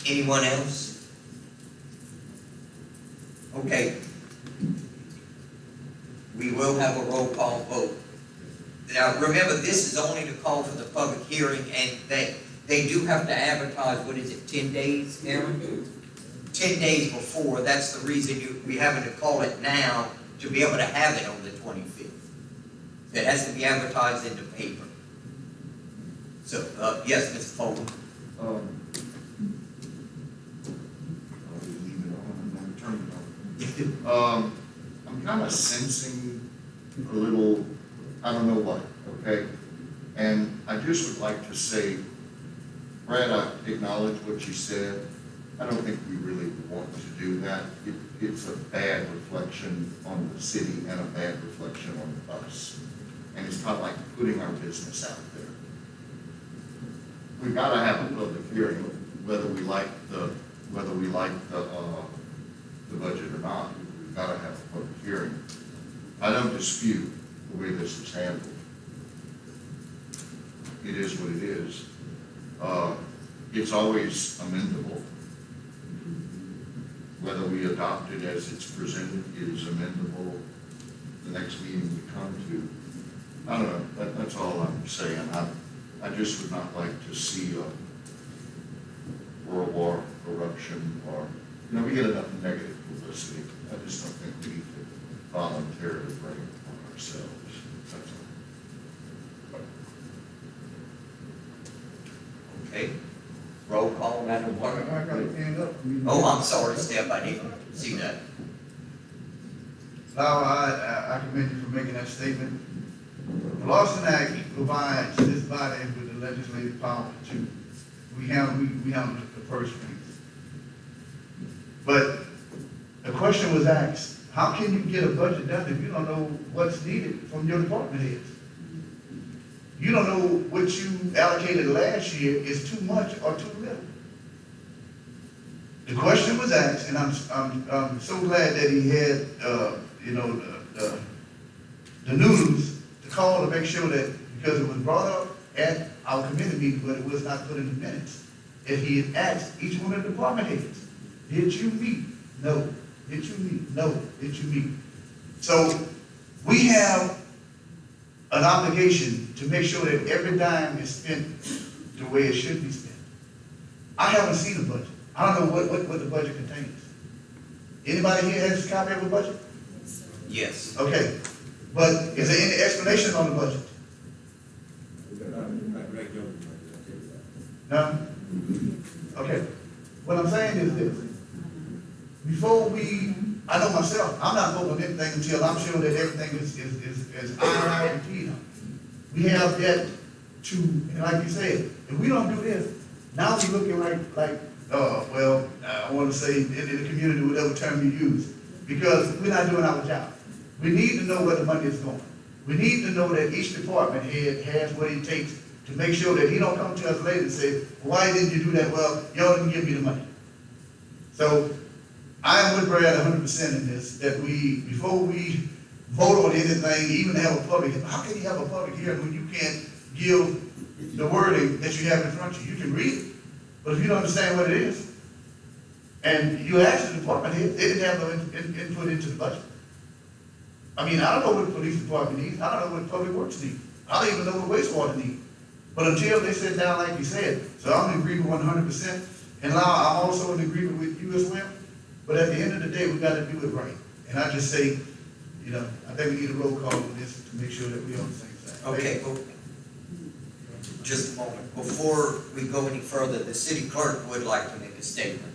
Anyone else? Okay. We will have a roll call vote. Now, remember, this is only to call for the public hearing, and they do have to advertise, what is it, 10 days, Aaron? 10 days before. That's the reason we having to call it now to be able to have it on the 25th. It has to be advertised in the paper. So, yes, Mr. Fulton. I'll just leave it on and then turn it on. I'm kind of sensing a little, I don't know what, okay? And I just would like to say, Brad, I acknowledge what you said. I don't think we really want to do that. It's a bad reflection on the city and a bad reflection on us. And it's kind of like putting our business out there. We've got to have a public hearing, whether we like the budget or not. We've got to have a public hearing. I don't dispute the way this is handled. It is what it is. it's always amendable. Whether we adopt it as it's presented, it is amendable the next meeting we come to. I don't know, that's all I'm saying. I just would not like to see a world war eruption or, we get enough negative publicity. I just don't think we need to voluntarily bring it upon ourselves. That's all. Okay, roll call, Madam I Clerk. got a hand up. Oh, I'm sorry, Steph, I didn't see that. Now, I commend you for making that statement. The Lawson Act provides this body with the legislative power to, we handle the purse strings. But the question was asked, how can you get a budget done if you don't know what's needed from your department heads? You don't know what you allocated last year is too much or too little. The question was asked, and I'm so glad that he had, the news to call to make sure that, because it was brought up at our committee meeting, but it was not put in the minutes, that he had asked each one of the department heads, did you meet? No. Did you meet? No. Did you meet? So we have an obligation to make sure that every dime is spent the way it should be spent. I haven't seen a budget. I don't know what the budget contains. Anybody here has a copy of a budget? Yes. Okay, but is there any explanation on the budget? No? Okay. What I'm saying is this. Before I know myself, I'm not voting on anything until I'm sure that everything is ironed and clean up. We have yet to, and like you said, if we don't do this, now we're looking like I want to say in the community, whatever term you use, because we're not doing our job. We need to know where the money is going. We need to know that each department head has what it takes to make sure that he don't come to us later and say, why didn't you do that? Well, y'all didn't give me the money. So I am with Brad 100% in this, that before we vote on anything, even have a public, how can you have a public hearing when you can't give the wording that you have in front of you? You can read it, but if you don't understand what it is, and you ask the department head, they didn't have no input into the budget. I mean, I don't know what the police department needs. I don't know what public works needs. I don't even know what wastewater needs. But until they sit down, like you said, so I'm in agreement 100%. And now I'm also in agreement with you as well. But at the end of the day, we got to do it right. And I just say, I think we need a roll call on this to make sure that we're on the same side. Okay, well, just a moment. Before we go any further, the city clerk would like to make a statement.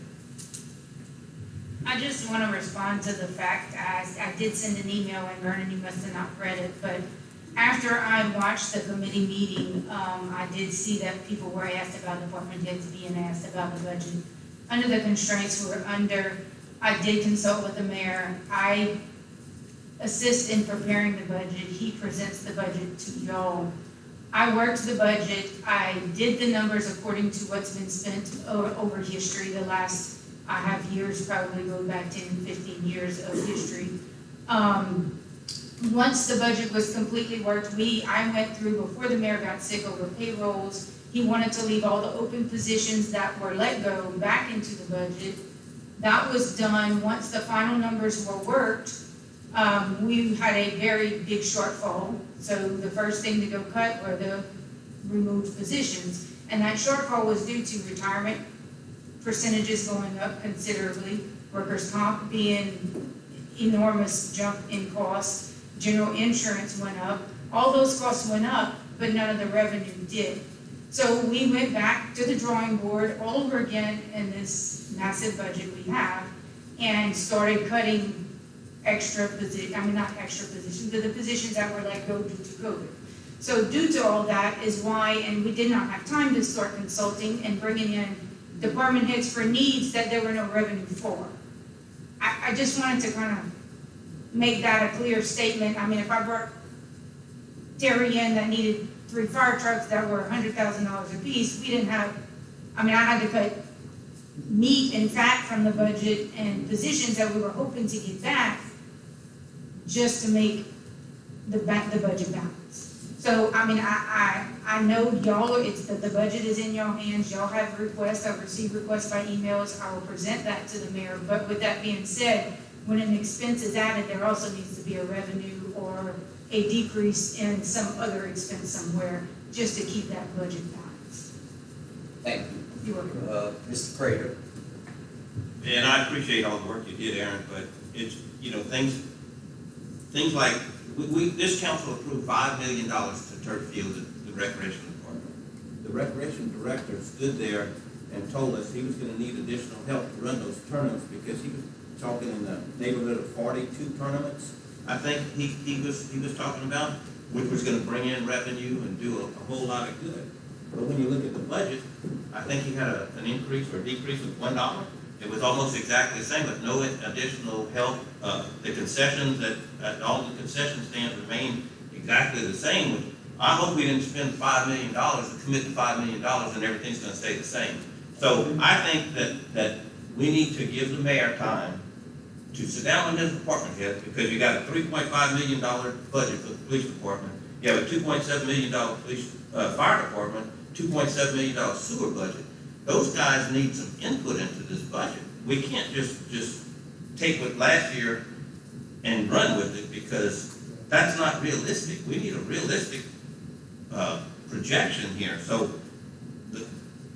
I just want to respond to the fact, I did send an email, and Vernon, you must have not read it, but after I watched the committee meeting, I did see that people were asked about department heads being asked about the budget. Under the constraints we're under, I did consult with the mayor. I assist in preparing the budget. He presents the budget to y'all. I worked the budget. I did the numbers according to what's been spent over history. The last, I have years, probably go back 10, 15 years of history. Once the budget was completely worked, I went through, before the mayor got sick, over payrolls. He wanted to leave all the open positions that were let go back into the budget. That was done. Once the final numbers were worked, we had a very big shortfall. So the first thing to go cut were the removed positions. And that shortfall was due to retirement percentages going up considerably, workers' comp being enormous jump in cost, general insurance went up. All those costs went up, but none of the revenue did. So we went back to the drawing board all over again in this massive budget we have and started cutting not extra positions, but the positions that were let go due to COVID. So due to all that is why, and we did not have time to start consulting and bringing in department heads for needs that there were no revenue for. I just wanted to kind of make that a clear statement. I mean, if I brought Terry in that needed 3 fire trucks that were $100,000 a piece, we didn't have, I had to cut meat and fat from the budget and positions that we were hoping to get back just to make the budget balance. So So, I mean, I know y'all, the budget is in y'all hands, y'all have requests, I've received requests by emails, I will present that to the mayor. But with that being said, when an expense is added, there also needs to be a revenue or a decrease in some other expense somewhere, just to keep that budget balanced. Thank you. You're welcome. Mr. Crater. And I appreciate all the work you did, Aaron, but it's, you know, things like, this council approved $5 million to turf field at the recreation department. The recreation director stood there and told us he was gonna need additional help to run those tournaments because he was talking in the neighborhood of 42 tournaments, I think he was talking about, which was gonna bring in revenue and do a whole lot of good. But when you look at the budget, I think he had an increase or decrease of $1. It was almost exactly the same, with no additional help. The concessions all the concession stands remain exactly the same. I hope we didn't spend $5 million and commit to $5 million and everything's gonna stay the same. So I think that we need to give the mayor time to sit down with his department head, because you got a $3.5 million budget for the police department. You have a $2.7 million police, fire department, $2.7 million sewer budget. Those guys need some input into this budget. We can't just take what last year and run with it, because that's not realistic. We need a realistic projection here. So,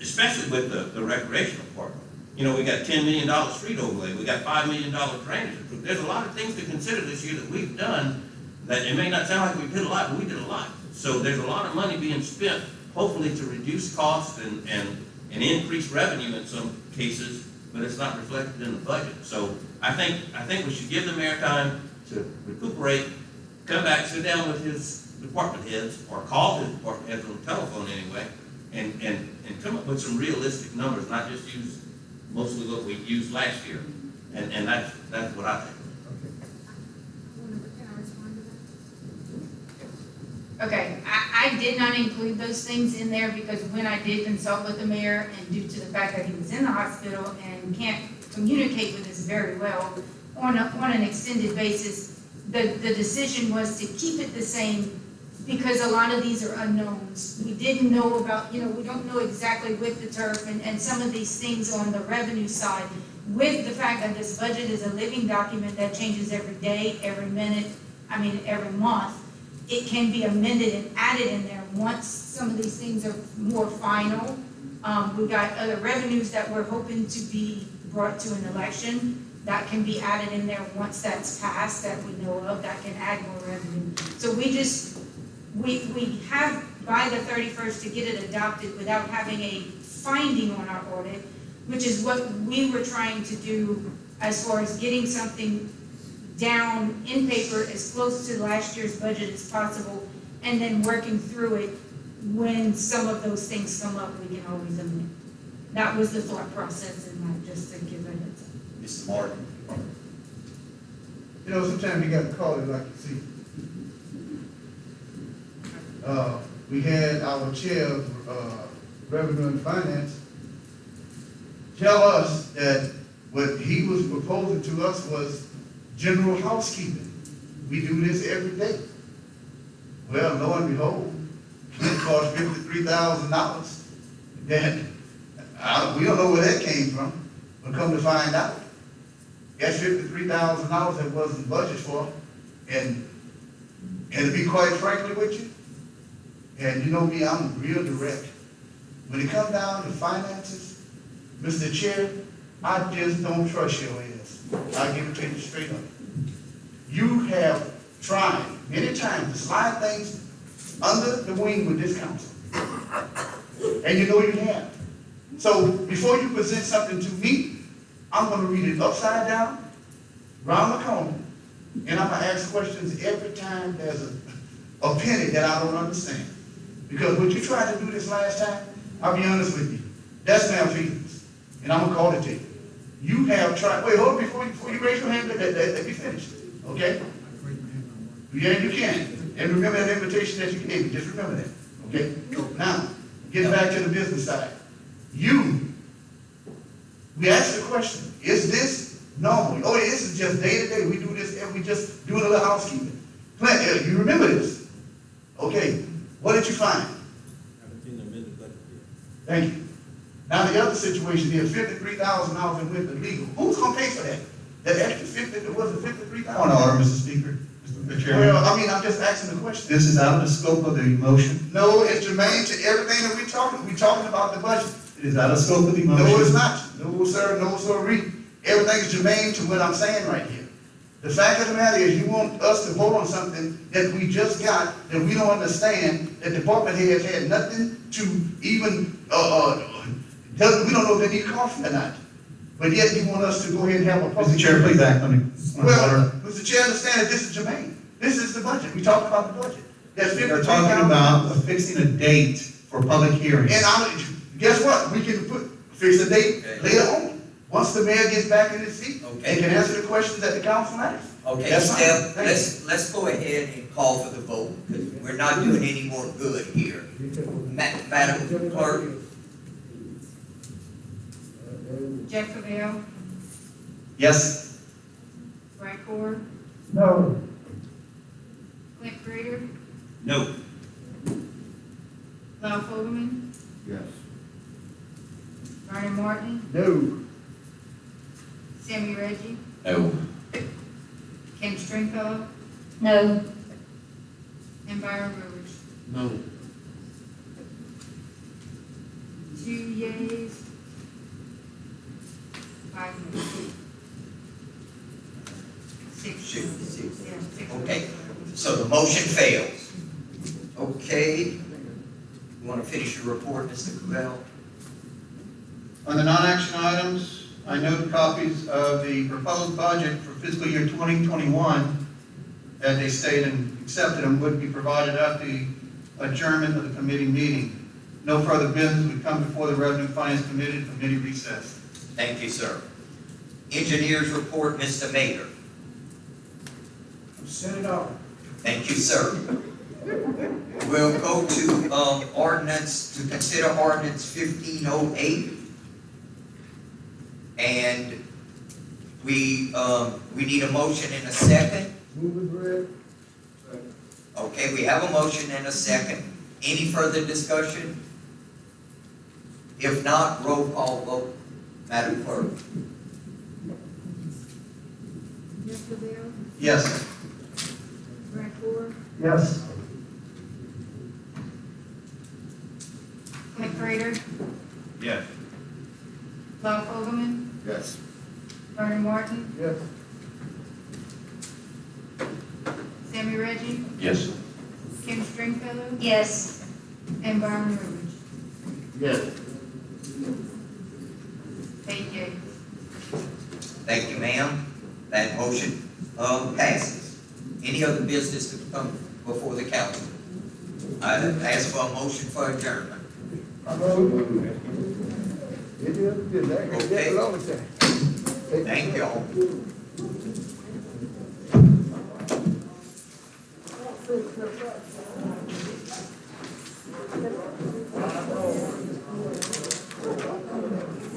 especially with the recreation department. You know, we got $10 million street overlay. We got $5 million drainage. There's a lot of things to consider this year that we've done that it may not sound like we did a lot, but we did a lot. So there's a lot of money being spent, hopefully to reduce costs and increase revenue in some cases, but it's not reflected in the budget. So I think we should give the mayor time to recuperate, come back, sit down with his department heads, or call his department heads on the telephone anyway, and come up with some realistic numbers, not just use mostly what we used last year. And that's what I think. Okay, I did not include those things in there because when I did consult with the mayor, and due to the fact that he was in the hospital and can't communicate with us very well on an extended basis, the decision was to keep it the same, because a lot of these are unknowns. We didn't know about, we don't know exactly with the turf and some of these things on the revenue side. With the fact that this budget is a living document that changes every day, every minute, every month, it can be amended and added in there once some of these things are more final. We've got other revenues that we're hoping to be brought to an election that can be added in there once that's passed, that we know of, that can add more revenue. So we have by the 31st to get it adopted without having a finding on our audit, which is what we were trying to do as far as getting something down in paper as close to last year's budget as possible, and then working through it. When some of those things come up, we can always amend. That was the thought process, and not just to give a heads up. Mr. Martin. Sometimes you gotta call it like you see. We had our chair of revenue and finance tell us that what he was proposing to us was general housekeeping. We do this every day. Well, lo and behold, it cost $53,000. Then we don't know where that came from, but come to find out, that's $53,000 that wasn't budgeted for. And to be quite frankly with you, and you know me, I'm real direct. When it comes down to finances, Mr. Chair, I just don't trust your ass. I'll give it to you straight up. You have tried many times to slide things under the wing with this council. And you know you have. So before you present something to me, I'm going to read it upside down, round the corner, and I'm going to ask questions every time there's a penny that I don't understand. Because what you tried to do this last time, I'll be honest with you, that's malfeasance. And I'm going to call it to you. You have tried, wait, hold on, before you raise your hand, let me finish, okay? Yeah, you can. And remember that invitation that you gave me, just remember that, okay? Now, get back to the business side. We asked the question, is this normal? Oh, this is just day to day. We do this and we just do a little housekeeping. You remember this? Okay, What did you find? Haven't seen the amended budget yet. Thank you. Now, the other situation is $53,000 in with the legal. Who's gonna pay for that? That extra 50, was it 53,000? Point of order, Mr. Speaker, Mr. Chairman. Well, I mean, I'm just asking the question. This is out of the scope of the motion. No, it's germane to everything that we're talking about the budget. It is out of scope of the motion. No, it's not. No, sir, no, sir. Everything is germane to what I'm saying right here. The fact of the matter is, you want us to vote on something that we just got, that we don't understand, that department heads had nothing to even, we don't know if they need coffee or not. But yet you want us to go ahead and have a public. Mr. Chair, please act on it. Well, Mr. Chair, understand that this is germane. This is the budget. We talking about the budget. That's We're talking about fixing a date for public hearings. And guess what? We can fix a date later on. Once the mayor gets back in his seat, and can answer the questions that the council asks. Okay, That's fine. Steph, Thank you. let's go ahead and call for the vote, because we're not doing any more good here. Madam Clerk? Jeff Cavell, Yes? Brad Core, No. Clint Prater, No. Lyle Fogelman, Yes. Vernon Martin, No. Sammy Reggie, No. Kim Stringfellow, No. and Byron Rivers. No. 2 yeas, 5 noes. 6 Six. Yeah, 6. Okay, so the motion fails. Okay, you want to finish your report, Mr. Cavell? On the non-action items, I note copies of the proposed budget for fiscal year 2021, as they stated and accepted them, would be provided at the adjournment of the committee meeting. No further business would come before the Revenue Finance Committee, committee recess. Thank you, sir. Engineers report, Mr. Mayor. Send it out. Thank you, sir. We'll go to ordinance, to consider ordinance 1508. And we need a motion and a second. Move it, Brad. Okay, we have a motion and a second. Any further discussion? If not, roll call vote. Madam Clerk. Jeff Cavell, Yes. Brad Core, Yes. Clint Prater, Yes. Lyle Fogelman, Yes. Vernon Martin, Yes. Sammy Reggie, Yes. Kim Stringfellow, Yes. and Byron Rivers. Yes. 8 yeas. Thank you, ma'am. That motion passes. Any other business to come before the council? I ask for a motion for adjournment. Okay. Thank y'all.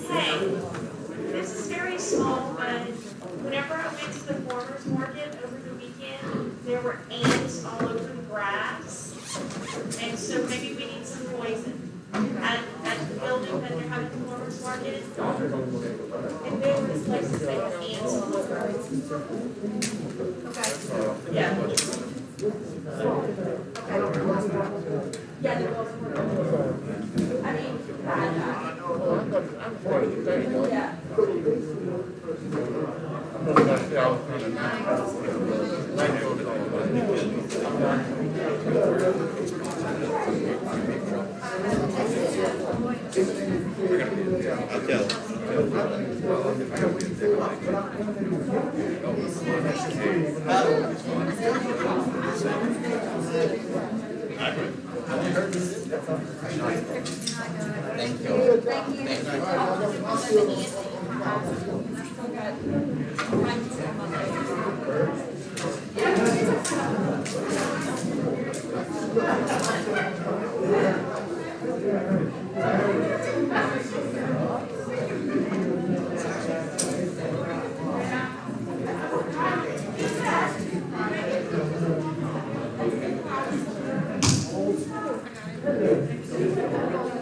Hey, this is very small, but whenever I went to the farmer's market over the weekend, there were ants all over the grass. And so maybe we need some poison at the building that they're having the farmer's market. And there was places that had ants all over. Okay, yeah. Okay. Yeah, there was. I mean, yeah. Thank you. Thank you. Okay.